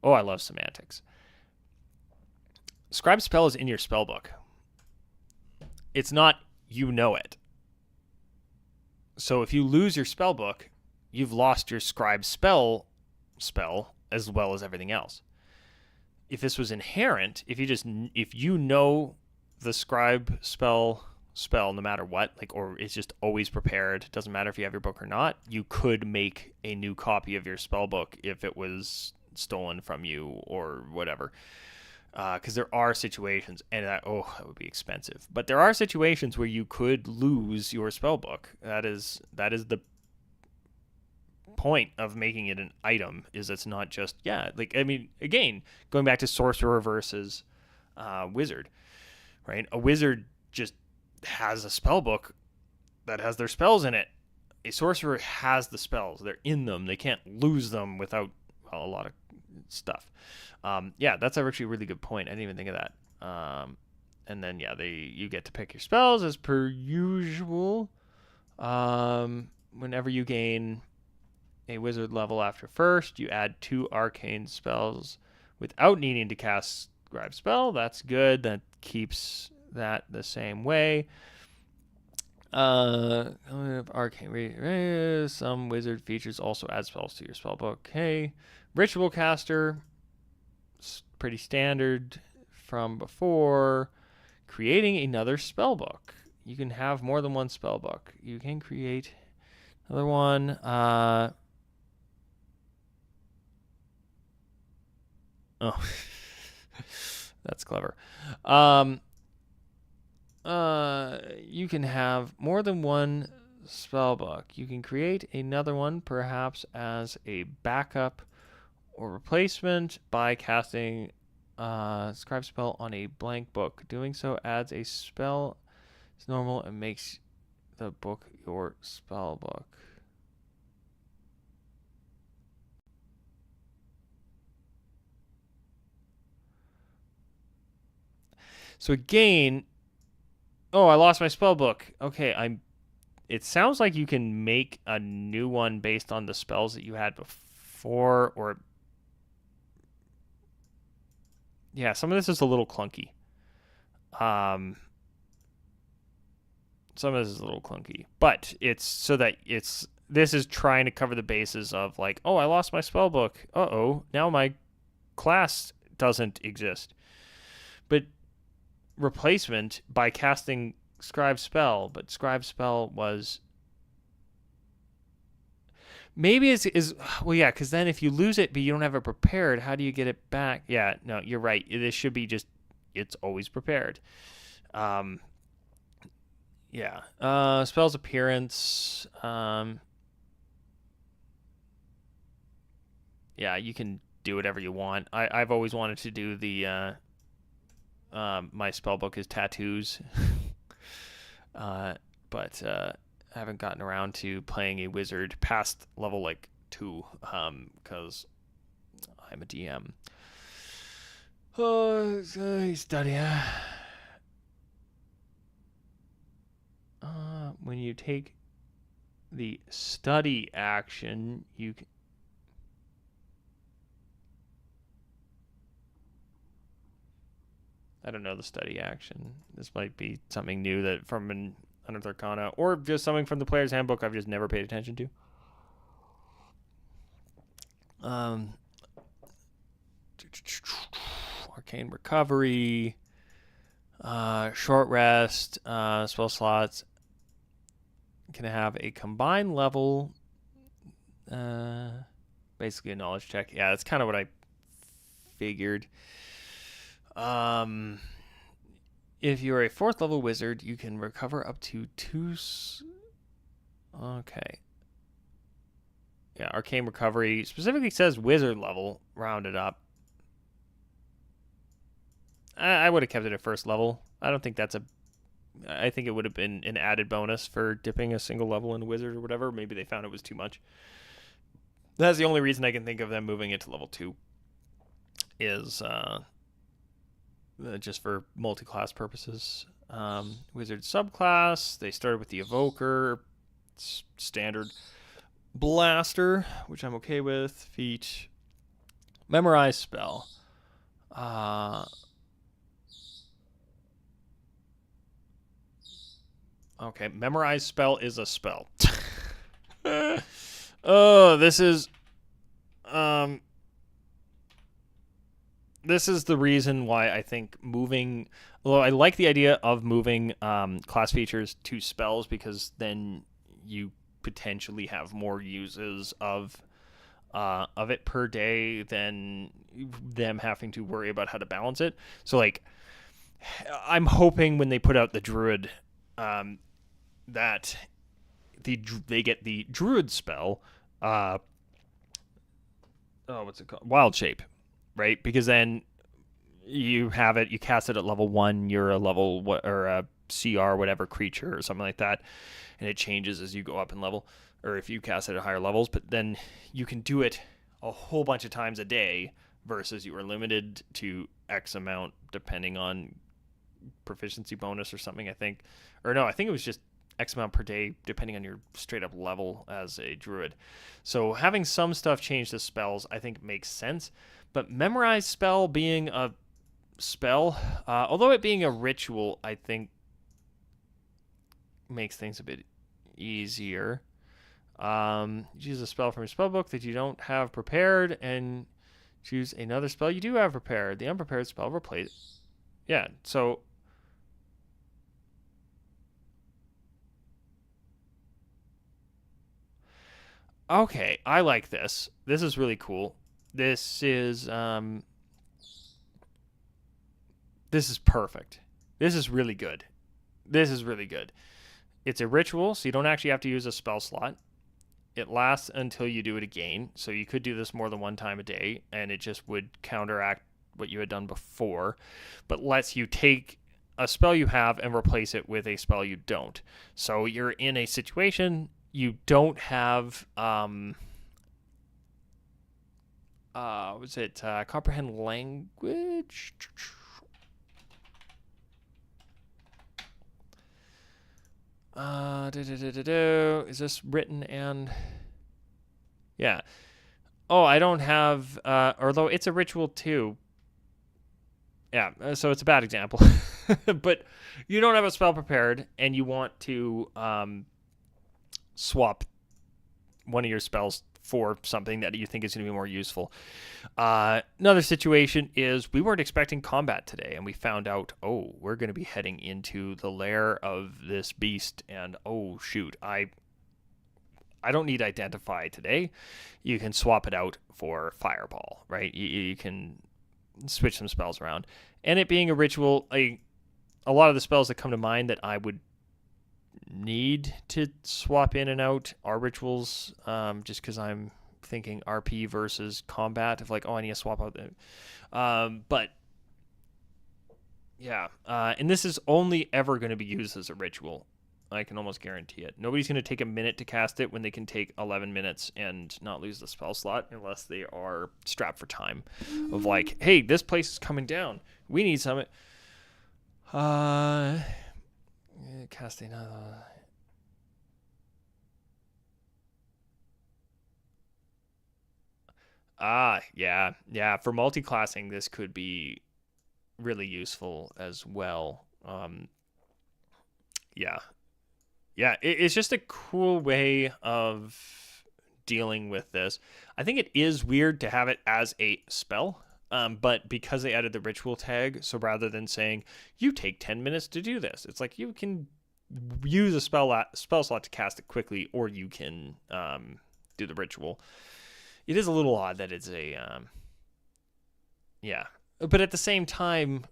Oh, I love semantics. Scribe spell is in your spell book. It's not you know it. So if you lose your spell book, you've lost your scribe spell as well as everything else. If this was inherent, if you know the scribe spell no matter what, like, or it's just always prepared, doesn't matter if you have your book or not, you could make a new copy of your spell book if it was stolen from you or whatever. Because there are situations, and that would be expensive. But there are situations where you could lose your spell book. That is the point of making it an item. Is it's not just again, going back to sorcerer versus wizard, right? A wizard just has a spell book that has their spells in it. A sorcerer has the spells; they're in them. They can't lose them without a lot of stuff. Yeah, that's actually a really good point. I didn't even think of that. And then you get to pick your spells as per usual. Whenever you gain a wizard level after first, you add 2 arcane spells without needing to cast scribe spell. That's good. That keeps that the same way. Arcane. Some wizard features also add spells to your spellbook. Okay. Ritual caster. Pretty standard from before. Creating another spellbook. You can have more than one spellbook. You can create another one. Oh, that's clever. You can have more than one spellbook. You can create another one, perhaps as a backup or replacement, by casting scribe spell on a blank book. Doing so adds a spell as normal and makes the book your spell book. So again, I lost my spell book. Okay, it sounds like you can make a new one based on the spells that you had before, or yeah, some of this is a little clunky. Some of this is a little clunky, but it's so that this is trying to cover the bases of like, I lost my spell book. Now my class doesn't exist. But replacement by casting scribe spell, but scribe spell was maybe is well, yeah, because then if you lose it but you don't have it prepared, how do you get it back? Yeah, no, you're right. This should be just it's always prepared. Yeah. Spell's appearance. Yeah, you can do whatever you want. I've always wanted to do the my spellbook is tattoos. But I haven't gotten around to playing a wizard past level like 2 because I'm a DM. Study. When you take the study action, you can. I don't know the study action. This might be something new that from an Unearthed Arcana, or just something from the player's handbook I've just never paid attention to. Arcane recovery, short rest, spell slots can have a combined level, basically a knowledge check. Yeah, that's kind of what I figured. If you're a 4th level wizard, you can recover up to 2... Okay. Yeah, arcane recovery specifically says wizard level, rounded up. I would have kept it at 1st level. I don't think that's a... I think it would have been an added bonus for dipping a single level in wizard or whatever. Maybe they found it was too much. That's the only reason I can think of them moving it to level 2. Is just for multi-class purposes. Wizard subclass, they started with the Evoker, standard blaster, which I'm okay with. Feat, memorize spell. Okay, memorize spell is a spell. Oh, this is the reason why I think moving... Although I like the idea of moving class features to spells, because then you potentially have more uses of it per day than them having to worry about how to balance it. So, like, I'm hoping when they put out the Druid that they get the Druid spell. What's it called? Wild Shape. Right, because then you have it, you cast it at level 1, you're a level or a CR whatever creature or something like that, and it changes as you go up in level, or if you cast it at higher levels. But then you can do it a whole bunch of times a day versus you were limited to X amount depending on proficiency bonus or something. I think it was just X amount per day depending on your straight up level as a druid. So having some stuff change to spells I think makes sense. But memorize spell being a spell, although it being a ritual, I think makes things a bit easier. Choose a spell from your spellbook that you don't have prepared and choose another spell you do have prepared. The unprepared spell replace. Yeah, so... Okay, I like this. This is really cool. This is perfect. This is really good. It's a ritual, so you don't actually have to use a spell slot. It lasts until you do it again, so you could do this more than one time a day, and it just would counteract what you had done before, but lets you take a spell you have and replace it with a spell you don't. So you're in a situation you don't have... comprehend language? Is this written and... Yeah. Oh, I don't have... although it's a ritual too. Yeah, so it's a bad example. But you don't have a spell prepared, and you want to swap one of your spells for something that you think is going to be more useful. Another situation is we weren't expecting combat today, and we found out, oh, we're going to be heading into the lair of this beast, and oh, shoot, I don't need Identify today. You can swap it out for Fireball, right? You can switch some spells around. And it being a ritual, a lot of the spells that come to mind that I would need to swap in and out are rituals, just because I'm thinking RP versus combat of like, oh, I need to swap out but yeah, and this is only ever going to be used as a ritual. I can almost guarantee it. Nobody's going to take a minute to cast it when they can take 11 minutes and not lose the spell slot unless they are strapped for time of like, hey, this place is coming down, we need some casting. Yeah. For multi-classing, this could be really useful as well. It's just a cool way of dealing with this. I think it is weird to have it as a spell. But because they added the ritual tag, so rather than saying, you take 10 minutes to do this, it's like you can use a spell slot to cast it quickly, or you can do the ritual. It is a little odd that it's a Yeah. But at the same time,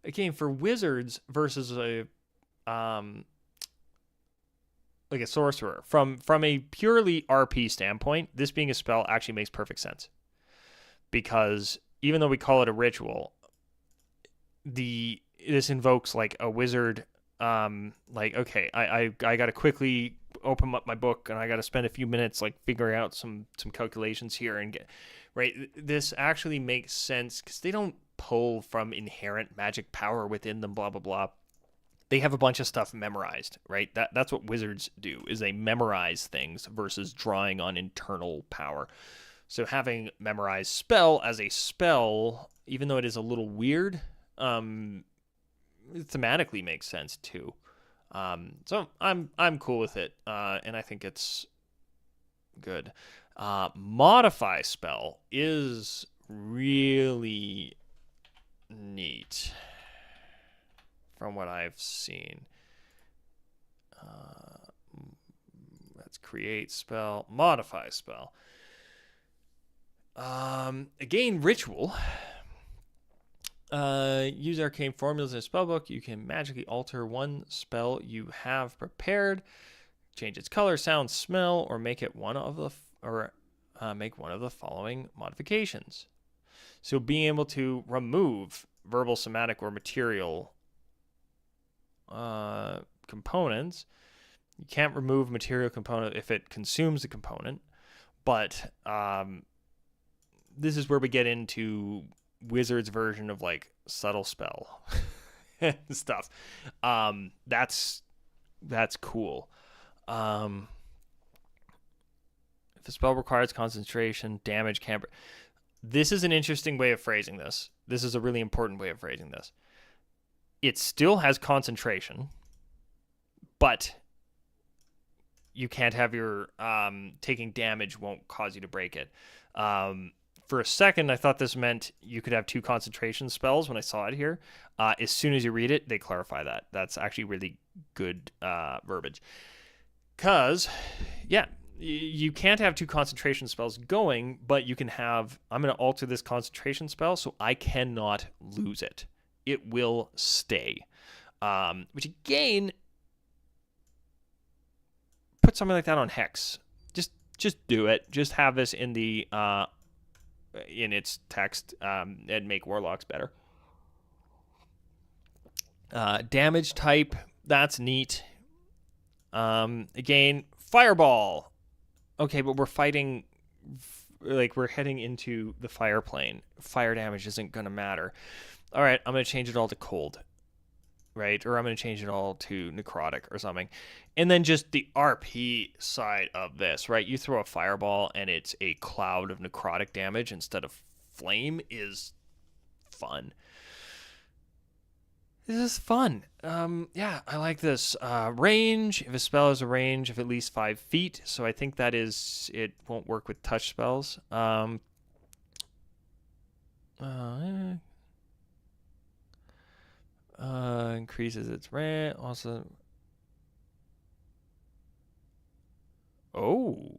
again, for wizards versus a like a sorcerer, from a purely RP standpoint, this being a spell actually makes perfect sense. Because even though we call it a ritual, this invokes like a wizard. Like, okay, I gotta quickly open up my book and I gotta spend a few minutes like figuring out some calculations here and get right. This actually makes sense because they don't pull from inherent magic power within them. Blah blah blah. They have a bunch of stuff memorized, right? That's what wizards do, is they memorize things versus drawing on internal power. So having memorized spell as a spell, even though it is a little weird, it thematically makes sense too. So I'm cool with it, and I think it's good. Modify spell is really neat from what I've seen. Let's create spell, modify spell. Again, ritual. Use arcane formulas in a spellbook. You can magically alter one spell you have prepared, change its color, sound, smell, or make it one of the make one of the following modifications. So being able to remove verbal, somatic, or material components. You can't remove material component if it consumes the component, but this is where we get into Wizard's version of like subtle spell and stuff. That's cool. If a spell requires concentration, damage can't. This is an interesting way of phrasing this. This is a really important way of phrasing this. It still has concentration, but you can't have your taking damage won't cause you to break it. For a second, I thought this meant you could have 2 concentration spells when I saw it here. As soon as you read it, they clarify that. That's actually really good verbiage. Because, yeah, you can't have 2 concentration spells going, but you can have, I'm going to alter this concentration spell so I cannot lose it. It will stay. Which again, put something like that on Hex. Just do it. Just have this in the in its text and make Warlocks better. Damage type, that's neat. Again, Fireball. Okay, but we're fighting, like we're heading into the fire plane. Fire damage isn't going to matter. All right, I'm going to change it all to cold, right? Or I'm going to change it all to necrotic or something. And then just the RP side of this, right? You throw a fireball and it's a cloud of necrotic damage instead of flame is fun. This is fun. Yeah, I like this. Range, if a spell has a range of at least 5 feet, so I think that is, it won't work with touch spells. Increases its range. Also, oh,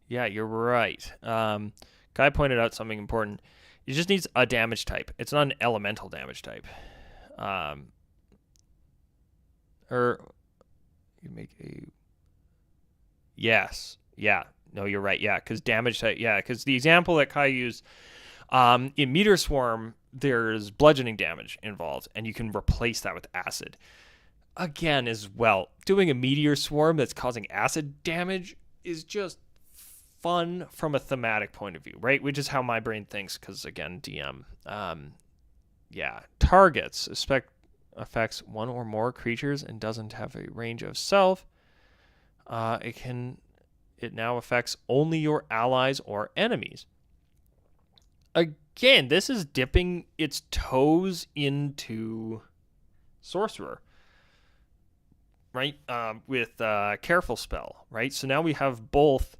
yeah, you're right. Guy pointed out something important. It just needs a damage type. It's not an elemental damage type. Or you make a. Yes. Yeah. No, you're right. Yeah, because damage type. Yeah, because the example that Kai used in Meteor Swarm, there's bludgeoning damage involved, and you can replace that with acid. Again, as well, doing a Meteor Swarm that's causing acid damage is just fun from a thematic point of view, right? Which is how my brain thinks, because again, DM. Yeah, targets affects one or more creatures and doesn't have a range of self. It now affects only your allies or enemies. Again, this is dipping its toes into Sorcerer, right? With Careful Spell, right? So now we have both,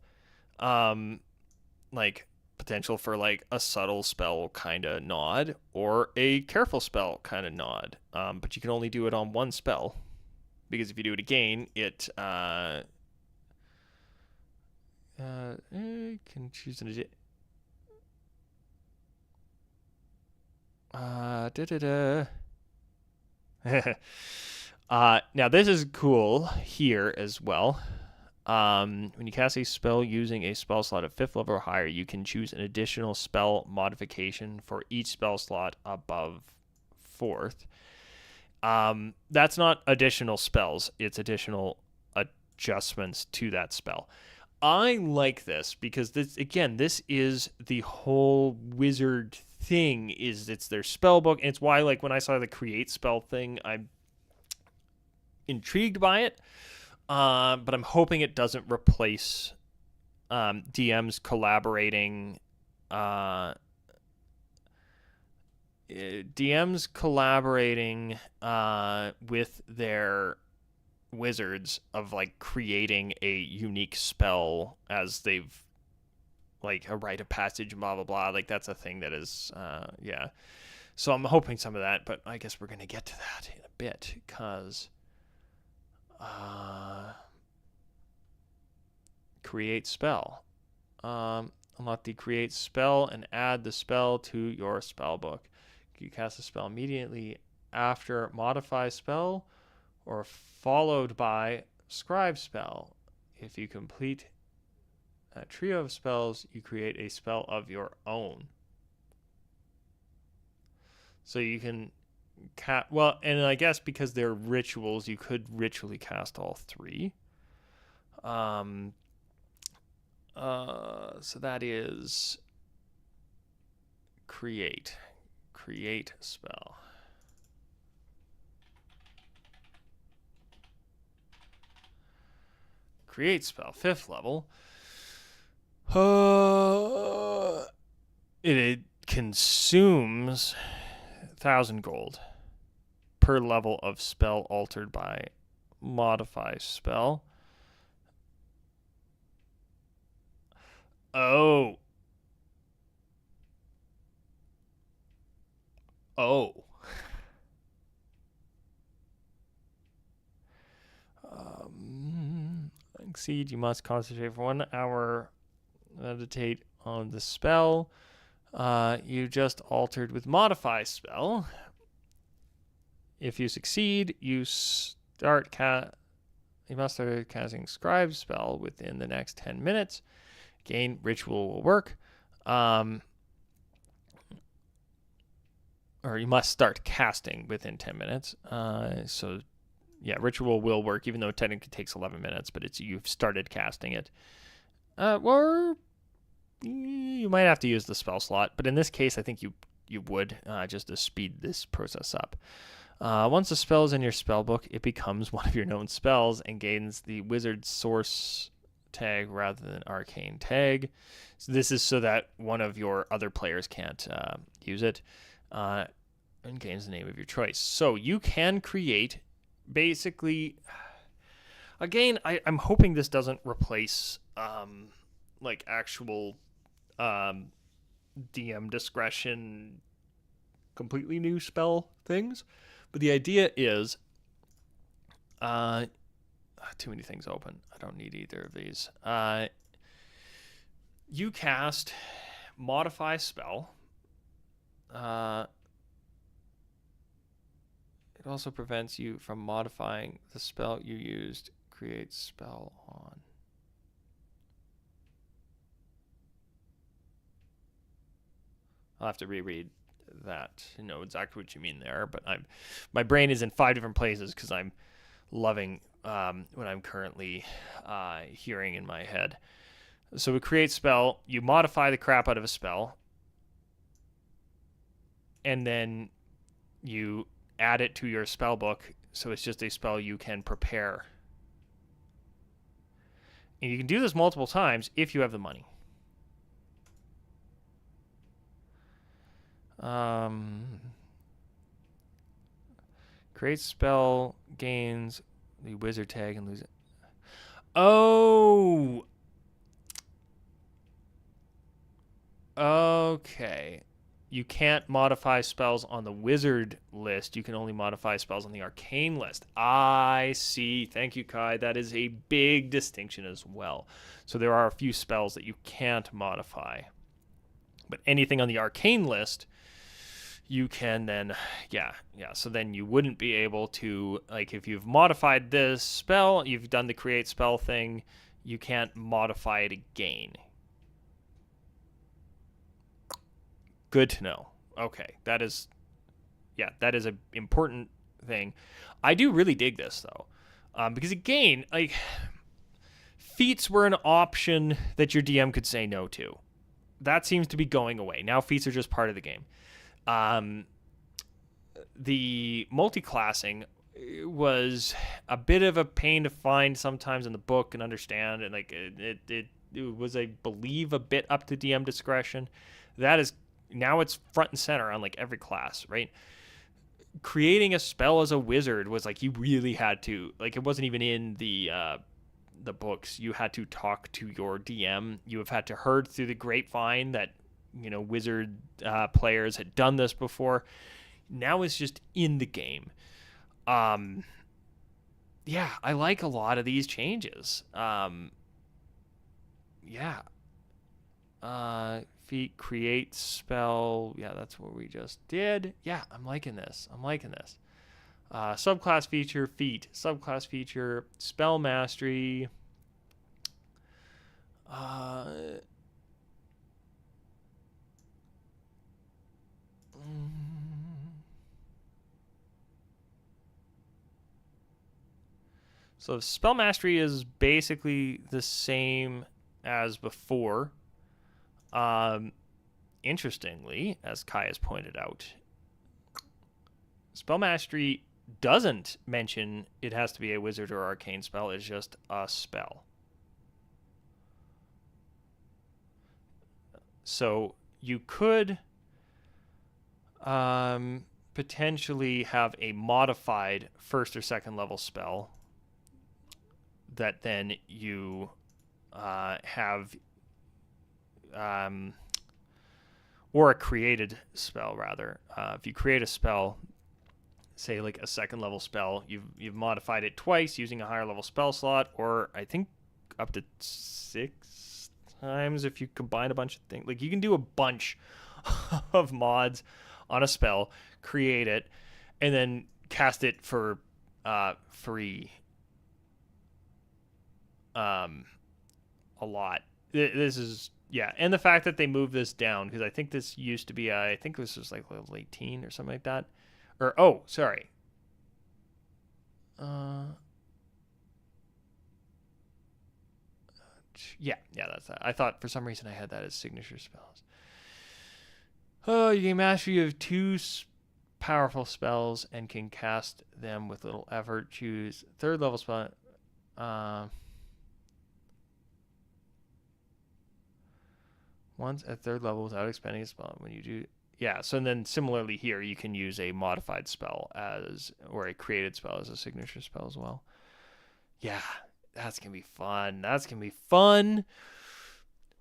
like potential for like a subtle spell kind of nod or a careful spell kind of nod. But you can only do it on one spell. because if you do it again, it can choose an now this is cool here as well. When you cast a spell using a spell slot of 5th level or higher, you can choose an additional spell modification for each spell slot above 4th. That's not additional spells, it's additional adjustments to that spell. I like this because this is the whole wizard thing. It's their spell book, and it's why, like, when I saw the create spell thing, I'm intrigued by it. But I'm hoping it doesn't replace DMs collaborating. With their wizards of like creating a unique spell as they've like a rite of passage, blah blah blah. Like that's a thing that is yeah. So I'm hoping some of that, but I guess we're gonna get to that in a bit because create spell. Unlock the create spell and add the spell to your spell book. You cast a spell immediately after modify spell or followed by scribe spell. If you complete a trio of spells, you create a spell of your own. So you can well, and I guess because they're rituals, you could ritually cast all 3. So that is create spell. Create spell, 5th level. It consumes 1,000 gold per level of spell altered by modify spell. Oh. Exceed, you must concentrate for 1 hour. Meditate on the spell you just altered with modify spell. If you succeed, you must start casting scribe spell within the next 10 minutes. Again, ritual will work. Or you must start casting within 10 minutes. So, yeah, ritual will work, even though it technically takes 11 minutes, but you've started casting it. Or you might have to use the spell slot, but in this case, I think you would, just to speed this process up. Once a spell is in your spell book, it becomes one of your known spells and gains the wizard source tag rather than arcane tag. So this is so that one of your other players can't use it, and gains the name of your choice. So you can create, basically, again, I'm hoping this doesn't replace like actual DM discretion, completely new spell things. But the idea is, too many things open. I don't need either of these. You cast modify spell. It also prevents you from modifying the spell you used. Create spell on. I'll have to reread that to know exactly what you mean there, but my brain is in 5 different places because I'm loving what I'm currently hearing in my head. So we create spell, you modify the crap out of a spell, and then you add it to your spell book, so it's just a spell you can prepare. And you can do this multiple times if you have the money. Create spell, gains the wizard tag, and lose it. Oh! Okay. you can't modify spells on the wizard list. You can only modify spells on the arcane list. I see. Thank you, Kai. That is a big distinction as well. So there are a few spells that you can't modify. But anything on the arcane list, you can then, yeah. So then you wouldn't be able to, like, if you've modified this spell, you've done the create spell thing, you can't modify it again. Good to know. Okay, that is an important thing. I do really dig this though, because again, like, feats were an option that your DM could say no to. That seems to be going away. Now feats are just part of the game. The multi-classing was a bit of a pain to find sometimes in the book and understand, and like it was, I believe, a bit up to DM discretion. That is, now it's front and center on like every class, right? Creating a spell as a wizard was like, you really had to, like, it wasn't even in the books. You had to talk to your DM. You have had to heard through the grapevine that, you know, wizard players had done this before. Now it's just in the game. Yeah, I like a lot of these changes. Feat, create, spell. Yeah, that's what we just did. Yeah, I'm liking this. Subclass feature, feat. Subclass feature, spell mastery. So spell mastery is basically the same as before. Interestingly, as Kai has pointed out, spell mastery doesn't mention it has to be a wizard or arcane spell. It's just a spell. So you could potentially have a modified first or second level spell that then you have, or a created spell rather. If you create a spell, say like a second level spell, you've modified it twice using a higher level spell slot, or I think up to 6 times if you combine a bunch of things. Like, you can do a bunch of mods on a spell, create it, and then cast it for free. A lot. This is, yeah, and the fact that they moved this down, because I think this used to be, I think this was like level 18 or something like that. Or, oh, sorry. Yeah, that's that. I thought for some reason I had that as signature spells. Oh, you gain mastery of 2 powerful spells and can cast them with little effort. Choose third level spell. Once at third level without expending a spell. When you do, yeah. So then similarly here, you can use a modified spell as, or a created spell as a signature spell as well. Yeah, that's gonna be fun.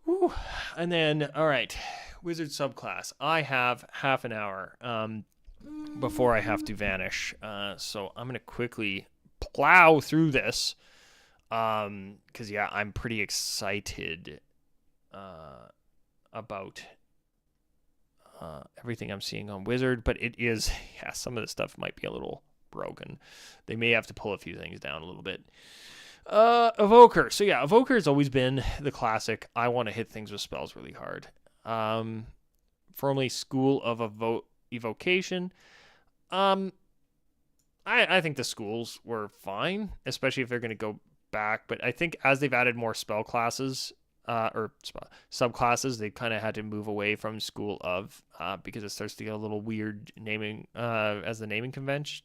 Woo. And then, all right, wizard subclass. I have half an hour before I have to vanish. So I'm gonna quickly plow through this. Because yeah, I'm pretty excited about everything I'm seeing on Wizard, but it is, yeah, some of the stuff might be a little broken. They may have to pull a few things down a little bit. Evoker. So yeah, Evoker has always been the classic. I want to hit things with spells really hard. Formerly School of Evocation. I think the schools were fine, especially if they're going to go back, but I think as they've added more spell classes, or subclasses, they kind of had to move away from School of, because it starts to get a little weird naming as the naming convention.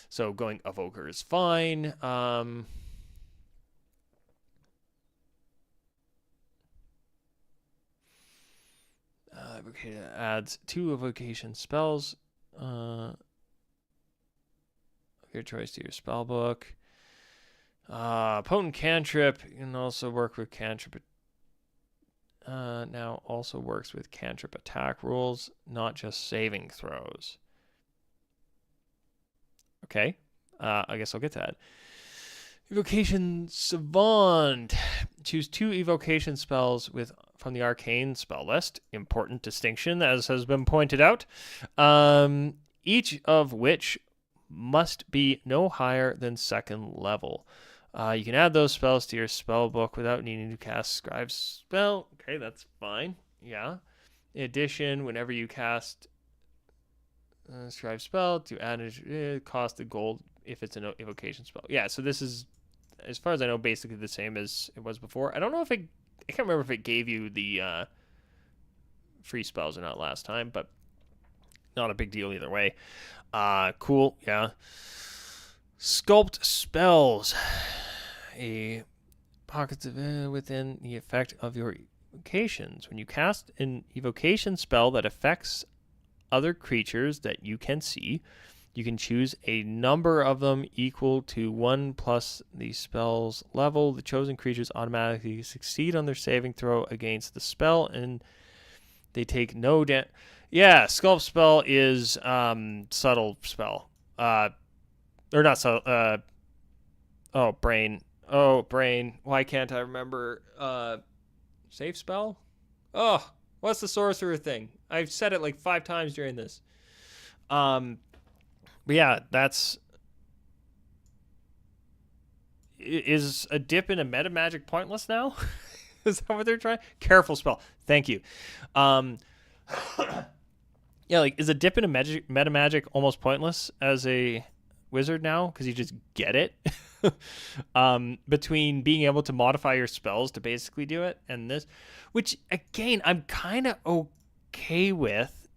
So going Evoker is fine. Okay, adds 2 evocation spells. Your choice to your spell book. Potent cantrip. You can also work with cantrip now also works with cantrip attack rules, not just saving throws. Okay, I guess I'll get to that. Evocation Savant. Choose 2 evocation spells from the arcane spell list. Important distinction, as has been pointed out. Each of which must be no higher than 2nd level. You can add those spells to your spell book without needing to cast Scribe's spell. Okay, that's fine. Yeah. In addition, whenever you cast Scribe spell, to add it cost the gold if it's an evocation spell. Yeah, so this is, as far as I know, basically the same as it was before. I don't know if I can't remember if it gave you the free spells or not last time, but not a big deal either way. Cool, yeah. Sculpt spells. A pockets of within the effect of your evocations. When you cast an evocation spell that affects other creatures that you can see, you can choose a number of them equal to 1 plus the spell's level. The chosen creatures automatically succeed on their saving throw against the spell, and they take no damage. Yeah, Sculpt spell is subtle spell. Or not subtle. Brain. Oh, brain. Why can't I remember? Safe spell? Oh, what's the sorcerer thing? I've said it like 5 times during this. But yeah, that's... Is a dip in a meta magic pointless now? Is that what they're trying? Careful spell. Thank you. Yeah, like, is a dip in a meta magic almost pointless as a wizard now? Because you just get it? Between being able to modify your spells to basically do it and this, which, again, I'm kind of okay with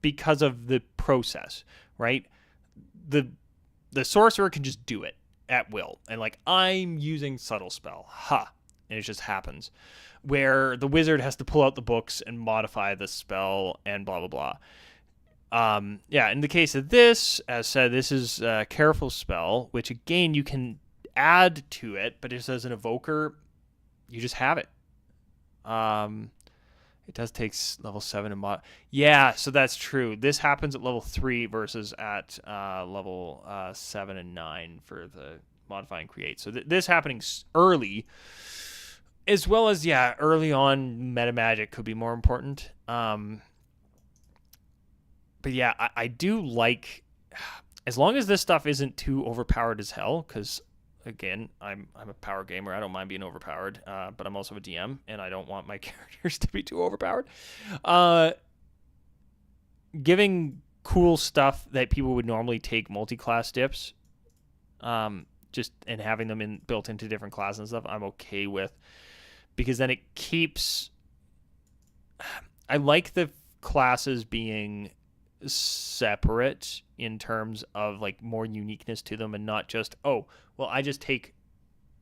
because of the process, right? The sorcerer can just do it at will, and like, I'm using subtle spell, and it just happens, where the wizard has to pull out the books and modify the spell and blah blah blah. Yeah, in the case of this, as said, this is a careful spell, which again you can add to it, but just as an evoker, you just have it. It does take level 7 to mod. Yeah, so that's true. This happens at level 3 versus at level 7 and 9 for the modify and create. So this happening early, as well as, yeah, early on meta magic could be more important. But yeah, I do like, as long as this stuff isn't too overpowered as hell, because again, I'm a power gamer. I don't mind being overpowered, but I'm also a DM, and I don't want my characters to be too overpowered. Giving cool stuff that people would normally take multi-class dips, just and having them built into different classes and stuff, I'm okay with, because then it keeps. I like the classes being separate in terms of like more uniqueness to them, and not just, oh, well, I just take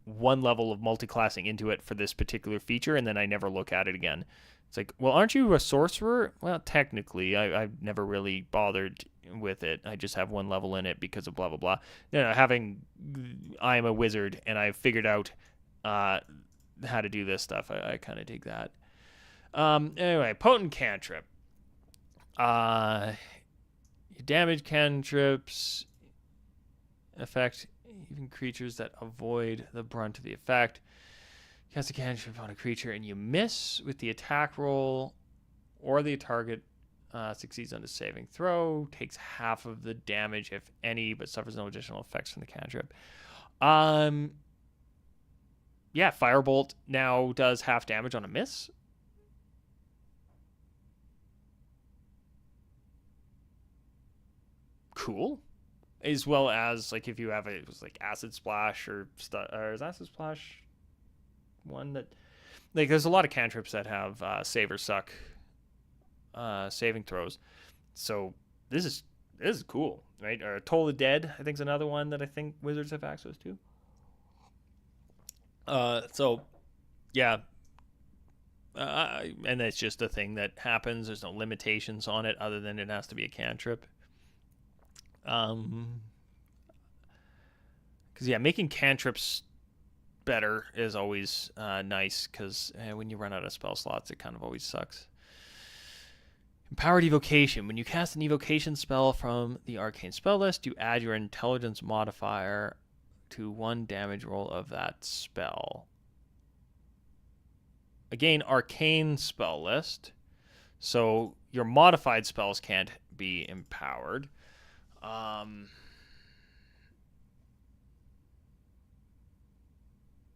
one level of multi-classing into it for this particular feature and then I never look at it again. It's like, well, aren't you a sorcerer? Well, technically, I've never really bothered with it. I just have one level in it because of blah blah blah. I am a wizard and I've figured out how to do this stuff. I kind of dig that. Anyway, potent cantrip. Your damage cantrips affect even creatures that avoid the brunt of the effect. Cast a cantrip on a creature and you miss with the attack roll, or the target succeeds on a saving throw, takes half of the damage, if any, but suffers no additional effects from the cantrip. Yeah, Firebolt now does half damage on a miss. Cool. As well as, like, if you have it was like Acid Splash or is Acid Splash one that, like, there's a lot of cantrips that have save or suck saving throws. So this is cool, right? Or Toll the Dead, I think, is another one that I think wizards have access to. So yeah, and it's just a thing that happens. There's no limitations on it other than it has to be a cantrip. Because yeah, making cantrips better is always nice, because when you run out of spell slots, it kind of always sucks. Empowered Evocation. When you cast an evocation spell from the arcane spell list, you add your intelligence modifier to 1 damage roll of that spell. Again, arcane spell list. So your modified spells can't be empowered.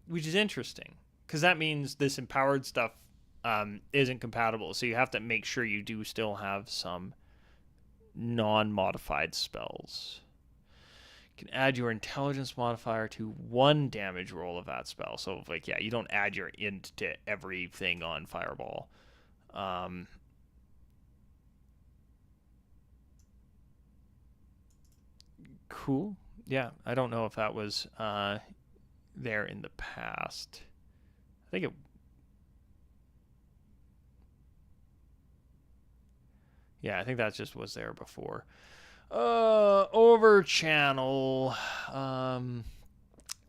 Which is interesting, because that means this empowered stuff isn't compatible. So you have to make sure you do still have some non-modified spells. You can add your intelligence modifier to 1 damage roll of that spell. So, like, yeah, you don't add your int to everything on Fireball. Cool. Yeah, I don't know if that was there in the past. I think it... Yeah, I think that just was there before. Over channel. I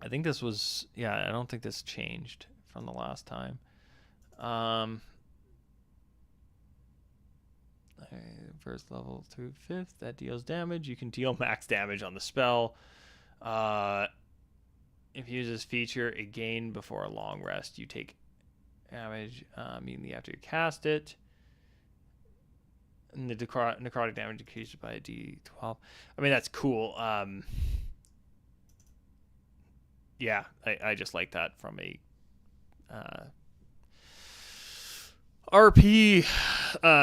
think this was... Yeah, I don't think this changed from the last time. First level to 5th, that deals damage. You can deal max damage on the spell. If you use this feature again before a long rest, you take damage immediately after you cast it. And the necrotic damage decreases by a d12. I mean, that's cool. Yeah, I just like that from a RP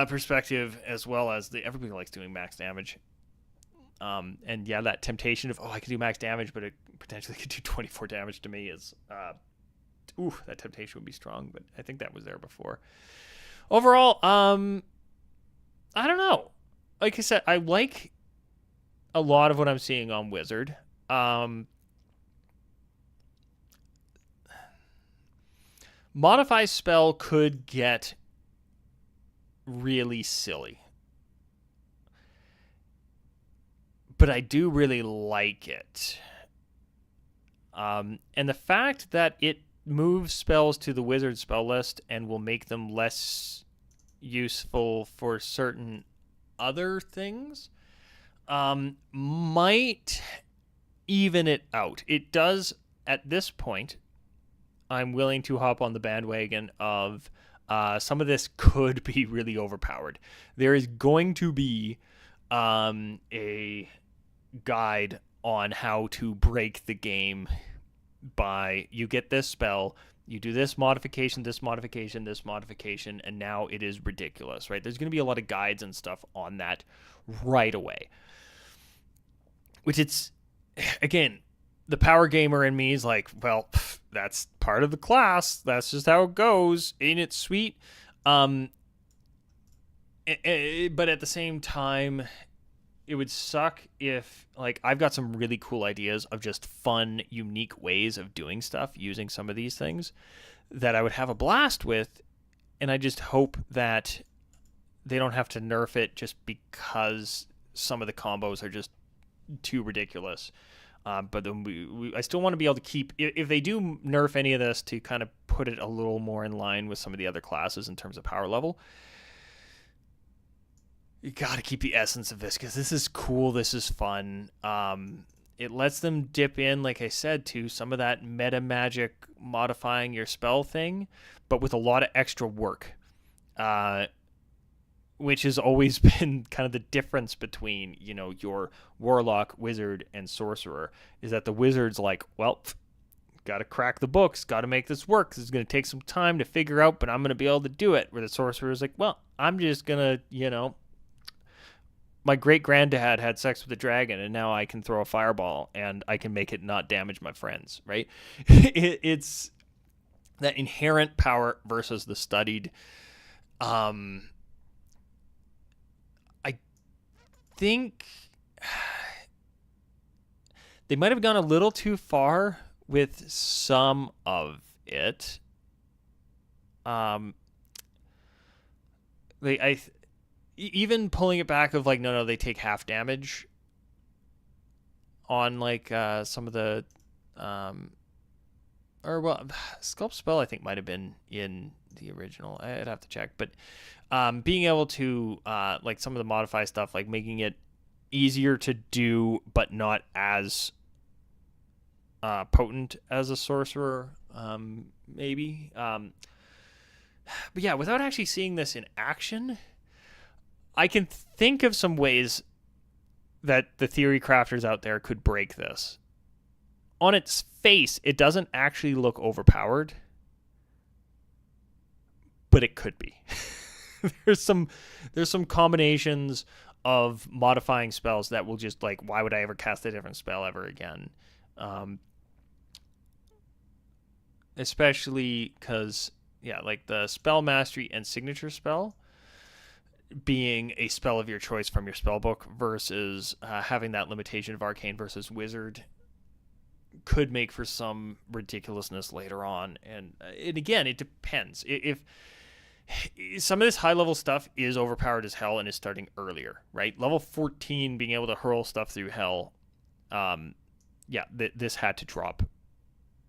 perspective, as well as everybody likes doing max damage. And yeah, that temptation of, I could do max damage, but it potentially could do 24 damage to me is, that temptation would be strong, but I think that was there before. Overall, I don't know. Like I said, I like a lot of what I'm seeing on Wizard. Modify spell could get really silly, but I do really like it. And the fact that it moves spells to the Wizard spell list and will make them less useful for certain other things might even it out. It does, at this point, I'm willing to hop on the bandwagon of some of this could be really overpowered. There is going to be a guide on how to break the game by, you get this spell, you do this modification, this modification, this modification, and now it is ridiculous, right? There's going to be a lot of guides and stuff on that right away. Which it's, again, the power gamer in me is like, well, that's part of the class. That's just how it goes. Ain't it sweet? But at the same time, it would suck if, like, I've got some really cool ideas of just fun, unique ways of doing stuff using some of these things that I would have a blast with, and I just hope that they don't have to nerf it just because some of the combos are just too ridiculous. But then I still want to be able to keep, if they do nerf any of this, to kind of put it a little more in line with some of the other classes in terms of power level. You got to keep the essence of this, because this is cool. This is fun. It lets them dip in, like I said, to some of that meta magic modifying your spell thing, but with a lot of extra work, which has always been kind of the difference between, your Warlock, Wizard, and Sorcerer, is that the Wizard's like, well, got to crack the books, got to make this work. This is going to take some time to figure out, but I'm going to be able to do it. Where the Sorcerer is like, well, I'm just going to, my great-granddad had sex with a dragon, and now I can throw a fireball, and I can make it not damage my friends, right? It's that inherent power versus the studied. I think they might have gone a little too far with some of it. Even pulling it back of, like, no, they take half damage on, like, some of the or well, Sculpt Spell I think might have been in the original. I'd have to check, but being able to like some of the modify stuff, like making it easier to do, but not as potent as a sorcerer, maybe. But yeah, without actually seeing this in action, I can think of some ways that the theory crafters out there could break this. On its face, it doesn't actually look overpowered, but it could be. there's some combinations of modifying spells that will just like, why would I ever cast a different spell ever again? Especially because, yeah, like the spell mastery and signature spell being a spell of your choice from your spell book versus having that limitation of arcane versus wizard could make for some ridiculousness later on. And again, it depends. If some of this high level stuff is overpowered as hell and is starting earlier, right? Level 14 being able to hurl stuff through hell, this had to drop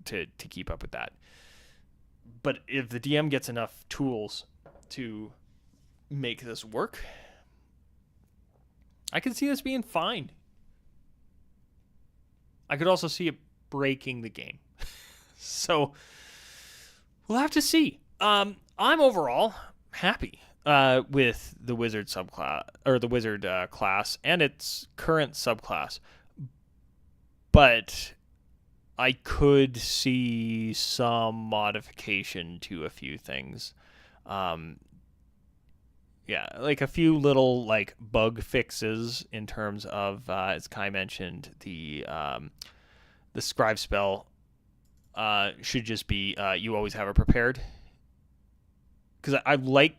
to keep up with that. But if the DM gets enough tools to make this work, I can see this being fine. I could also see it breaking the game. So we'll have to see. I'm overall happy with the wizard subclass, or the wizard class and its current subclass. But I could see some modification to a few things. Like a few little like bug fixes in terms of, as Kai mentioned, the scribe spell should just be you always have it prepared. Because I like,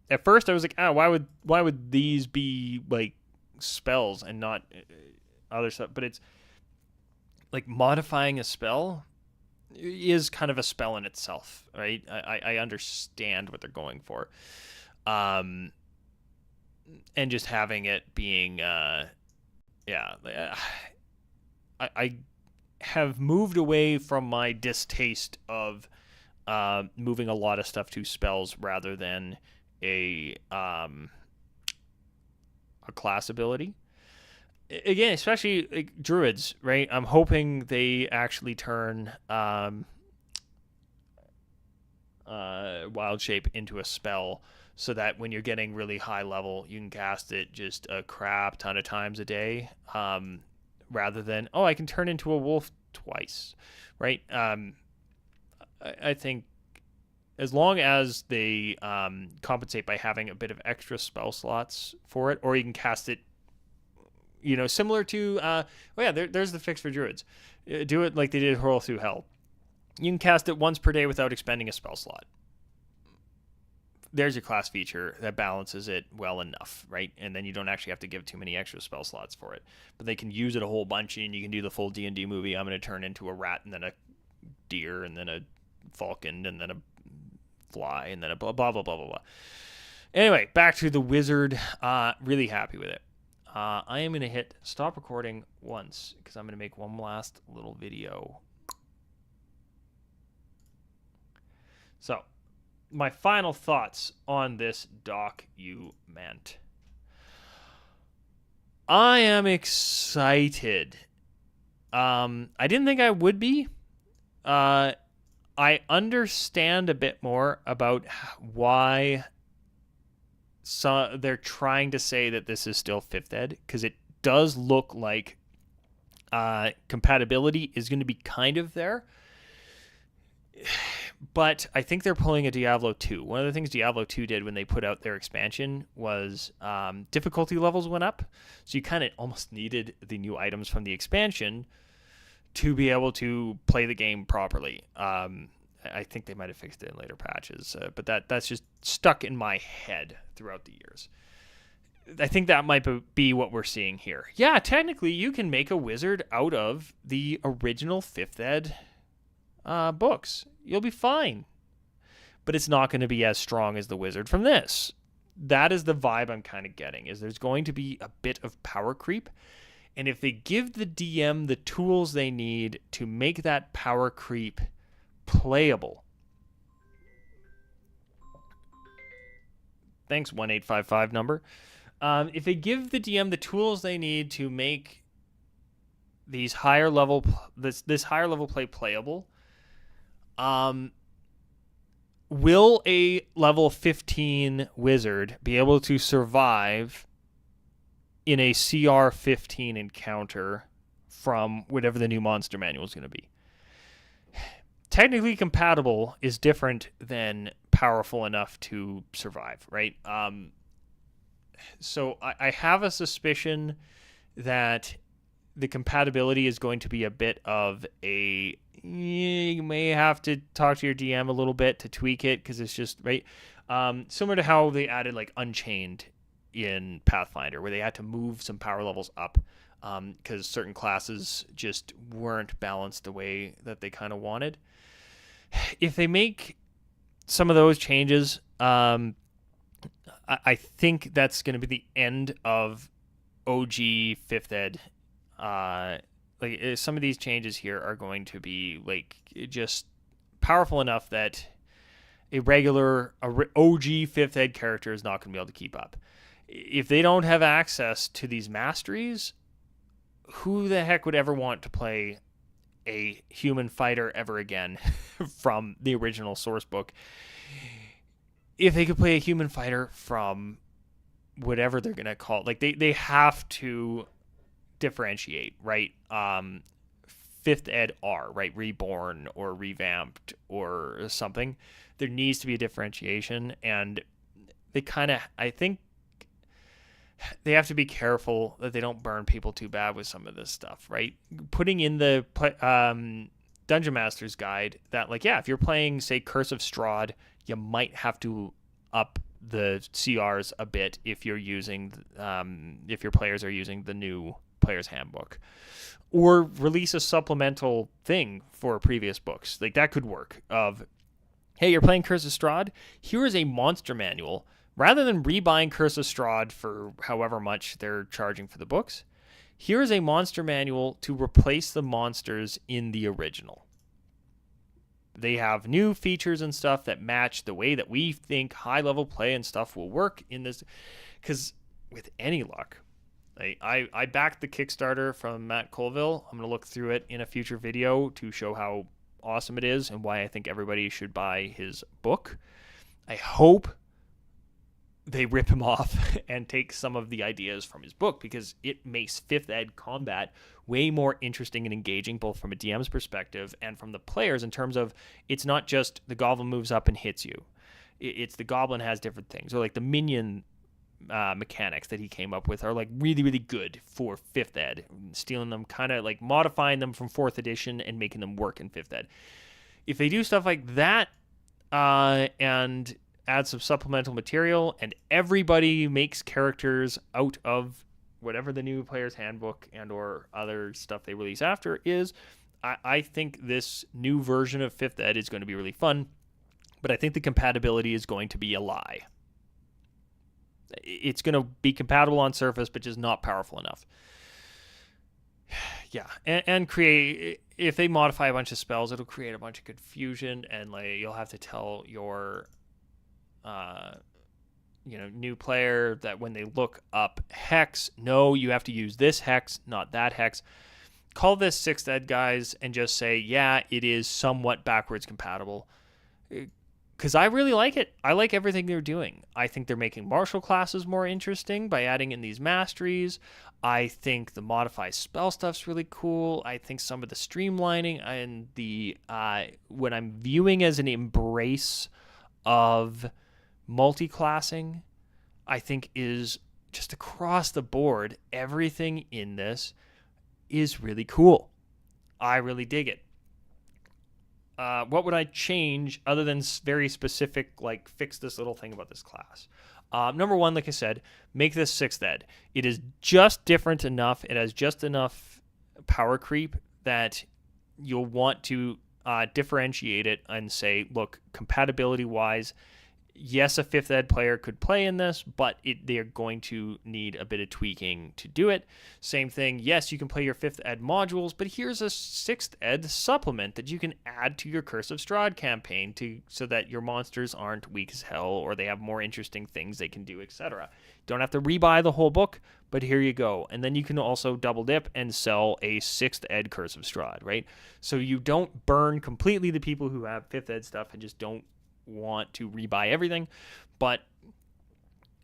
at first I was like, why would these be like spells and not other stuff? But it's like modifying a spell is kind of a spell in itself, right? I understand what they're going for. And just having it being, I have moved away from my distaste of moving a lot of stuff to spells rather than a class ability. Again, especially like druids, right? I'm hoping they actually turn Wild Shape into a spell, so that when you're getting really high level, you can cast it just a crap ton of times a day, rather than, I can turn into a wolf twice, right? I think as long as they compensate by having a bit of extra spell slots for it, or you can cast it, similar to, there's the fix for druids. Do it like they did Hurl Through Hell. You can cast it once per day without expending a spell slot. There's your class feature that balances it well enough, right? And then you don't actually have to give too many extra spell slots for it. But they can use it a whole bunch, and you can do the full D&D movie. I'm going to turn into a rat, and then a deer, and then a falcon, and then a fly, and then a blah, blah, blah, blah, blah, blah. Anyway, back to the wizard. Really happy with it. I am going to hit stop recording once, because I'm going to make one last little video. So, my final thoughts on this document. I am excited. I didn't think I would be. I understand a bit more about why they're trying to say that this is still 5th ed, because it does look like compatibility is going to be kind of there. But I think they're pulling a Diablo 2. One of the things Diablo 2 did when they put out their expansion was difficulty levels went up. So you kind of almost needed the new items from the expansion to be able to play the game properly. I think they might have fixed it in later patches, but that's just stuck in my head throughout the years. I think that might be what we're seeing here. Yeah, technically you can make a wizard out of the original 5th ed books. You'll be fine. But it's not going to be as strong as the wizard from this. That is the vibe I'm kind of getting, is there's going to be a bit of power creep. And if they give the DM the tools they need to make that power creep playable. Thanks, 1855 number. If they give the DM the tools they need to make these higher level this higher level play playable, will a level 15 wizard be able to survive in a CR 15 encounter from whatever the new monster manual is going to be? Technically compatible is different than powerful enough to survive, right? So I have a suspicion that the compatibility is going to be a bit of a, you may have to talk to your DM a little bit to tweak it, because it's just, right? Similar to how they added like Unchained in Pathfinder, where they had to move some power levels up because certain classes just weren't balanced the way that they kind of wanted. If they make some of those changes, I think that's going to be the end of OG 5th Ed. Some of these changes here are going to be like just powerful enough that a regular OG 5th Ed character is not going to be able to keep up. If they don't have access to these masteries, who the heck would ever want to play a human fighter ever again from the original source book? If they could play a human fighter from whatever they're going to call it, like they have to differentiate, right? 5th Ed R, right? Reborn or revamped or something. There needs to be a differentiation, and they kind of, I think they have to be careful that they don't burn people too bad with some of this stuff, right? Putting in the Dungeon Master's Guide that, like, yeah, if you're playing, say, Curse of Strahd, you might have to up the CRs a bit if you're using, if your players are using the new Player's Handbook, or release a supplemental thing for previous books. Like, that could work. Of, hey, you're playing Curse of Strahd, here is a monster manual. Rather than rebuying Curse of Strahd for however much they're charging for the books, here is a monster manual to replace the monsters in the original. They have new features and stuff that match the way that we think high-level play and stuff will work in this. Because with any luck, I backed the Kickstarter from Matt Colville. I'm going to look through it in a future video to show how awesome it is and why I think everybody should buy his book. I hope they rip him off and take some of the ideas from his book, because it makes 5th Ed combat way more interesting and engaging, both from a DM's perspective and from the players, in terms of it's not just the goblin moves up and hits you. It's the goblin has different things, or like the minion mechanics that he came up with are like really, really good for 5th Ed, stealing them, kind of like modifying them from 4th edition and making them work in 5th Ed. If they do stuff like that, and add some supplemental material, and everybody makes characters out of whatever the new Player's Handbook and or other stuff they release after is, I think this new version of 5th Ed is going to be really fun, but I think the compatibility is going to be a lie. It's going to be compatible on surface, but just not powerful enough. Yeah, and create, if they modify a bunch of spells, it'll create a bunch of confusion, and like you'll have to tell your new player that when they look up hex, no, you have to use this hex, not that hex. Call this 6th Ed, guys, and just say, yeah, it is somewhat backwards compatible. Because I really like it. I like everything they're doing. I think they're making martial classes more interesting by adding in these masteries. I think the modified spell stuff's really cool. I think some of the streamlining and the what I'm viewing as an embrace of multi-classing, I think is just across the board. Everything in this is really cool. I really dig it. What would I change other than very specific, like fix this little thing about this class? Number one, like I said, make this 6th Ed. It is just different enough. It has just enough power creep that you'll want to differentiate it and say, look, compatibility-wise, yes, a 5th ed player could play in this, but they're going to need a bit of tweaking to do it. Same thing, yes, you can play your 5th ed modules, but here's a 6th ed supplement that you can add to your Curse of Strahd campaign so that your monsters aren't weak as hell, or they have more interesting things they can do, etc. Don't have to rebuy the whole book, but here you go. And then you can also double dip and sell a 6th ed Curse of Strahd, right? So you don't burn completely the people who have 5th ed stuff and just don't want to rebuy everything, but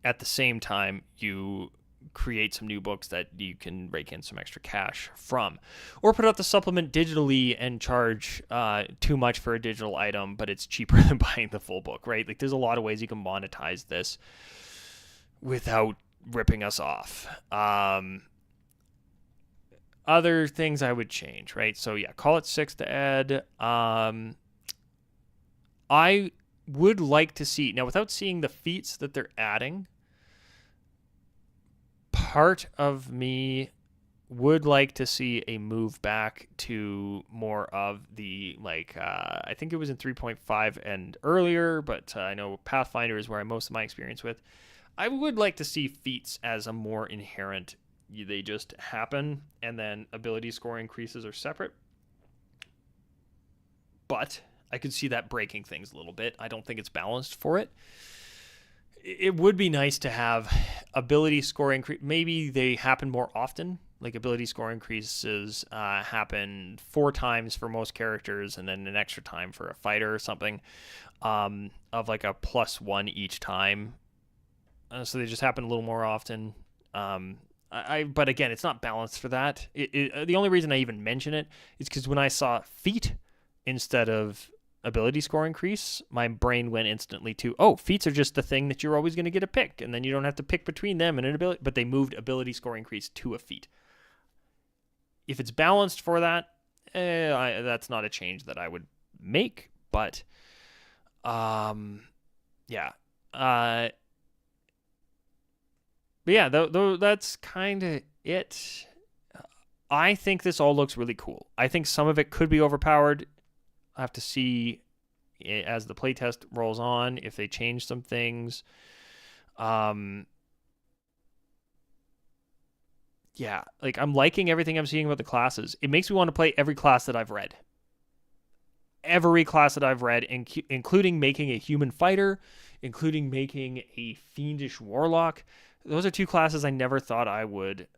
at the same time you create some new books that you can rake in some extra cash from, or put out the supplement digitally and charge too much for a digital item, but it's cheaper than buying the full book, right? Like, there's a lot of ways you can monetize this without ripping us off. Other things I would change, right? So yeah, call it 6th ed. I would like to see, now without seeing the feats that they're adding, part of me would like to see a move back to more of the, like, I think it was in 3.5 and earlier, but I know Pathfinder is where I most of my experience with. I would like to see feats as a more inherent, they just happen, and then ability score increases are separate. But I could see that breaking things a little bit. I don't think it's balanced for it. It would be nice to have ability score increase. Maybe they happen more often. Like, ability score increases happen 4 times for most characters, and then an extra time for a fighter or something, of like a +1 each time. So they just happen a little more often. But again, it's not balanced for that. The only reason I even mention it is because when I saw feat instead of ability score increase, my brain went instantly to, oh, feats are just the thing that you're always going to get a pick, and then you don't have to pick between them and an ability. But they moved ability score increase to a feat. If it's balanced for that, that's not a change that I would make. But yeah. But yeah, that's kind of it. I think this all looks really cool. I think some of it could be overpowered. I have to see as the playtest rolls on if they change some things. Yeah, like, I'm liking everything I'm seeing about the classes. It makes me want to play every class that I've read. Every class that I've read, including making a human fighter, including making a fiendish warlock. Those are 2 classes I never thought I would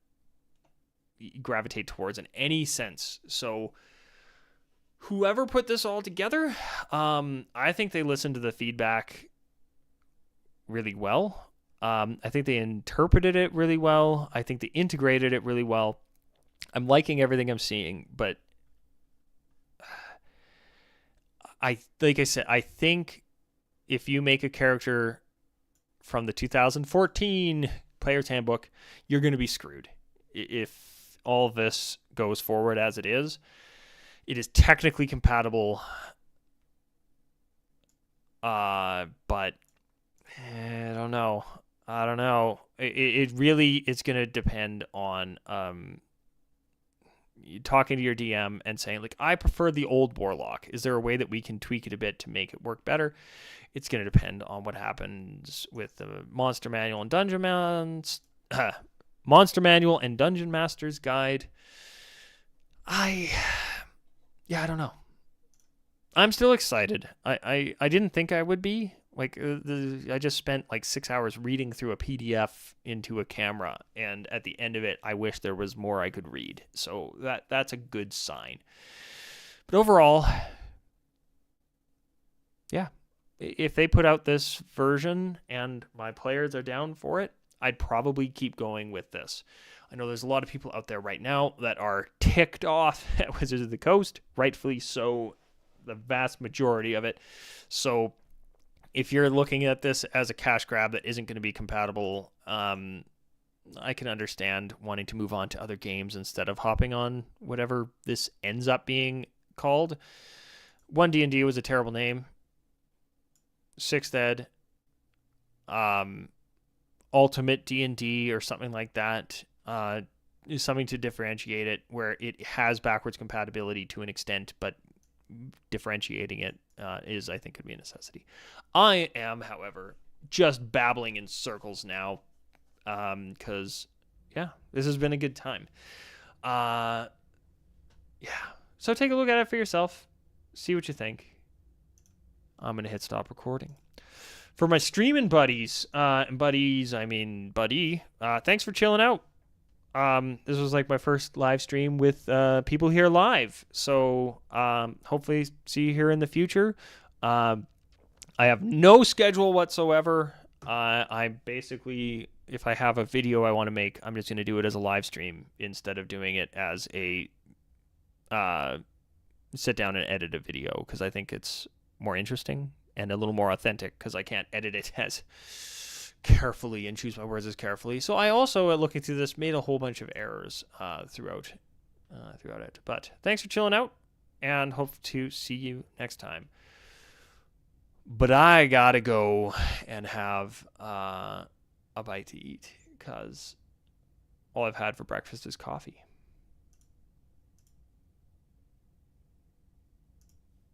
gravitate towards in any sense. So whoever put this all together, I think they listened to the feedback really well. I think they interpreted it really well. I think they integrated it really well. I'm liking everything I'm seeing, but like I said, I think if you make a character from the 2014 Player's Handbook, you're going to be screwed. If all of this goes forward as it is technically compatible, but I don't know. It really is going to depend on talking to your DM and saying, like, I prefer the old Warlock. Is there a way that we can tweak it a bit to make it work better? It's going to depend on what happens with the Monster Manual and Dungeon Master's Guide. I don't know. I'm still excited. I didn't think I would be. Like, I just spent like 6 hours reading through a PDF into a camera, and at the end of it, I wish there was more I could read. So that's a good sign. But overall, yeah, if they put out this version and my players are down for it, I'd probably keep going with this. I know there's a lot of people out there right now that are ticked off at Wizards of the Coast, rightfully so, the vast majority of it. So if you're looking at this as a cash grab that isn't going to be compatible, I can understand wanting to move on to other games instead of hopping on whatever this ends up being called. 1D&D was a terrible name. 6th Ed, Ultimate D&D or something like that, is something to differentiate it, where it has backwards compatibility to an extent, but differentiating it is, I think, could be a necessity. I am, however, just babbling in circles now because, yeah, this has been a good time. Yeah. So take a look at it for yourself. See what you think. I'm going to hit stop recording. For my streaming buddies, I mean buddy, thanks for chilling out. This was like my first live stream with people here live. So hopefully see you here in the future. I have no schedule whatsoever. I basically, if I have a video I want to make, I'm just going to do it as a live stream instead of doing it as a sit down and edit a video, because I think it's more interesting and a little more authentic, because I can't edit it as carefully and choose my words as carefully. So I also, looking through this, made a whole bunch of errors throughout it. But thanks for chilling out, and hope to see you next time. But I gotta go and have a bite to eat, because all I've had for breakfast is coffee.